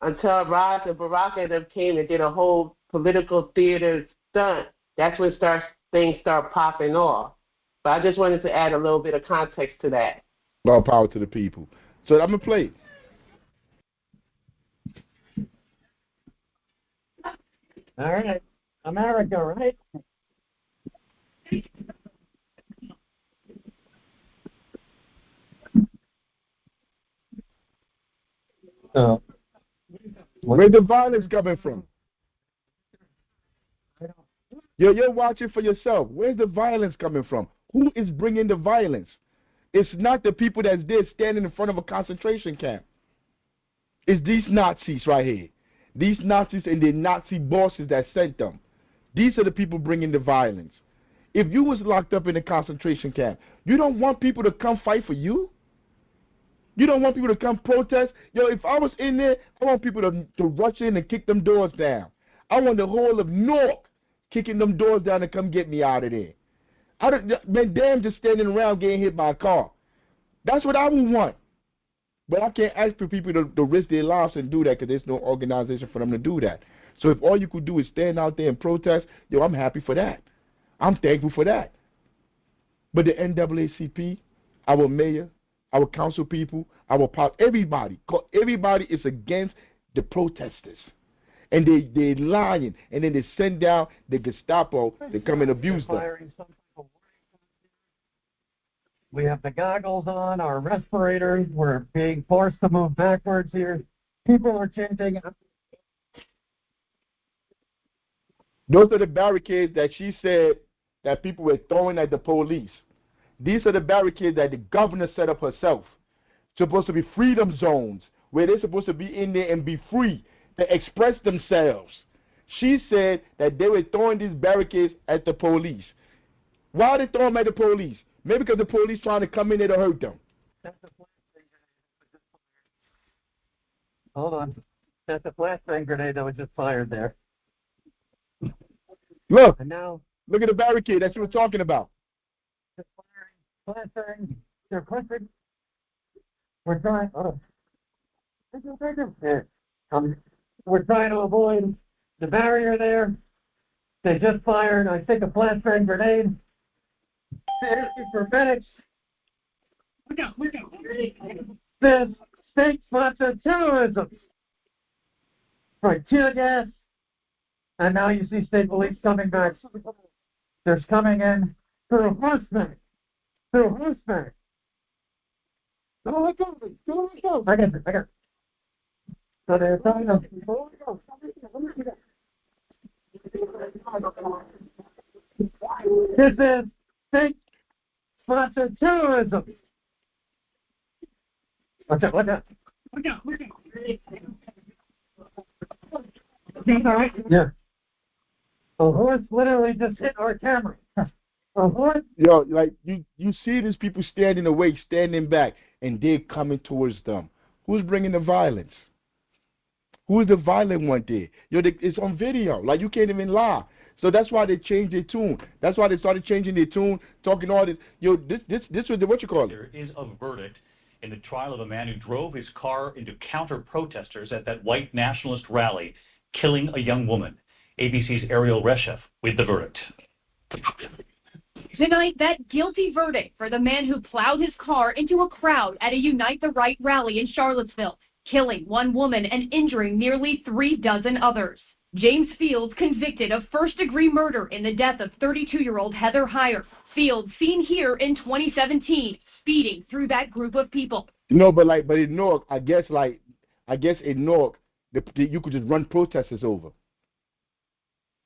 until Roz and Barack and them came and did a whole political theater stunt, that's when things start popping off. But I just wanted to add a little bit of context to that. All power to the people. So I'm going to play. All right. America, right? Where's the violence coming from? You're watching for yourself. Where's the violence coming from? Who is bringing the violence? It's not the people that's there standing in front of a concentration camp. It's these Nazis right here. These Nazis and the Nazi bosses that sent them. These are the people bringing the violence. If you was locked up in a concentration camp, you don't want people to come fight for you? You don't want people to come protest? Yo, if I was in there, I want people to rush in and kick them doors down. I want the whole of Newark kicking them doors down and come get me out of there. Man, damn, just standing around getting hit by a car. That's what I would want. But I can't ask for people to risk their lives and do that because there's no organization for them to do that. So if all you could do is stand out there and protest, yo, I'm happy for that. I'm thankful for that. But the NAACP, our mayor, our council people, everybody is against the protesters. And they're lying. And then they send down the Gestapo to come and abuse them. We have the goggles on, our respirators. We're being forced to move backwards here. People are chanting. Those are the barricades that she said that people were throwing at the police. These are the barricades that the governor set up herself. Supposed to be freedom zones where they're supposed to be in there and be free to express themselves. She said that they were throwing these barricades at the police. Why are they throwing them at the police? Maybe because the police trying to come in there to hurt them. Hold on. That's a flashbang grenade that was just fired there. Look. And now, look at the barricade that you were talking about. Flashbang. They're pushing. We're trying. We're trying to avoid the barrier there. They just fired, I think, a flashbang grenade. For medics. This state-sponsored terrorism. Right, tear gas. And now you see state police coming back. They're coming in through horseback. Through horseback. Oh, I got it. I got it. So they're telling them. This is state-sponsored terrorism. Watch out. All right? Yeah. A horse literally just hit our camera. A horse? Yo, like you see these people standing away, standing back, and they're coming towards them. Who's bringing the violence? Who's the violent one there? Yo, it's on video. Like, you can't even lie. So that's why they changed their tune. That's why they started changing their tune, talking all this. Yo, this was the, what you call it? There is a verdict in the trial of a man who drove his car into counter-protesters at that white nationalist rally, killing a young woman. ABC's Ariel Reshef with the verdict. Tonight, that guilty verdict for the man who plowed his car into a crowd at a Unite the Right rally in Charlottesville, killing one woman and injuring nearly 36 others. James Fields convicted of first-degree murder in the death of 32-year-old Heather Heyer. Fields seen here in 2017, speeding through that group of people. No, but in Newark, I guess in Newark, you could just run protesters over.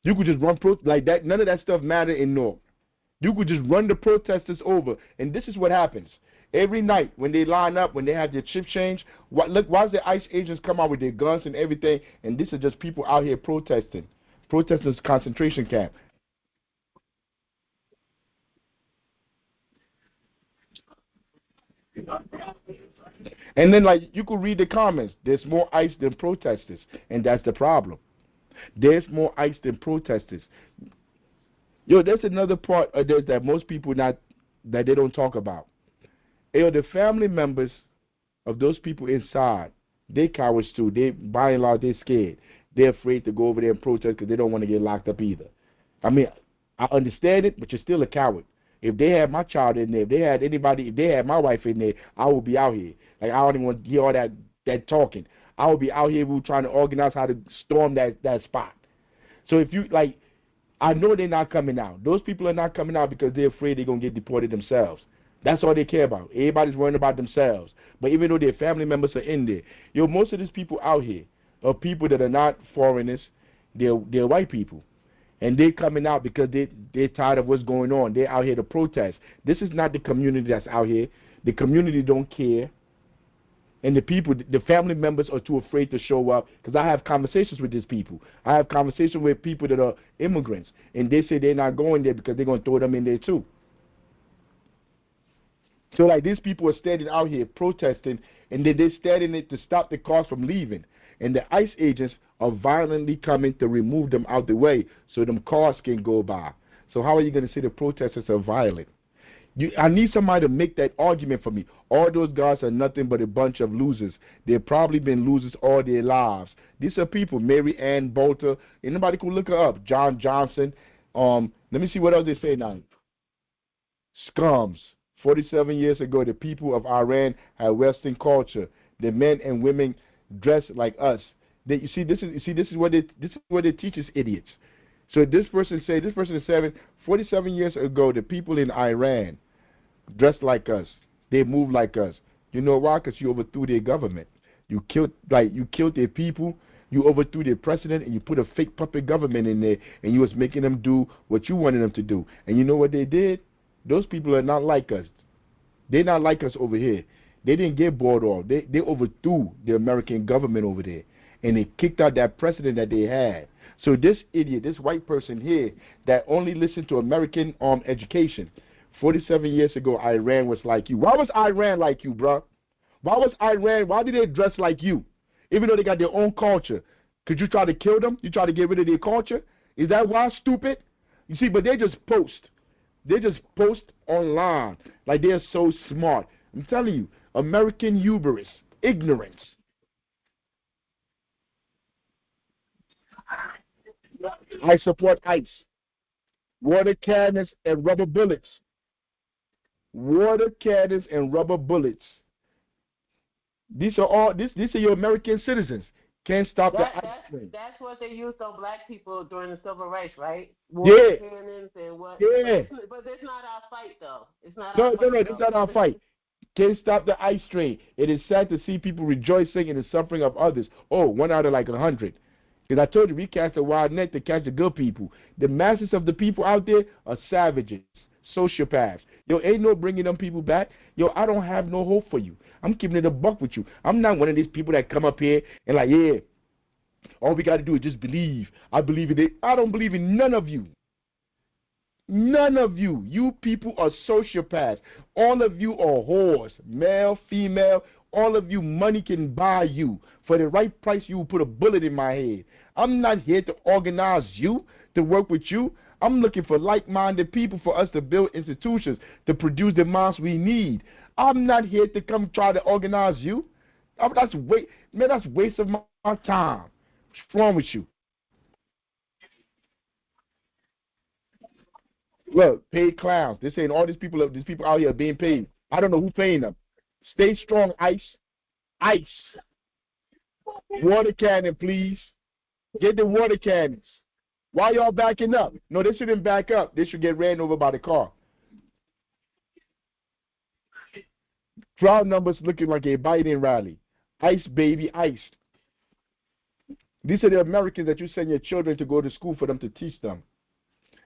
You could just run like that. None of that stuff mattered in Newark. You could just run the protesters over, and this is what happens every night when they line up, when they have their shift change. Look, why does the ICE agents come out with their guns and everything? And this is just people out here protesting. Protesters' concentration camp. And then, like, you could read the comments. There's more ICE than protesters, and that's the problem. There's more ICE than protesters. Yo, there's another part of this that most people that they don't talk about. Yo, the family members of those people inside, they cowards too. They, by and large, they're scared. They're afraid to go over there and protest because they don't want to get locked up either. I mean, I understand it, but you're still a coward. If they had my child in there, if they had anybody, if they had my wife in there, I would be out here. Like, I don't even want to hear all that talking. I would be out here trying to organize how to storm that spot. So if you, like, I know they're not coming out. Those people are not coming out because they're afraid they're going to get deported themselves. That's all they care about. Everybody's worrying about themselves. But even though their family members are in there, yo, most of these people out here are people that are not foreigners. They're white people. And they're coming out because they're tired of what's going on. They're out here to protest. This is not the community that's out here. The community don't care. And the people, the family members are too afraid to show up, because I have conversations with these people. I have conversations with people that are immigrants, and they say they're not going there because they're going to throw them in there too. So, like, these people are standing out here protesting, and they're standing it to stop the cars from leaving. And the ICE agents are violently coming to remove them out the way so them cars can go by. So how are you going to say the protesters are violent? I need somebody to make that argument for me. All those guys are nothing but a bunch of losers. They've probably been losers all their lives. These are people, Mary Ann Bolter. Anybody can look her up. John Johnson. Let me see what else they say now. Scums. 47 years ago, the people of Iran had Western culture. The men and women dressed like us. You see, this is what they teach us idiots. So this person is 47 years ago, the people in Iran dressed like us. They moved like us. You know why? Because you overthrew their government. You killed their people. You overthrew their president, and you put a fake puppet government in there, and you was making them do what you wanted them to do. And you know what they did? Those people are not like us. They're not like us over here. They didn't get bought off. They overthrew the American government over there, and they kicked out that president that they had. So this idiot, this white person here that only listened to American education, 47 years ago, Iran was like you. Why was Iran like you, bro? Why did they dress like you? Even though they got their own culture. Could you try to kill them? You try to get rid of their culture? Is that why, stupid? You see, but they just post. They just post online like they're so smart. I'm telling you, American hubris, ignorance. I support ICE. Water cannons and rubber bullets. water cannons, and rubber bullets. These are your American citizens. Can't stop the ice train. That's what they used on black people during the civil rights, right? Yeah. Cannons and what? Yeah. But it's not our fight, though. It's not No, our fight. no, it's not our fight. Can't stop the ice train. It is sad to see people rejoicing in the suffering of others. Oh, 1 out of like 100. Because I told you, we cast a wild net to catch the good people. The masses of the people out there are savages, sociopaths. Yo, ain't no bringing them people back. Yo, I don't have no hope for you. I'm keeping it a buck with you. I'm not one of these people that come up here and like, yeah, all we got to do is just believe. I believe in it. I don't believe in none of you. None of you. You people are sociopaths. All of you are whores. Male, female. All of you, money can buy you. For the right price, you will put a bullet in my head. I'm not here to organize you, to work with you. I'm looking for like-minded people for us to build institutions, to produce the minds we need. I'm not here to come try to organize you. That's waste of my time. What's wrong with you? Look, paid clowns. They're saying all these people out here are being paid. I don't know who's paying them. Stay strong, ICE. ICE. Water cannon, please. Get the water cannons. Why y'all backing up? No, they shouldn't back up. They should get ran over by the car. Crowd numbers looking like a Biden rally. ICE, baby, ICE. These are the Americans that you send your children to go to school for them to teach them.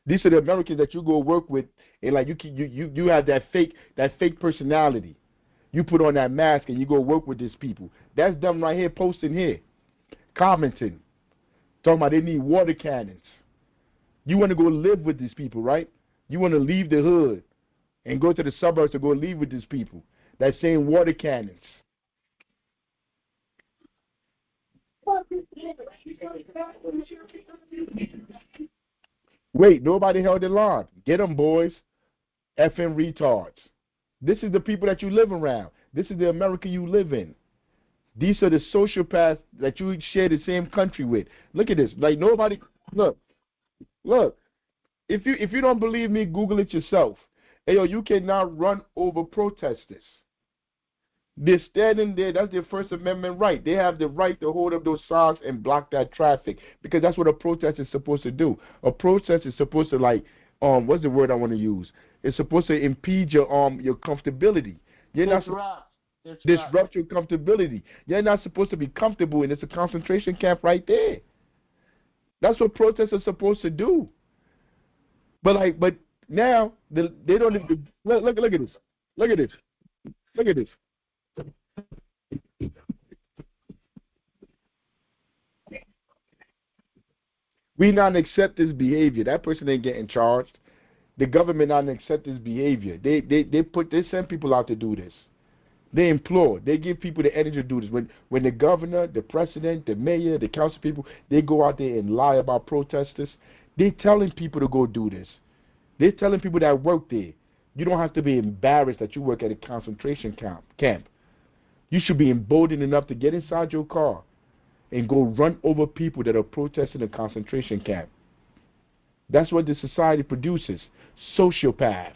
These are the Americans that you go work with, and like you have that fake personality. You put on that mask and you go work with these people. That's them right here posting here, commenting, talking about they need water cannons. You want to go live with these people, right? You want to leave the hood and go to the suburbs to go live with these people. That's saying water cannons. Wait, nobody held the line. Get them, boys. Effing retards. This is the people that you live around. This is the America you live in. These are the sociopaths that you share the same country with. Look at this. Like nobody. Look. If you don't believe me, Google it yourself. Hey, yo, you cannot run over protesters. They're standing there. That's their First Amendment right. They have the right to hold up those signs and block that traffic because that's what a protest is supposed to do. A protest is supposed to what's the word I want to use? It's supposed to impede your comfortability. You're not disrupt your comfortability. You're not supposed to be comfortable, and it's a concentration camp right there. That's what protests are supposed to do. But now they don't even look at this. Look at this. Look at this. We not accept this behavior. That person ain't getting charged. The government not accept this behavior. They send people out to do this. They implore. They give people the energy to do this. When the governor, the president, the mayor, the council people, they go out there and lie about protesters, they telling people to go do this. They're telling people that work there, you don't have to be embarrassed that you work at a concentration camp. You should be emboldened enough to get inside your car and go run over people that are protesting a concentration camp. That's what the society produces, sociopaths.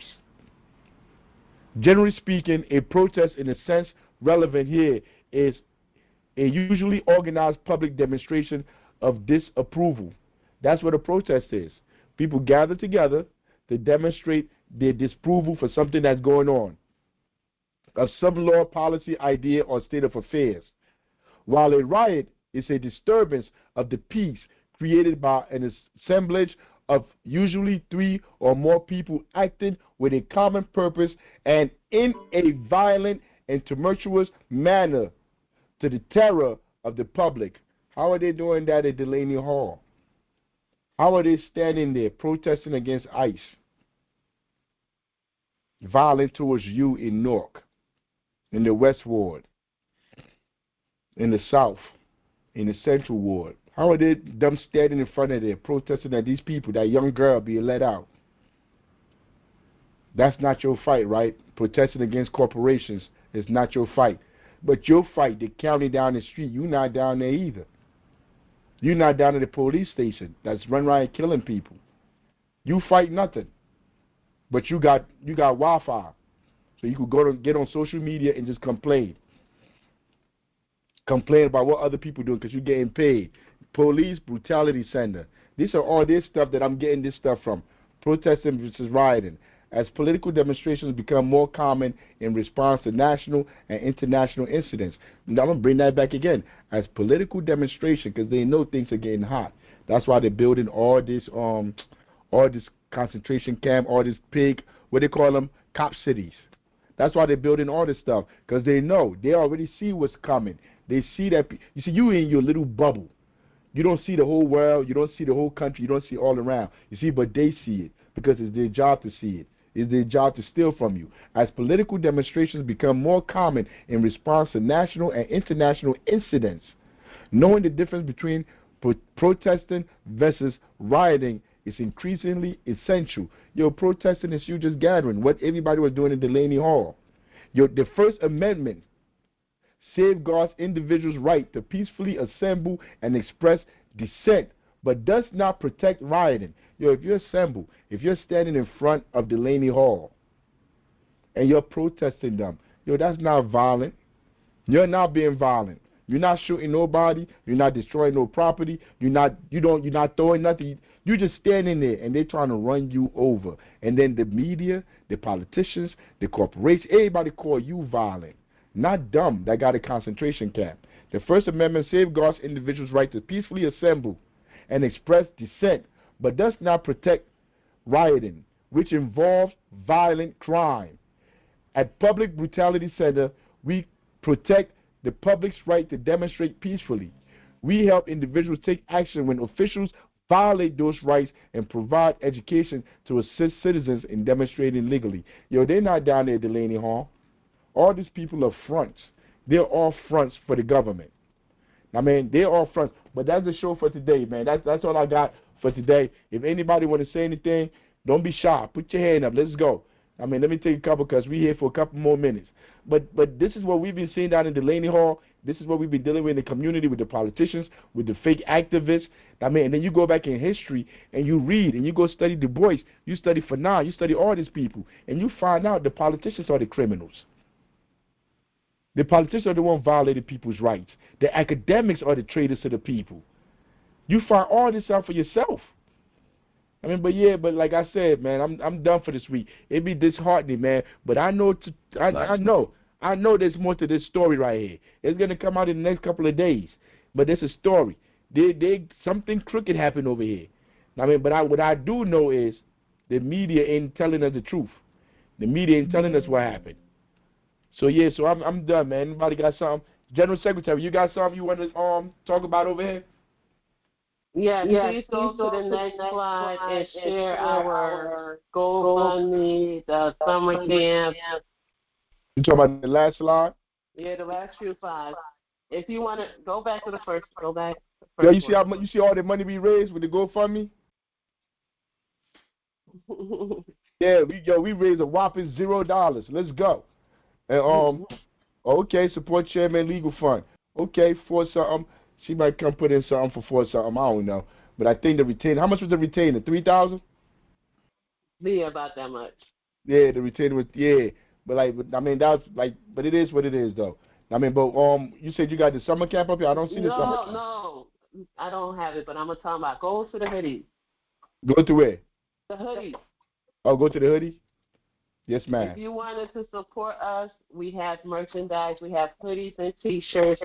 Generally speaking, a protest in a sense relevant here is a usually organized public demonstration of disapproval. That's what a protest is. People gather together to demonstrate their disapproval for something that's going on, of some law, policy, idea, or state of affairs. While a riot is a disturbance of the peace created by an assemblage of usually 3 or more people acting with a common purpose and in a violent and tumultuous manner to the terror of the public. How are they doing that at Delaney Hall? How are they standing there protesting against ICE? Violent towards you in Newark, in the West Ward, in the South, in the Central Ward. How are they them standing in front of there protesting at these people, that young girl being let out? That's not your fight, right? Protesting against corporations is not your fight. But your fight, the county down the street, you're not down there either. You're not down at the police station that's run around killing people. You fight nothing. But you got Wi-Fi. So you could get on social media and just complain. Complain about what other people doing because you're getting paid. Police brutality center. These are all this stuff that I'm getting this stuff from. Protesting versus rioting. As political demonstrations become more common in response to national and international incidents. And I'm going to bring that back again. As political demonstration, because they know things are getting hot. That's why they're building all this concentration camp, all this what they call them, cop cities. That's why they're building all this stuff, because they know, they already see what's coming. They see that, you see, you in your little bubble. You don't see the whole world, you don't see the whole country, you don't see all around. You see, but they see it, because it's their job to see it. It's their job to steal from you. As political demonstrations become more common in response to national and international incidents, knowing the difference between protesting versus rioting is increasingly essential. Protesting is you just gathering, what everybody was doing in Delaney Hall. The First Amendment safeguards individuals' right to peacefully assemble and express dissent, but does not protect rioting. If you assemble, if you're standing in front of Delaney Hall and you're protesting them, that's not violent. You're not being violent. You're not shooting nobody. You're not destroying no property. You're not throwing nothing. You're just standing there, and they're trying to run you over. And then the media, the politicians, the corporations, everybody call you violent. Not dumb that got a concentration camp. The First Amendment safeguards individuals' right to peacefully assemble and express dissent, but does not protect rioting, which involves violent crime. At Public Brutality Center, we protect the public's right to demonstrate peacefully. We help individuals take action when officials violate those rights and provide education to assist citizens in demonstrating legally. They're not down there at Delaney Hall. All these people are fronts. They're all fronts for the government. They're all fronts. But that's the show for today, man. That's all I got for today. If anybody want to say anything, don't be shy. Put your hand up. Let's go. Let me take a couple because we're here for a couple more minutes. But this is what we've been seeing down in Delaney Hall. This is what we've been dealing with in the community, with the politicians, with the fake activists. And then you go back in history and you read and you go study Du Bois. You study Fanon. You study all these people. And you find out the politicians are the criminals. The politicians are the ones violating people's rights. The academics are the traitors to the people. You find all this out for yourself. But like I said, man, I'm done for this week. It be disheartening, man. But I know there's more to this story right here. It's gonna come out in the next couple of days. But there's a story. Something crooked happened over here. But what I do know is the media ain't telling us the truth. The media ain't telling us what happened. So I'm done, man. Anybody got something? General Secretary, you got something you want to talk about over here? Yeah, please go to the next slide and share our GoFundMe, the summer camp. You talking about the last slide? Yeah, the last few slides. If you want to go back to the first, go back. You see how much? You see all the money we raised with the GoFundMe? We raised a whopping $0. Let's go. And okay, support Chairman Legal Fund. Okay, for something. She might come put in something for something. I don't know. But I think the retainer. How much was the retainer? 3,000? Yeah, about that much. Yeah, the retainer was But that's but it is what it is though. You said you got the summer camp up here. I don't see the summer camp. No, I don't have it. But I'm gonna talk about go to the hoodies. Go to where? The hoodies. Oh, go to the hoodies. Yes, ma'am. If you wanted to support us, we have merchandise. We have hoodies and T-shirts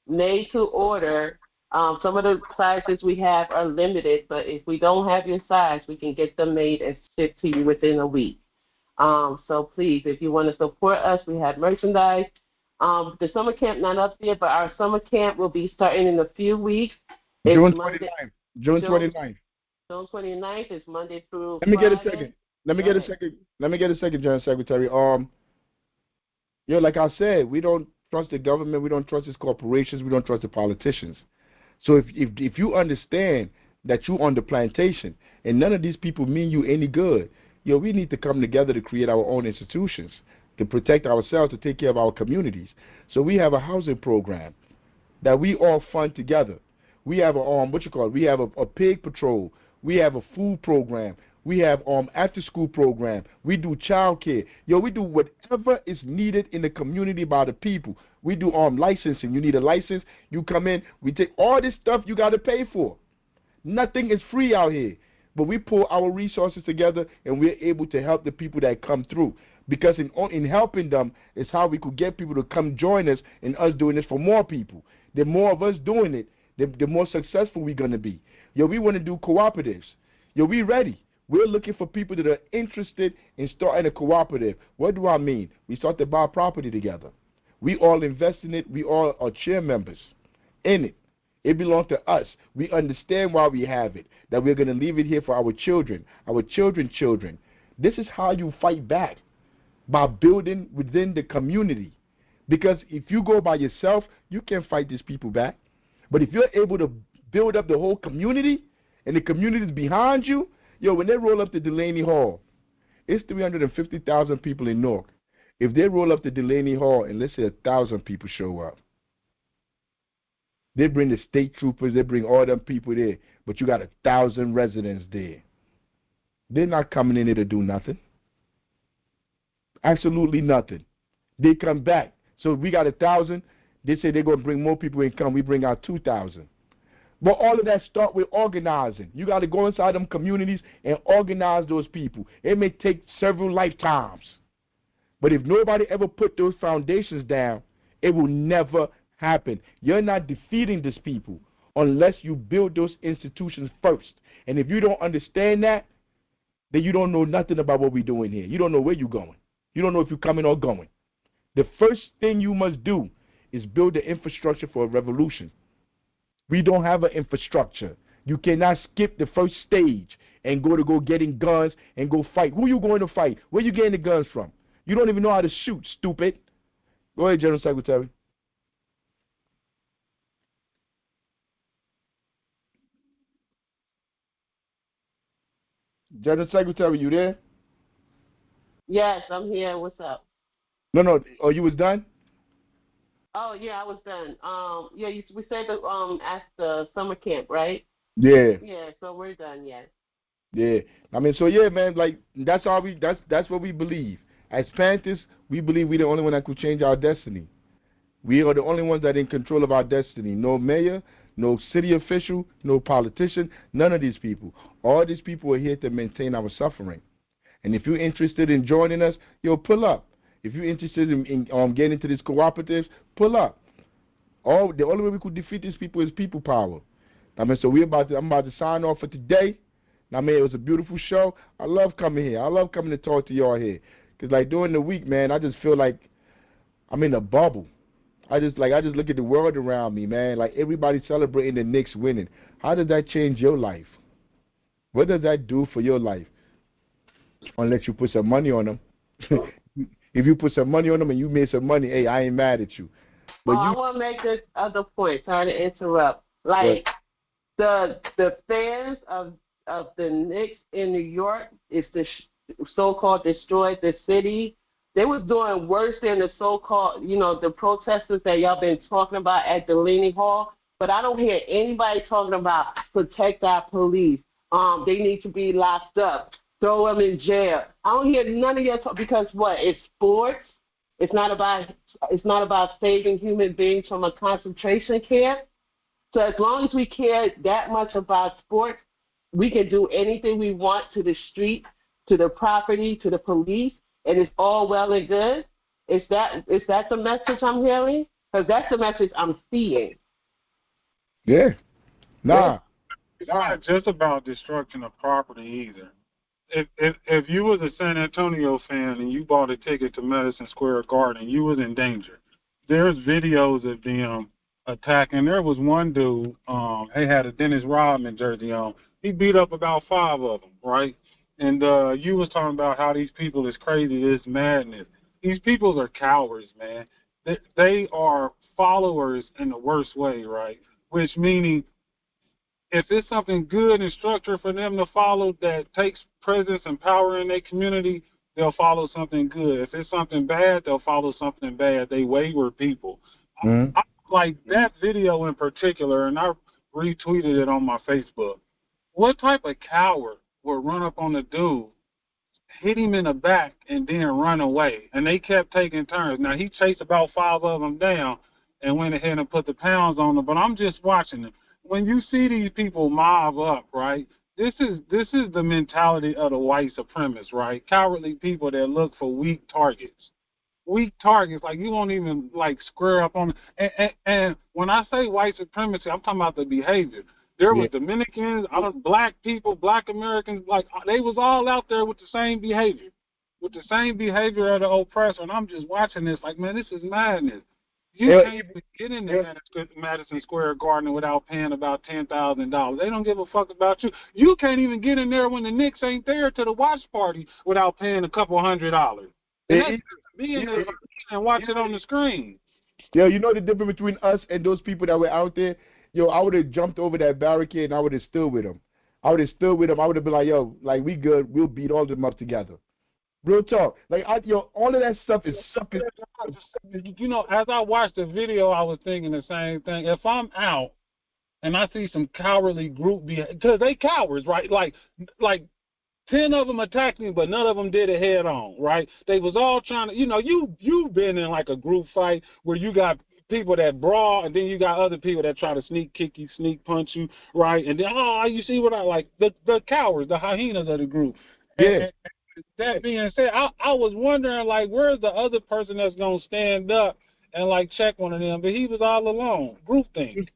made to order. Some of the sizes we have are limited, but if we don't have your size, we can get them made and shipped to you within a week. So please, if you want to support us, we have merchandise. The summer camp not up yet, but our summer camp will be starting in a few weeks. June 29th. June 29th. June 29th is Monday through Let me Friday. get a second. Let me get a second, General Secretary. Like I said, we don't trust the government. We don't trust these corporations. We don't trust the politicians. So if you understand that you on the plantation and none of these people mean you any good, we need to come together to create our own institutions, to protect ourselves, to take care of our communities. So we have a housing program that we all fund together. We have we have a pig patrol. We have a food program. We have after school program. We do child care. Yo, we do whatever is needed in the community by the people. We do licensing. You need a license, you come in, we take all this stuff you got to pay for. Nothing is free out here. But we pull our resources together and we're able to help the people that come through. Because in helping them is how we could get people to come join us and us doing this for more people. The more of us doing it, the more successful we're going to be. Yo, we want to do cooperatives. Yo, we ready. We're looking for people that are interested in starting a cooperative. What do I mean? We start to buy property together. We all invest in it. We all are chair members in it. It belongs to us. We understand why we have it, that we're going to leave it here for our children, our children's children. This is how you fight back, by building within the community. Because if you go by yourself, you can't fight these people back. But if you're able to build up the whole community and the community is behind you, yo, when they roll up to Delaney Hall, it's 350,000 people in Newark. If they roll up to Delaney Hall and let's say 1,000 people show up, they bring the state troopers, they bring all them people there, but you got 1,000 residents there. They're not coming in here to do nothing. Absolutely nothing. They come back. So we got 1,000. They say they're going to bring more people in. Come, we bring out 2,000. But all of that start with organizing. You got to go inside them communities and organize those people. It may take several lifetimes. But if nobody ever put those foundations down, it will never happen. You're not defeating these people unless you build those institutions first. And if you don't understand that, then you don't know nothing about what we're doing here. You don't know where you're going. You don't know if you're coming or going. The first thing you must do is build the infrastructure for a revolution. We don't have an infrastructure. You cannot skip the first stage and go getting guns and go fight. Who you going to fight? Where you getting the guns from? You don't even know how to shoot, stupid. Go ahead, General Secretary. General Secretary, you there? Yes, I'm here. What's up? No. Oh, you was done? Oh, yeah, I was done. Yeah, we said that at the summer camp, right? Yeah. Yeah, so we're done, yes. Yeah. I mean, so yeah, man, like that's what we believe. As Panthers, we believe we're the only one that could change our destiny. We are the only ones that are in control of our destiny. No mayor, no city official, no politician, none of these people. All these people are here to maintain our suffering. And if you're interested in joining us, yo, pull up. If you're interested in getting into these cooperatives, pull up. The only way we could defeat these people is people power. I mean, so I'm about to sign off for today. I mean, it was a beautiful show. I love coming here. I love coming to talk to y'all here. Because, like, during the week, man, I just feel like I'm in a bubble. I just look at the world around me, man. Like, everybody celebrating the Knicks winning. How does that change your life? What does that do for your life? Unless you put some money on them. If you put some money on them and you made some money, hey, I ain't mad at you. But I want to make this other point. Sorry to interrupt. Like, the fans of the Knicks in New York is the so-called destroyed the city. They was doing worse than the so-called, the protesters that y'all been talking about at Delaney Hall. But I don't hear anybody talking about protect our police. They need to be locked up. Throw them in jail. I don't hear none of y'all talk because what? It's sports. It's not about saving human beings from a concentration camp. So as long as we care that much about sports, we can do anything we want to the street, to the property, to the police, and it's all well and good. Is that the message I'm hearing? Because that's the message I'm seeing. Yeah. Nah. It's not just about destruction of property either. If you was a San Antonio fan and you bought a ticket to Madison Square Garden, you was in danger. There's videos of them attacking. There was one dude, he had a Dennis Rodman jersey on. He beat up about 5 of them, right? And you was talking about how these people is crazy, this madness. These people are cowards, man. They are followers in the worst way, right? Which meaning if it's something good and structured for them to follow that takes presence and power in their community, they'll follow something good. If it's something bad, they'll follow something bad. They wayward people. I like that video in particular, and I retweeted it on my Facebook. What type of coward would run up on the dude, hit him in the back, and then run away. And they kept taking turns. Now, he chased about 5 of them down and went ahead and put the pounds on them. But I'm just watching them. When you see these people mob up, right, this is the mentality of the white supremacists, right? Cowardly people that look for weak targets. Weak targets, like you won't even like square up on. And when I say white supremacy, I'm talking about the behavior. There was Dominicans, black people, black Americans, like they was all out there with the same behavior, of the oppressor. And I'm just watching this, like, man, this is madness. You can't even get in the Madison Square Garden without paying about $10,000. They don't give a fuck about you. You can't even get in there when the Knicks ain't there to the watch party without paying a couple $100. And that's being there and watch it on the screen. Yo, you know the difference between us and those people that were out there? Yo, I would have jumped over that barricade and I would have stood with them. I would have been like, yo, like, we good. We'll beat all of them up together. Real talk. Like, all of that stuff is something. You know, as I watched the video, I was thinking the same thing. If I'm out and I see some cowardly group, because they cowards, right? Like 10 of them attacked me, but none of them did it head on, right? They was all trying to, you know, you've been in like a group fight where you got people that brawl, and then you got other people that try to sneak kick you, sneak punch you, right? And then, you see what I like? The cowards, the hyenas of the group. Yeah. And that being said, I was wondering, like, where's the other person that's going to stand up and, like, check one of them? But he was all alone. Groupthink.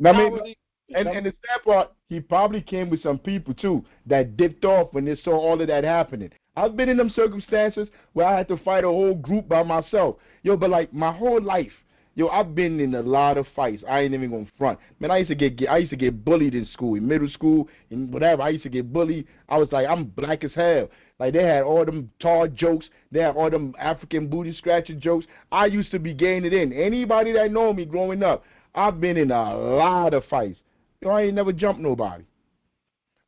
I mean, and the sad part, he probably came with some people, too, that dipped off when they saw all of that happening. I've been in them circumstances where I had to fight a whole group by myself. Yo, but, like, my whole life, yo, I've been in a lot of fights. I ain't even gonna front. Man, I used to get bullied in school, in middle school, and whatever. I used to get bullied. I was like, I'm black as hell. Like, they had all them tar jokes. They had all them African booty scratching jokes. I used to be gaining in. Anybody that know me growing up, I've been in a lot of fights. Yo, I ain't never jumped nobody.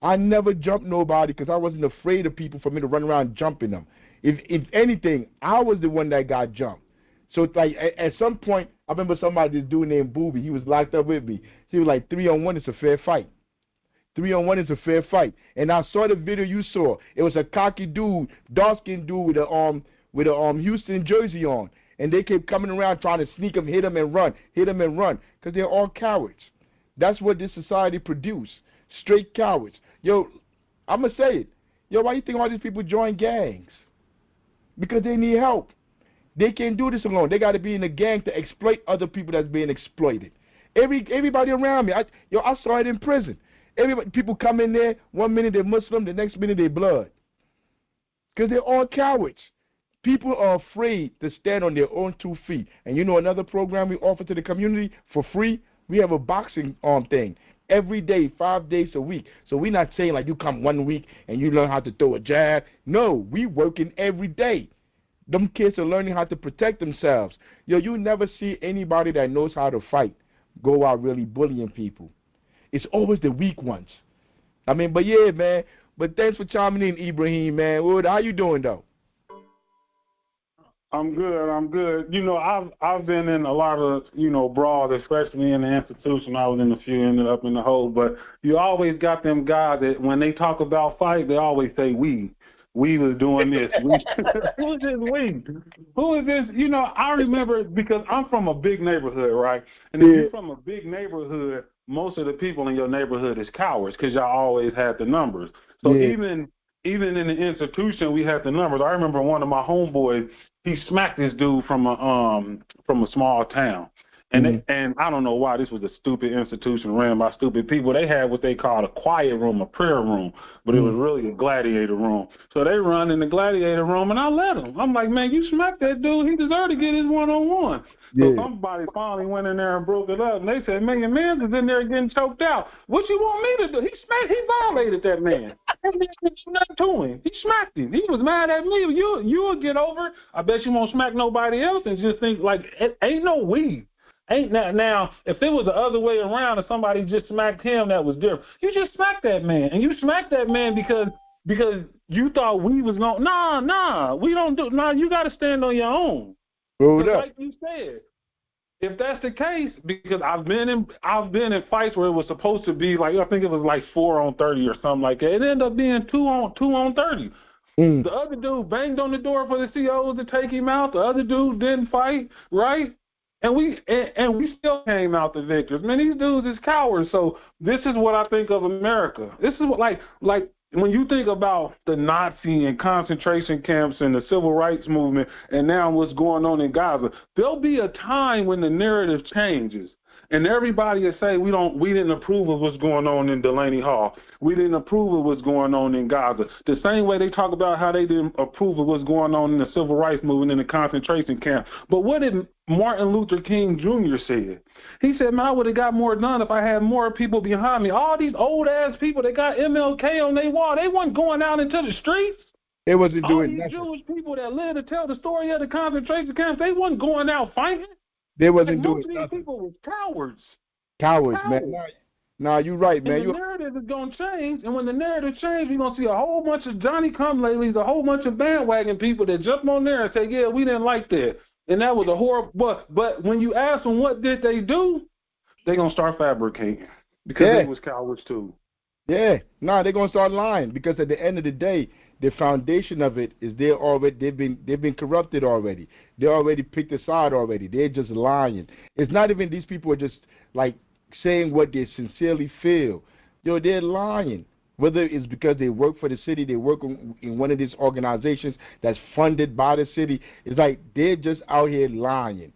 I never jumped nobody because I wasn't afraid of people for me to run around jumping them. If anything, I was the one that got jumped. So it's like at some point, I remember somebody, this dude named Booby, he was locked up with me. He was like, 3-on-1 is a fair fight. 3-on-1 is a fair fight. And I saw the video you saw. It was a cocky dude, dark-skinned dude with a Houston jersey on. And they kept coming around trying to sneak him, hit him and run, because they're all cowards. That's what this society produced. Straight cowards. Yo, I'm going to say it. Yo, why you think all these people join gangs? Because they need help. They can't do this alone. They got to be in a gang to exploit other people that's being exploited. Everybody around me, I saw it in prison. People come in there, 1 minute they're Muslim, the next minute they're blood. Because they're all cowards. People are afraid to stand on their own 2 feet. And you know another program we offer to the community for free? We have a boxing thing. Every day, 5 days a week. So we're not saying like you come 1 week and you learn how to throw a jab. No, we working every day. Them kids are learning how to protect themselves. Yo, you never see anybody that knows how to fight go out really bullying people. It's always the weak ones. I mean, but yeah, man. But thanks for chiming in, Ibrahim, man. Wood, how you doing, though? I'm good. You know, I've been in a lot of, brawls, especially in the institution. I was in a few, ended up in the hole. But you always got them guys that when they talk about fight, they always say we. We was doing this. Who is this we? Who is this? You know, I remember because I'm from a big neighborhood, right? And if you're from a big neighborhood, most of the people in your neighborhood is cowards because y'all always had the numbers. So even in the institution, we had the numbers. I remember one of my homeboys, he smacked this dude from a small town. And and I don't know why this was a stupid institution ran by stupid people. They had what they called a quiet room, a prayer room, but it was really a gladiator room. So they run in the gladiator room, and I let them. I'm like, man, you smacked that dude. He deserved to get his one-on-one. So somebody finally went in there and broke it up, and they said, man, your man's is in there getting choked out. What you want me to do? He violated that man. That man did nothing to him. He smacked him. He was mad at me. You'll get over it. I bet you won't smack nobody else and just think, like, it ain't no we. Ain't now, if it was the other way around and somebody just smacked him, that was different. You just smacked that man. And you smacked that man because you thought we was going, nah, we don't do, nah, you got to stand on your own. Hold up. Like you said. if that's the case, because I've been in fights where it was supposed to be like, I think it was like 4 on 30 or something like that. It ended up being 2 on 30. The other dude banged on the door for the COs to take him out. The other dude didn't fight, right? And we still came out the victors. Man, these dudes is cowards. So this is what I think of America. This is what, like when you think about the Nazi and concentration camps and the civil rights movement and now what's going on in Gaza, there'll be a time when the narrative changes. And everybody will say we didn't approve of what's going on in Delaney Hall. We didn't approve of what's going on in Gaza. The same way they talk about how they didn't approve of what's going on in the civil rights movement in the concentration camp. But what did Martin Luther King Jr. say? He said, man, I would have got more done if I had more people behind me. All these old-ass people that got MLK on their wall, they wasn't going out into the streets. They wasn't doing nothing. nothing. All these Jewish people that lived to tell the story of the concentration camps, they wasn't going out fighting. They wasn't doing most of these nothing. people was cowards. Cowards, man. Nah, you're right, man. And the narrative is going to change, and when the narrative changes, we're going to see a whole bunch of Johnny-come-latelys, a whole bunch of bandwagon people that jump on there and say, yeah, we didn't like that. And that was a horrible, but when you ask them what did they do, they're going to start fabricating because they was cowards too. Yeah, they're going to start lying because at the end of the day, the foundation of it is they've been corrupted already. They already picked a side already. They're just lying. It's not even these people are just like saying what they sincerely feel. They're lying. Whether it's because they work for the city, they work in one of these organizations that's funded by the city, it's like they're just out here lying.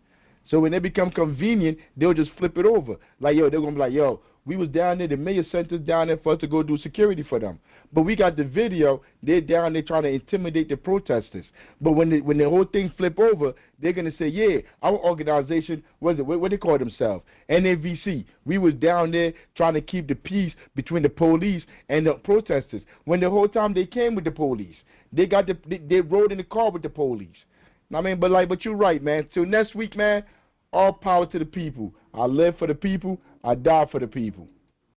So when they become convenient, they'll just flip it over. Like, they're going to be like, we was down there, the mayor sent us down there for us to go do security for them. But we got the video, they're down there trying to intimidate the protesters. But when the whole thing flip over, they're going to say, yeah, our organization, what they call themselves? NAVC. We was down there trying to keep the peace between the police and the protesters. When the whole time they came with the police. They rode in the car with the police. I mean, but you're right, man. Till next week, man, all power to the people. I live for the people. I die for the people.